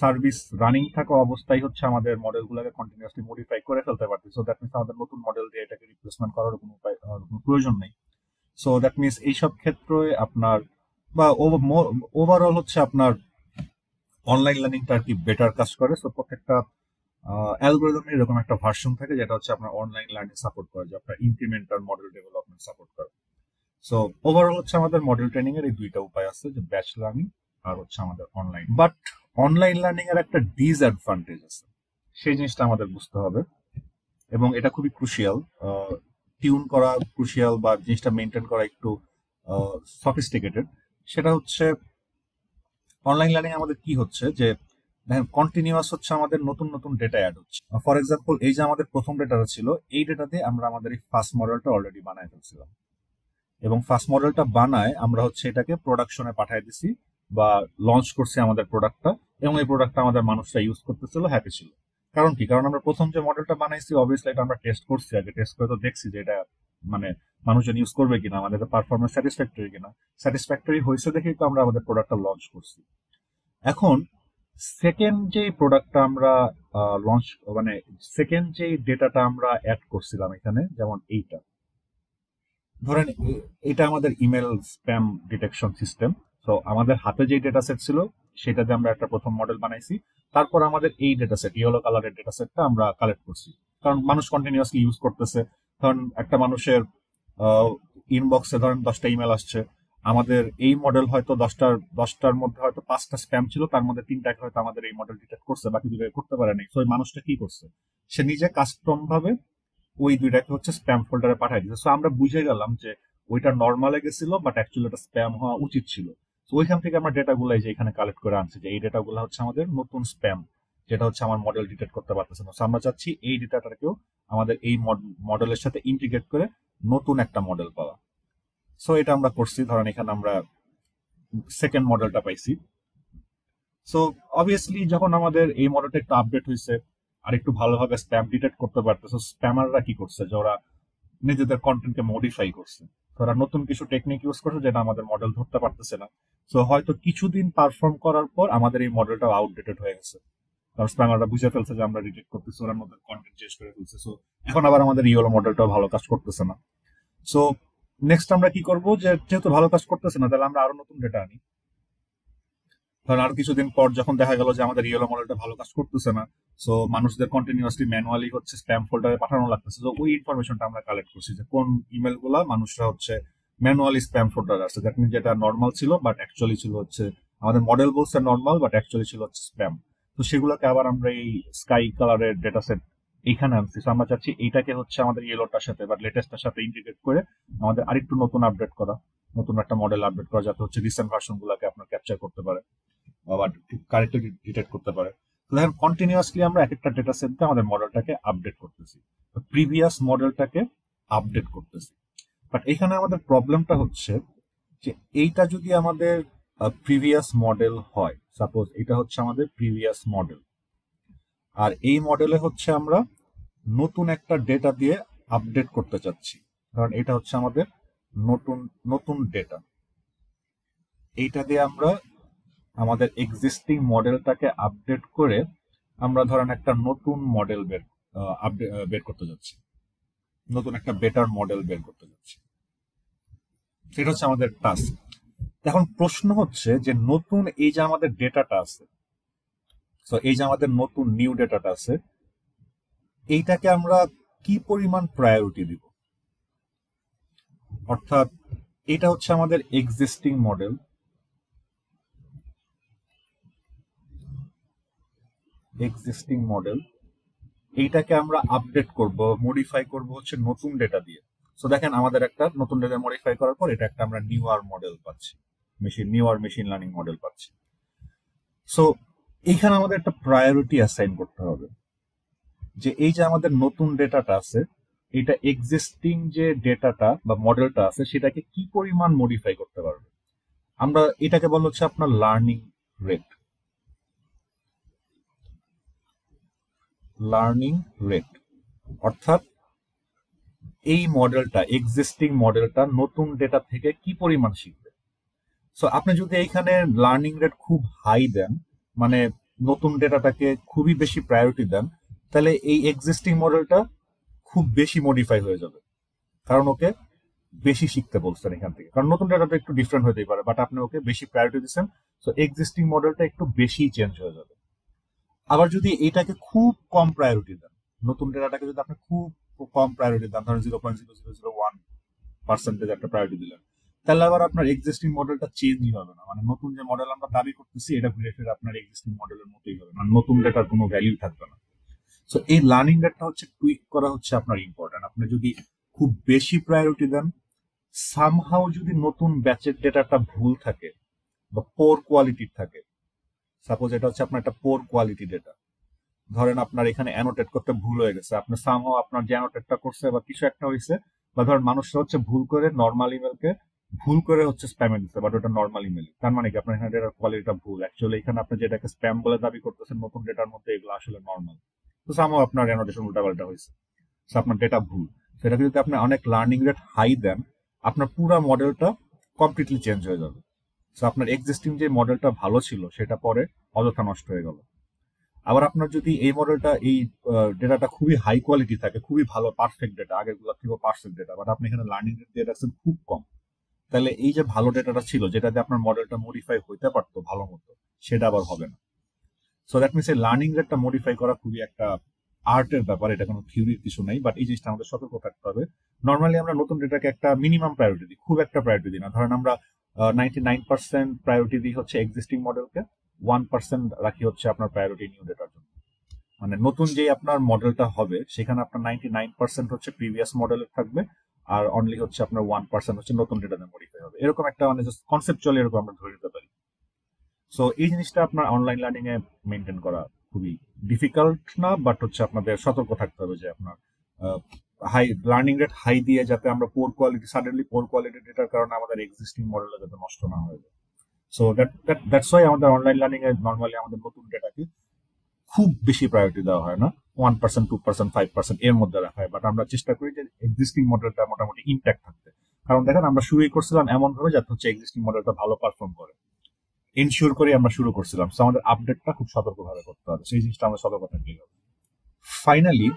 সার্ভিস রানিং থাকা অবস্থায় হচ্ছে আমাদের মডেলগুলোকে কন্টিনিউয়াসলি মডিফাই করে ফেলতে পারছি। সো দ্যাট মিনস আমাদের নতুন মডেল দিয়ে এটাকে রিপ্লেসমেন্ট করার কোনো উপায়, কোনো প্রয়োজন নেই। সো দ্যাট মিনস এইসব ক্ষেত্রে আপনার বা ওভারঅল হচ্ছে আপনার অনলাইন লার্নিংটা আর কি বেটার কাজ করে। সো প্রত্যেকটা অ্যালগোরিদমের এরকম একটা ভার্সন থাকে যেটা হচ্ছে আপনার অনলাইন লার্নিং সাপোর্ট করে, যে আপনার ইনক্রিমেন্টাল মডেল ডেভেলপমেন্ট সাপোর্ট করে। সো ওভারঅল হচ্ছে আমাদের মডেল ট্রেনিং এর এই দুইটা উপায় আছে, যে ব্যাচ লার্নিং আর হচ্ছে আমাদের অনলাইন। বাট অনলাইন লার্নিং এর একটা ডিসঅ্যাডভান্টেজ আছে, সেই জিনিসটা আমাদের বুঝতে হবে, এবং এটা খুবই ক্রুশিয়াল, টিউন করা ক্রুশিয়াল, বা জিনিসটা মেনটেন করা একটু সফিস্টিকেটেড। সেটা হচ্ছে অনলাইন লার্নিং আমাদের কি হচ্ছে, যে দেখেন কন্টিনিউয়াস হচ্ছে আমাদের নতুন নতুন ডেটা অ্যাড হচ্ছে। ফর এক্সাম্পল, এই যে আমাদের প্রথম ডেটাটা ছিল, এই ডেটাতে আমরা আমাদের এই ফার্স্ট মডেলটা অলরেডি বানায় ফেলছিলাম। এবং ফার্স্ট মডেলটা বানায় আমরা হচ্ছে এটাকে প্রোডাকশনে পাঠিয়ে দিছি বা লঞ্চ করছি আমাদের প্রোডাক্টটা, এবং এই প্রোডাক্টটা আমাদের মানুষরা ইউজ করতেছিল, হ্যাপি ছিল। কারণ কি, কারণ আমরা প্রথম যে মডেলটা বানাইছি অবভিয়াসলি এটা আমরা টেস্ট করছি, আগে টেস্ট করে তো দেখছি যে এটা মানে মানুষজন ইউজ করবে কিনা, আমাদের পারফরমেন্স স্যাটিসফ্যাক্টরি কিনা। স্যাটিসফ্যাক্টরি হয়েছে দেখেই তো আমরা আমাদের প্রোডাক্টটা লঞ্চ করছি। এখন সেকেন্ড যে প্রোডাক্টটা আমরা লঞ্চ, মানে সেকেন্ড যে ডেটাটা আমরা অ্যাড করছিলাম এখানে, যেমন এইটা ধরেন এটা আমাদের ইমেল স্প্যাম ডিটেকশন সিস্টেম। তো আমাদের হাতে যে ডেটা সেট ছিল সেটা দিয়ে আমরা একটা প্রথম মডেল বানাইছি। তারপর আমাদের এই ডেটা সেট, ইয়েলো কালারের ডেটা সেটটা আমরা কালেক্ট করছি, কারণ মানুষ কন্টিনিউয়াসলি ইউজ করতেছে। ধরেন একটা মানুষের ইনবক্সে ধরেন 10টা ইমেল আসছে, আমাদের এই মডেল হয়তো দশটার মধ্যে হয়তো 5টা স্প্যাম ছিল, তার মধ্যে 3টাকে হয়তো আমাদের এই মডেল ডিটেক্ট করছে, বাকি 2টাকে করতে পারে নাই। তো ওই মানুষটা কি করছে, সে নিজে কাস্টম ভাবে ওই 2টাকে হচ্ছে স্প্যাম ফোল্ডারে পাঠিয়ে দিচ্ছে। সো আমরা বুঝে গেলাম যে ওইটা নর্মালে গেছিল, বাট অ্যাকচুয়ালি ওটা স্প্যাম হওয়া উচিত ছিল। তো ওইখান থেকে আমরা ডেটাগুলো যে এখানে কালেক্ট করে আনছি, যে এই ডেটাগুলো হচ্ছে আমাদের নতুন স্প্যাম, যেটা হচ্ছে আমার মডেল ডিটেক্ট করতে পারতেছে না। So আমরা চাচ্ছি এই ডেটাটাকেও আমাদের এই মডেলের সাথে ইন্টিগ্রেট করে নতুন একটা মডেল পাওয়া। সো এটা আমরা করছি, ধরেন এখানে আমরা সেকেন্ড মডেলটা পাইছি। সো অবভিয়াসলি যখন আমাদের এই মডেলটা একটু আপডেট হয়েছে আর একটু ভালোভাবে স্প্যাম ডিটেক্ট করতে পারতেছে, স্প্যামাররা কি করছে যে ওরা নিজেদের কন্টেন্টকে মডিফাই করছে। তো ওরা নতুন কিছু টেকনিক ইউজ করছে যেটা আমাদের মডেল ধরতে পারতেছে না। সো হয়তো কিছুদিন পারফর্ম করার পর আমাদের এই মডেলটা আউটডেটেড হয়ে গেছে, কারণ স্প্যামাররা বুঝে ফেলছে যে আমরা রিজেক্ট করতেছি, ওরা নতুন কন্টেন্ট চেঞ্জ করে ফেলছে। সো এখন আবার আমাদের ইয়েলো মডেলটাও ভালো কাজ করতেছে না। সো নেক্সট আমরা কি করব, যে যেহেতু ভালো কাজ করতেছে না, তাহলে আমরা আরো নতুন ডেটা আনি। ধরেন আর কিছুদিন পর যখন দেখা গেল যে আমাদের ইয়েলো মডেলটা ভালো কাজ করতেছে না, সো মানুষদের কন্টিনিউয়াসলি ম্যানুয়ালি হচ্ছে স্প্যাম ফোল্ডারে পাঠানো লাগতেছে। তো ওই ইনফরমেশনটা আমরা কালেক্ট করছি যে কোন ইমেল গুলা মানুষরা হচ্ছে ম্যানুয়ালি স্প্যাম ফোল্ডারে আসছে, দ্যাট মিন যেটা নর্মাল ছিল বাট অ্যাকচুয়ালি ছিল হচ্ছে, আমাদের মডেল বলছে নর্মাল বাট অ্যাকচুয়ালি ছিল হচ্ছে স্প্যাম। তো সেগুলোকে আবার আমরা এই স্কাই কালারের ডেটা সেট এইখানে আনছি। So আমরা চাচ্ছি এইটাকে হচ্ছে আমাদের ইয়েলোটার সাথে বা লেটেস্টটার সাথে ইন্টিগ্রেট করে আমাদের আরেকটু নতুন আপডেট করা, নতুন একটা মডেল আপডেট করা, যাতে হচ্ছে রিসেন্ট ভার্সন গুলাকে আপনার ক্যাপচার করতে পারে আবার কারেক্টলি ডিটেক্ট করতে পারে। তো দেখেন কন্টিনিউয়াসলি আমরা এক একটা ডেটা সেট দিয়ে আমাদের মডেলটাকে আপডেট করতেছি, প্রিভিয়াস মডেলটাকে আপডেট করতেছি। বাট এখানে আমাদের প্রবলেমটা হচ্ছে যে এইটা যদি আমাদের প্রিভিয়াস মডেল হয়, সাপোজ এটা হচ্ছে আমাদের প্রিভিয়াস মডেল, আর এই মডেলে হচ্ছে আমরা নতুন একটা ডেটা দিয়ে আপডেট করতে চাচ্ছি, কারণ এটা হচ্ছে আমাদের নতুন নতুন ডেটা। এইটা দিয়ে আমরা আমাদের এক্সিস্টিং মডেলটাকে আপডেট করে আমরা ধরেন একটা নতুন মডেল বের করতে যাচ্ছি, নতুন একটা বেটার মডেল বের করতে যাচ্ছি। সেটা হচ্ছে আমাদের টাস্ক। এখন প্রশ্ন হচ্ছে যে নতুন এই যে আমাদের ডেটাটা আছে, তো এই যে আমাদের নতুন নিউ ডেটাটা আছে, এইটাকে আমরা কি পরিমাণ প্রায়োরিটি দিব। অর্থাৎ এটা হচ্ছে আমাদের এক্সিস্টিং মডেল, এইটাকে আমরা আপডেট করব, মডিফাই করব হচ্ছে নতুন ডেটা দিয়ে। সো দেখেন আমাদের একটা নতুন ডেটা মডিফাই করার পর এটা একটা আমরা নিউয়ার মডেল পাচ্ছি, নিউয়ার মেশিন লার্নিং মডেল পাচ্ছি। সো এইখানে আমাদের একটা প্রায়োরিটি অ্যাসাইন করতে হবে, যে এই যে আমাদের নতুন ডেটাটা আছে, এটা এক্সিস্টিং যে ডেটাটা বা মডেলটা আছে সেটাকে কি পরিমাণ মডিফাই করতে পারবে। আমরা এটাকে বলা হচ্ছে আপনার লার্নিং রেট। অর্থাৎ এই মডেলটা, এক্সিস্টিং মডেলটা নতুন ডেটা থেকে কি পরিমাণ শিখবে। সো আপনি যদি এইখানে লার্নিং রেট খুব হাই দেন, মানে নতুন ডেটাটাকে খুবই বেশি প্রায়োরিটি দেন, তাহলে এই এক্সিস্টিং মডেলটা খুব বেশি মডিফাই হয়ে যাবে, কারণ ওকে বেশি শিখতে বলছেন এখান থেকে। কারণ নতুন ডেটাটা একটু ডিফারেন্ট হতেই পারে, বাট আপনি ওকে বেশি প্রায়োরিটি দিচ্ছেন, সো এক্সিস্টিং মডেলটা একটু বেশি চেঞ্জ হয়ে যাবে। আবার যদি এটাকে খুব কম প্রায়োরিটি দেন, নতুন ডেটাটাকে যদি আপনি খুব কম প্রায়োরিটি দেন, ধরেন 0.0001% একটা প্রায়োরিটি দিলেন, তাহলে আবার আপনার এক্সিস্টিং মডেলটা চেঞ্জই হবে না। মানে নতুন যে মডেল আমরা দাবি করতেছি এটা ঘুরে ফিরে আপনার এক্সিস্টিং মডেলের মতোই হবে, মানে নতুন ডেটার কোনো ভ্যালিউ থাকবে না। সো এই লার্নিং রেটটা হচ্ছে টুইক করা হচ্ছে আপনার ইম্পর্টেন্ট। আপনি যদি খুব বেশি প্রায়োরিটি দেন, সামহাও যদি নতুন ব্যাচের ডেটাটা ভুল থাকে বা পোর কোয়ালিটির থাকে, সাপোজ এটা হচ্ছে আপনার একটা পোর কোয়ালিটি ডেটা, ধরেন আপনার এখানে অ্যানোটেট করতে ভুল হয়ে গেছে, আপনার সামহাও আপনার যে অ্যানোটেটটা করছে বা কিছু একটা হয়েছে, বা ধরেন মানুষরা হচ্ছে ভুল করে নর্মাল ইমেলকে ভুল করে হচ্ছে স্প্যামে দিচ্ছে, বাট ওটা নর্মাল ইমেল। তার মানে কি আপনার এখানে ডেটার কোয়ালিটিটা ভুল। অ্যাকচুয়ালি এখানে আপনি যেটাকে স্প্যাম বলে দাবি করতেছেন নতুন ডেটার মধ্যে, এগুলো আসলে নর্মাল। তো সামও আপনার অ্যানোটেশন উল্টাপাল্টা হয়েছে, তো আপনার ডেটা ভুল। সেটা যদি আপনি অনেক লার্নিং রেট হাই দেন, আপনার পুরো মডেলটা কমপ্লিটলি চেঞ্জ হয়ে যাবে। তো আপনার এক্সিস্টিং যে মডেলটা ভালো ছিল সেটা পরে অযথা নষ্ট হয়ে গেল। আবার আপনার যদি এই মডেলটা এই ডেটাটা খুবই হাই কোয়ালিটি থাকে, খুবই ভালো পারফেক্ট ডেটা, আগের গুলো থেকে পারফেক্ট ডেটা, বাট আপনি এখানে লার্নিং রেট দিয়ে রাখছেন খুব কম, তাহলে এই যে ভালো ডেটাটা ছিল যেটাতে আপনার মডেলটা মডিফাই হইতে পারতো ভালো মতো, সেটা আবার হবে না। সো দ্যাট মিনস এই লার্নিং রেটটা মডিফাই করা খুবই একটা আর্টের ব্যাপার, এটা কোনো থিওরির কিছু নেই, বাট এই জিনিসটা আমাদের সতর্ক থাকতে হবে। নর্মালি আমরা নতুন ডেটাকে একটা মিনিমাম প্রায়োরিটি দিই, খুব একটা প্রায়োরিটি দিই না। ধরেন আমরা 99% প্রায়োরিটি দিই হচ্ছে এক্সিস্টিং মডেলকে, 1% রাখি হচ্ছে আপনার প্রায়োরিটি নিউ ডেটার জন্য। মানে নতুন যে আপনার মডেলটা হবে সেখানে আপনার 99% হচ্ছে প্রিভিয়াস মডেলের থাকবে, আর অনলি হচ্ছে আপনার 1% হচ্ছে নতুন ডেটাতে মডিফাই হবে। এরকম একটা মানে কনসেপচুয়ালি এরকম আমরা ধরে নিতে পারি। সো এই জিনিসটা আপনার অনলাইন লার্নিং এ মেনটেন করা খুবই ডিফিকাল্ট না, বাট হচ্ছে আপনাদের সতর্ক থাকতে হবে যে আপনার হাই লার্নিং রেট হাই দিয়ে যাতে আমরা পোর কোয়ালিটি সাডেনলি পোর কোয়ালিটি ডেটার কারণে আমাদের এক্সিস্টিং মডেলটা যাতে নষ্ট না হয়ে যায়। সো দ্যাটস ওয়াই আমাদের অনলাইন লার্নিং এ নর্মালি আমাদের নতুন ডেটাকে খুব বেশি প্রায়োরিটি দেওয়া হয় না, 1%, 2%, 5% এর মধ্যে রাখা হয়। বাট আমরা চেষ্টা করি যে এক্সিস্টিং মডেলটা মোটামুটি ইনট্যাক্ট থাকতে। কারণ দেখেন আমরা শুরুই করছিলাম এমন ভাবে যাতে হচ্ছে এক্সিস্টিং মডেলটা ভালো পারফর্ম করে, ইনশিওর করে আমরা শুরু করছিলাম। সো আমাদের আপডেটটা খুব সতর্কভাবে করতে হবে, সেই জিনিসটা আমরা সতর্ক থাকলেই হবে। ফাইনালি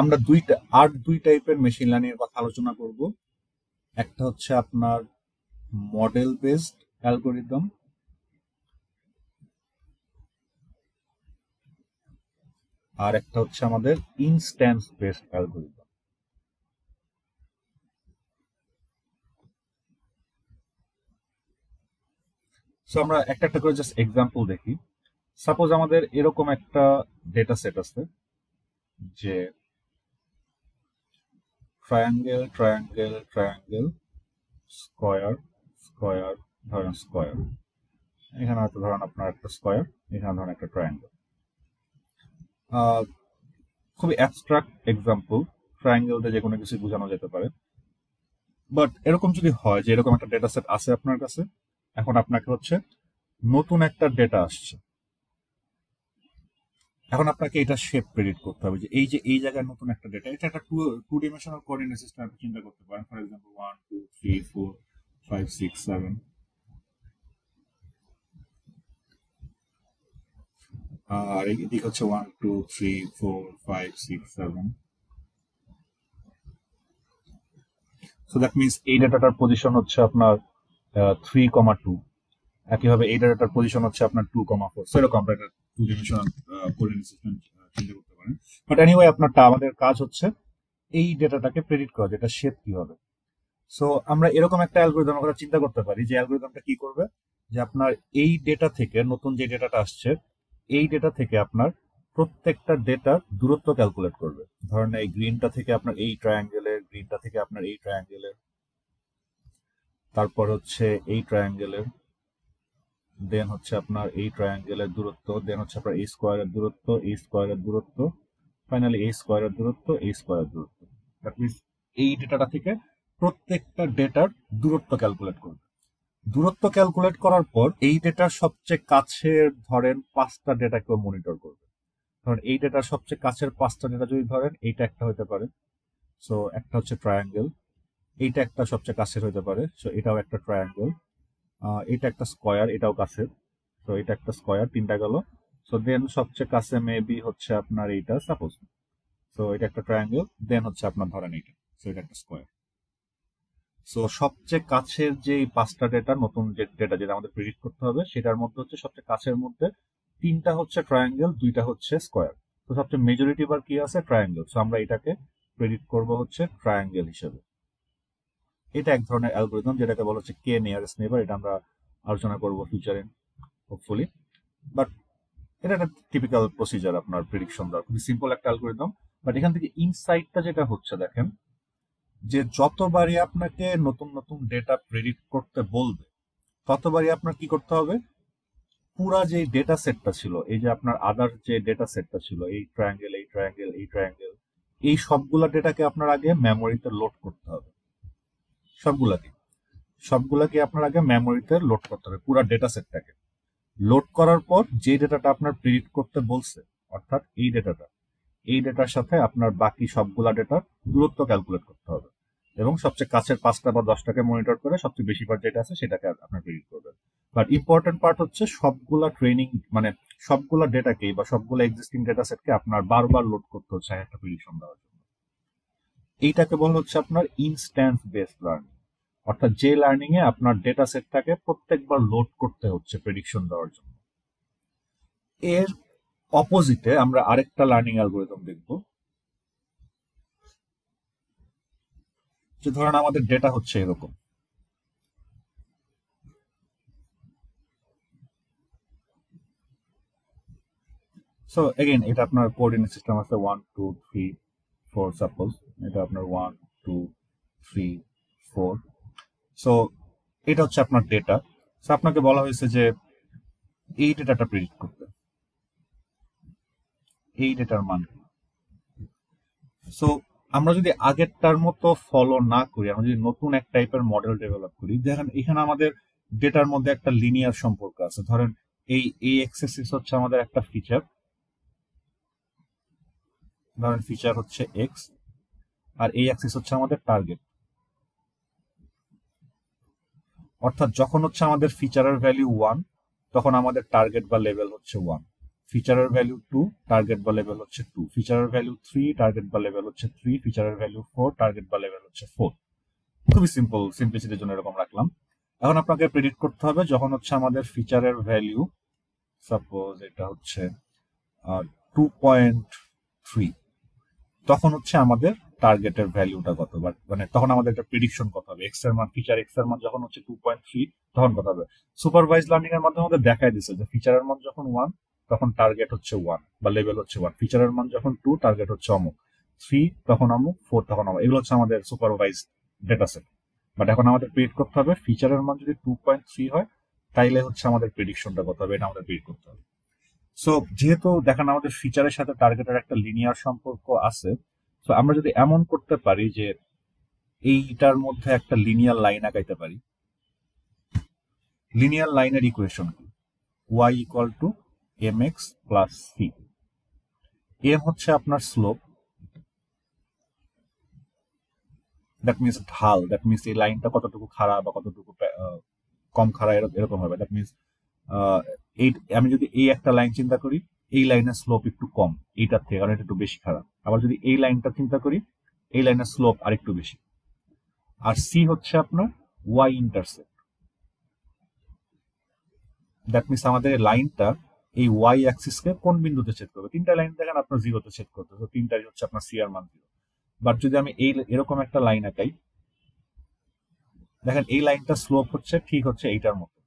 আমরা দুই টাইপের মেশিন লার্নিং এর কথা আলোচনা করব। একটা হচ্ছে আপনার মডেল বেসড অ্যালগোরিদম, আর একটা হচ্ছে আমাদের ইনস্ট্যান্স বেসড অ্যালগোরিদম। সো আমরা একটা একটা করে জাস্ট এক্সাম্পল দেখি। সাপোজ আমাদের এরকম একটা ডেটা সেট আছে যে triangle triangle triangle square square, ধরেন স্কয়ার, এখানে হয়তো ধরেন আপনার একটা স্কয়ার, এখানে ধরেন একটা ট্রায়াঙ্গেল। খুবই অ্যাবস্ট্রাক্ট এক্সাম্পল, ট্রায়াঙ্গেল দিয়ে যে কোনো কিছু বোঝানো যেতে পারে। বাট এরকম যদি হয় যে এরকম একটা ডেটা সেট আছে আপনার কাছে, এখন আপনাকে হচ্ছে নতুন একটা ডেটা আসছে, এখন আপনাকে এটা শেপ প্রেডিক্ট করতে হবে যে এই জায়গায় নতুন একটা ডেটা, এটা একটা টু ডিমেনশনাল কোঅর্ডিনেট সিস্টেম আপনি চিন্তা করতে পারেন। ফর এক্সাম্পল 1 2 3 4 5 6 7, আর এদিকে হচ্ছে 1 2 3 4 5 6 7। সো দ্যাট মিনস এই ডেটাটার পজিশন হচ্ছে আপনার 3,2, একইভাবে এই ডেটাটার পজিশন হচ্ছে আপনার 2,4। সো এরকম আমরা একটা টু ডিমেনশনাল কোঅর্ডিনেট সিস্টেম চিন্তা করতে পারেন। বাট এনিওয়ে আপনারটা আমাদের কাজ হচ্ছে এই ডেটাটাকে প্রেডিক্ট করা, যেটা শেপ কি হবে। সো আমরা এরকম একটা অ্যালগোরিদম কথা চিন্তা করতে পারি, যে অ্যালগোরিদমটা কি করবে, যে আপনার এই ডেটা থেকে নতুন যে ডেটাটা আসছে এই ডেটা থেকে আপনার প্রত্যেকটা ডেটার দূরত্ব ক্যালকুলেট করবে। ধরেন এই গ্রিনটা থেকে আপনার এই ট্রায়াঙ্গেলের, গ্রিনটা থেকে আপনার এই ট্রায়াঙ্গেলের, তারপর হচ্ছে এই ট্রায়াঙ্গেলের, দেন হচ্ছে আপনার এই ট্রায়াঙ্গেলের দূরত্ব, দেন হচ্ছে আপনার এই স্কোয়ারের দূরত্ব, এই স্কোয়ারের দূরত্ব, ফাইনালি এই স্কোয়ারের দূরত্ব, এই স্কোয়ারের দূরত্ব। দ্যাট মিনস এই ডেটাটা থেকে প্রত্যেকটা ডেটার দূরত্ব ক্যালকুলেট করবে। দূরত্ব ক্যালকুলেট করার পর এই ডেটার সবচেয়ে কাছের ধরেন 5টা ডেটাকেও মনিটর করবে। ধরেন এই ডেটার সবচেয়ে কাছের 5টা ডেটা যদি ধরেন, এইটা একটা হতে পারে, সো একটা হচ্ছে ট্রায়াঙ্গেল, এইটা একটা সবচেয়ে কাছের হতে পারে, সো এটাও একটা ট্রায়াঙ্গেল, এটা একটা স্কয়ার, এটাও কাছের, তো এটা একটা স্কয়ার, তিনটা গেল। সো দেন সবচেয়ে কাছে মেবি হচ্ছে আপনার এইটা সাপোজ, সো এটা একটা ট্রায়াঙ্গেল, দেন হচ্ছে আপনার ধরেন এইটা, সো এটা একটা স্কয়ার। সো সবচেয়ে কাছের যে 5টা ডেটা, নতুন যে ডেটা যেটা আমাদের প্রেডিক্ট করতে হবে, সেটার মধ্যে হচ্ছে সবচেয়ে কাছের মধ্যে 3টা হচ্ছে ট্রায়াঙ্গেল, 2টা হচ্ছে স্কয়ার। তো সবচেয়ে মেজরিটি বার কি আছে, ট্রায়াঙ্গেল। সো আমরা এটাকে প্রেডিক্ট করব হচ্ছে ট্রায়াঙ্গেল হিসেবে। এটা এক ধরনের অ্যালগোরিদম যেটাকে বলা হচ্ছে কে নিয়ারেস্ট নেইবার, এটা আমরা আলোচনা করব ফিউচারে হোপফুলি। বাট এটা একটা টিপিক্যাল প্রসিজার আপনার প্রেডিকশন দেওয়ার, খুবই সিম্পল একটা অ্যালগোরিদম। বাট এখান থেকে ইনসাইটটা যেটা হচ্ছে দেখেন, যে যতবারই আপনাকে নতুন নতুন ডেটা প্রেডিক্ট করতে বলবে, ততবারই আপনার কি করতে হবে, পুরা যে ডেটা সেটটা ছিল, এই যে আপনার আদার যে ডেটা সেটটা ছিল, এই ট্রায়াঙ্গেল এই ট্রায়াঙ্গেল এই ট্রায়াঙ্গেল, এই সবগুলা ডেটাকে আপনার আগে মেমোরিতে লোড করতে হবে। সবগুলাকে আপনার আগে মেমোরিতে লোড করতে হবে, পুরো ডেটা সেটটাকে। লোড করার পর যে ডেটাটা আপনার প্রিডিক্ট করতে বলছে, অর্থাৎ এই ডেটার সাথে আপনার বাকি সবগুলা ডেটার দূরত্ব ক্যালকুলেট করতে হবে এবং সবচেয়ে কাছের 5টা বা 10টাকে মনিটর করে সবচেয়ে বেশি বার যেটা আছে সেটাকে আপনার প্রিডিক্ট করবেন। বাট ইম্পর্টেন্ট পার্ট হচ্ছে সবগুলা ট্রেনিং মানে সবগুলা ডেটাকে বা সবগুলা এক্সিস্টিং ডেটা সেটকে আপনার বারবার লোড করতে হচ্ছে একটা প্রিডিকশন দেওয়ার জন্য। এইটাকে বলা হচ্ছে আপনার ইনস্ট্যান্স বেসড লার্নিং, অর্থাৎ যে লার্নিং এ আপনার ডেটা সেটটাকে প্রত্যেকবার লোড করতে হচ্ছে প্রেডিকশন দেওয়ার জন্য। এর অপোজিটে আমরা আরেকটা লার্নিং অ্যালগোরিদম দেখব, যে ধরেন আমাদের ডেটা হচ্ছে এরকম। সো এগেইন এটা আপনার কোঅর্ডিনেট সিস্টেম আছে 1 2 3 4, সাপোজ এটা আপনার 1 2 3 4। সো এটা হচ্ছে আপনার ডেটা। সো আপনাকে বলা হয়েছে যে এই ডেটাটা প্রেডিক্ট করতে, এই ডেটার মান। সো আমরা যদি আগেরটার মতো ফলো না করি, আমরা যদি নতুন এক টাইপের মডেল ডেভেলপ করি, দেখেন এখানে আমাদের ডেটার মধ্যে একটা লিনিয়ার সম্পর্ক আছে। ধরেন এই এক্সেসিস হচ্ছে আমাদের একটা ফিচার, ধরেন ফিচার হচ্ছে এক্স, আর এই অ্যাক্সিস হচ্ছে আমাদের টার্গেট। অর্থাৎ যখন হচ্ছে আমাদের ফিচারের ভ্যালু 1, তখন আমাদের টার্গেট বা লেভেল হচ্ছে 1। ফিচারের ভ্যালু 2, টার্গেট বা লেভেল হচ্ছে 2। ফিচারের ভ্যালু 3, টার্গেট বা লেভেল হচ্ছে 3। ফিচারের ভ্যালু 4, টার্গেট বা লেভেল হচ্ছে 4। খুবই সিম্পল, সিম্পলিসিটির জন্য এরকম রাখলাম। এখন আপনাকে প্রেডিক্ট করতে হবে যখন হচ্ছে আমাদের ফিচারের ভ্যালু, সাপোজ এটা হচ্ছে 2.3, তখন হচ্ছে আমাদের টার্গেটের ভ্যালুটা কত, মানে তখন আমাদের একটা প্রেডিকশন কত হবে। এক্স এর মান, ফিচার এক্স এর মান যখন হচ্ছে 2.3, তখন কত হবে। সুপারভাইজ লার্নিং এর মাধ্যমে আমাদের দেখাই দিচ্ছে যে ফিচারের মান যখন 1, তখন টার্গেট হচ্ছে 1 বা লেভেল হচ্ছে 1। ফিচারের মান যখন 2, টার্গেট হচ্ছে অমুক। 3 তখন অমুক, 4 তখন অমুক। এগুলো হচ্ছে আমাদের সুপারভাইজ ডেটা সেট। বাট এখন আমাদের প্রেডিক্ট করতে হবে ফিচারের মান যদি 2.3 হয়, তাইলে হচ্ছে আমাদের প্রেডিকশনটা কত হবে, এটা আমাদের প্রেডিক্ট করতে হবে। সো যেহেতু দেখেন আমাদের ফিচারের সাথে টার্গেটের একটা লিনিয়ার সম্পর্ক আছে, তো আমরা যদি এমন করতে পারি যে এইটার মধ্যে একটা লিনিয়ার লাইন আঁকাইতে পারি। লিনিয়ার লাইনের ইকুয়েশন কি? y equal to mx plus c। m হচ্ছে আপনার স্লোপ, দ্যাট মিনস ঢাল, দ্যাট মিনস এই লাইনটা কতটুকু খাড়া বা কতটুকু কম খাড়া এরকম হবে। দ্যাট মিনস এই আমি যদি এই একটা লাইন চিন্তা করি, এই লাইনের স্লোপ একটু কম এইটার থেকে, কারণ এটা একটু বেশি খারাপ। আবার যদি এই লাইনটা চিন্তা করি, এই লাইনের স্লোপ আরেকটু বেশি। আর সি হচ্ছে আপনার ওয়াই ইন্টারসেপ্ট। দ্যাট মিনস আমাদের লাইনটা এই ওয়াই অ্যাক্সিসকে কোন বিন্দুতে ছেদ করবে। তিনটা লাইন দেখেন আপনার জিরোতে ছেদ করতে, তো তিনটাই হচ্ছে আপনার সি আর মান 0। বাট যদি আমি এরকম একটা লাইন আঁকাই, দেখেন এই লাইনটা স্লোপ হচ্ছে ঠিক হচ্ছে এইটার মতো,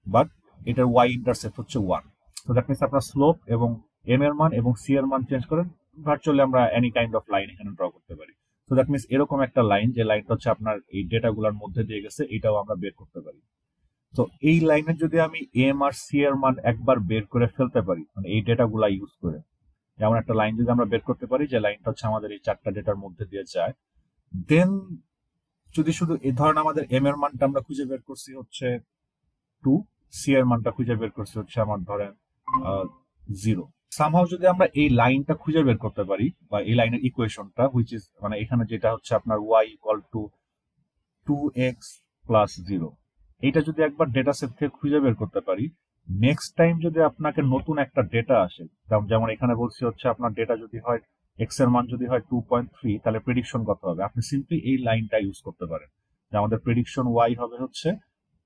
বাট এটার ওয়াই ইন্টারসেপ্ট হচ্ছে 1। তো দ্যাট মিনস আপনার স্লোপ এবং এম এর মান এবং সি এর মান চেঞ্জ করেন, ভার্চুয়ালি আমরা এনি কাইন্ড অফ লাইন এখানে ড্র করতে পারি। তো দ্যাট মিনস এরকম একটা লাইন, যে লাইনটা হচ্ছে আপনার এই ডেটাগুলোর মধ্যে দিয়ে গেছে, এটাও আমরা বের করতে পারি। তো এই লাইনে যদি আমি এম আর সি এর মান একবার বের করে ফেলতে পারি, মানে এই ডেটাগুলা ইউজ করে, যেমন একটা লাইন যদি আমরা বের করতে পারি যে লাইনটা হচ্ছে আমাদের এই 4টা ডেটার মধ্যে দিয়ে যায়, দেন যদি শুধু এই ধরেন আমাদের এম এর মানটা আমরা খুঁজে বের করছি হচ্ছে 2, সি এর মানটা খুঁজে বের করছি হচ্ছে আমার ধরেন 0। সামহাও যদি আমরা এই লাইনটা খুঁজে বের করতে পারি, বা এই লাইনের ইকুয়েশনটা, হুইচ ইজ মানে এখানে যেটা হচ্ছে আপনার y equal to 2x plus 0, এইটা যদি একবার ডেটা সেট থেকে খুঁজে বের করতে পারি, নেক্সট টাইম যদি আপনাকে নতুন একটা ডেটা আসে, যেমন এখানে বলছি হচ্ছে আপনার ডেটা যদি হয় এক্স এর মান যদি হয় 2.3, তাহলে প্রেডিকশন কত হবে, আপনি সিম্পলি এই লাইনটা ইউজ করতে পারেন যে আমাদের প্রেডিকশন y হবে হচ্ছে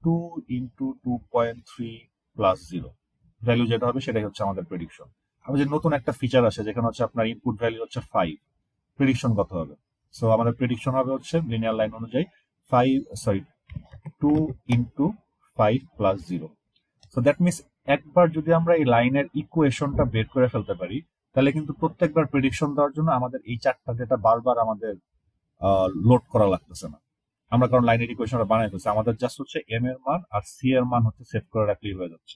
2 ইন্টু 2.3 প্লাস 0। ভ্যালু যেটা হবে সেটাই হচ্ছে আমাদের প্রেডিকশন। আবার যে নতুন একটা ফিচার আসে যেখানে হচ্ছে আপনার ইনপুট ভ্যালু হচ্ছে 5, প্রেডিকশন কত হবে? সো আমাদের প্রেডিকশন হবে হচ্ছে লিনিয়ার লাইন অনুযায়ী 2 into 5 plus 0। So that means একবার যদি আমরা এই লাইনের ইকুয়েশনটা বের করে ফেলতে পারি, তাহলে কিন্তু প্রত্যেকবার প্রেডিকশন দেওয়ার জন্য আমাদের এই 4টা ডেটা বারবার আমাদের লোড করা লাগতেছে না। আমরা কারণ লাইনের ইকুয়েশনটা বানাই ফেলছি, আমাদের জাস্ট হচ্ছে এম এর মান আর সি এর মান হচ্ছে সেট করে রাখলেই হয়ে যাচ্ছে।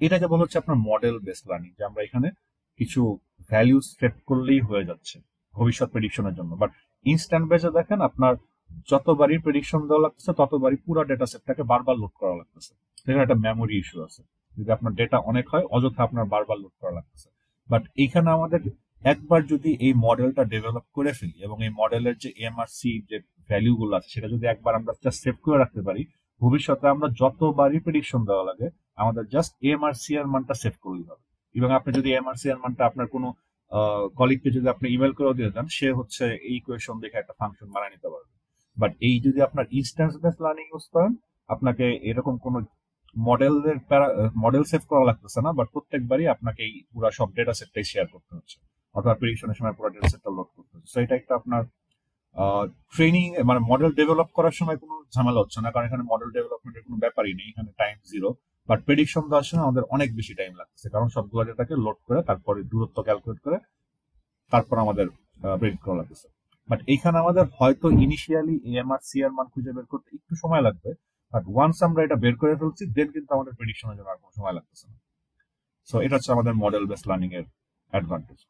এটাকে বলা হচ্ছে আপনার মডেল বেসড লার্নিং, যে আমরা এখানে কিছু ভ্যালু সেট করলেই হয়ে যাচ্ছে। ভবিষ্যৎ প্রেডিকশনের জন্য। বাট ইনস্ট্যান্ট বেজে দেখেন আপনার যতবারই প্রেডিকশন দেওয়া লাগতেছে ততবারই পুরো ডেটা সেটটাকে বারবার লোড করা লাগতেছে। সেখানে একটা মেমোরি ইস্যু আছে, যদি আপনার ডেটা অনেক হয় অযথা আপনার বারবার লোড করা লাগতেছে। বাট এইখানে আমাদের একবার যদি এই মডেলটা ডেভেলপ করে ফেলি এবং এই মডেলের যে এমআরসি যে ভ্যালু গুলো আছে সেটা যদি একবার আমরা জাস্ট সেভ করে রাখতে পারি, ভবিষ্যতে আমরা যতবারই প্রেডিকশন দেওয়া লাগে আমাদের জাস্ট এমআরসি এর মানটা সেভ করলেই হবে। এবং আপনি যদি এমআরসি এর মানটা আপনার কোনো কলিগকে যদি আপনি ইমেল করে দিয়ে দেন, সে হচ্ছে এই ইকুয়েশন দেখে একটা ফাংশন বানিয়ে নিতে পারবে। বাট এই যদি আপনার ইনস্ট্যান্স বেস লার্নিং ইউজ করেন, আপনাকে এরকম কোনো মডেলের মডেল সেভ করা লাগতেছে না, বাট প্রত্যেকবারই আপনাকে এই পুরো সব ডেটা সেটটাই শেয়ার করতে হচ্ছে, অথবা প্রেডিকশনের সময় পুরো ডেটা সেটটা লোড করতে হচ্ছে। সো এটা একটা আপনার ট্রেনিং মানে মডেল ডেভেলপ করার সময় কোনো ঝামেলা হচ্ছে না, কারণ এখানে মডেল ডেভেলপমেন্টের কোনো ব্যাপারই নেই, এখানে টাইম জিরো। বাট প্রেডিকশন দেওয়ার সময় আমাদের অনেক বেশি টাইম লাগতেছে, কারণ সবগুলো ডেটাকে লোড করে তারপরে দূরত্ব ক্যালকুলেট করে তারপর আমাদের প্রেডিক্ট করা লাগতেছে। বাট এইখানে আমাদের হয়তো ইনিশিয়ালি এমআরসি এর মান খুঁজে বের করতে একটু সময় লাগবে, বাট ওয়ান্স আমরা এটা বের করে ফেলছি দেন কিন্তু আমাদের প্রেডিকশনের জন্য আর কোনো সময় লাগতেছে না। সো এটা হচ্ছে আমাদের মডেল বেস লার্নিং এর অ্যাডভান্টেজ।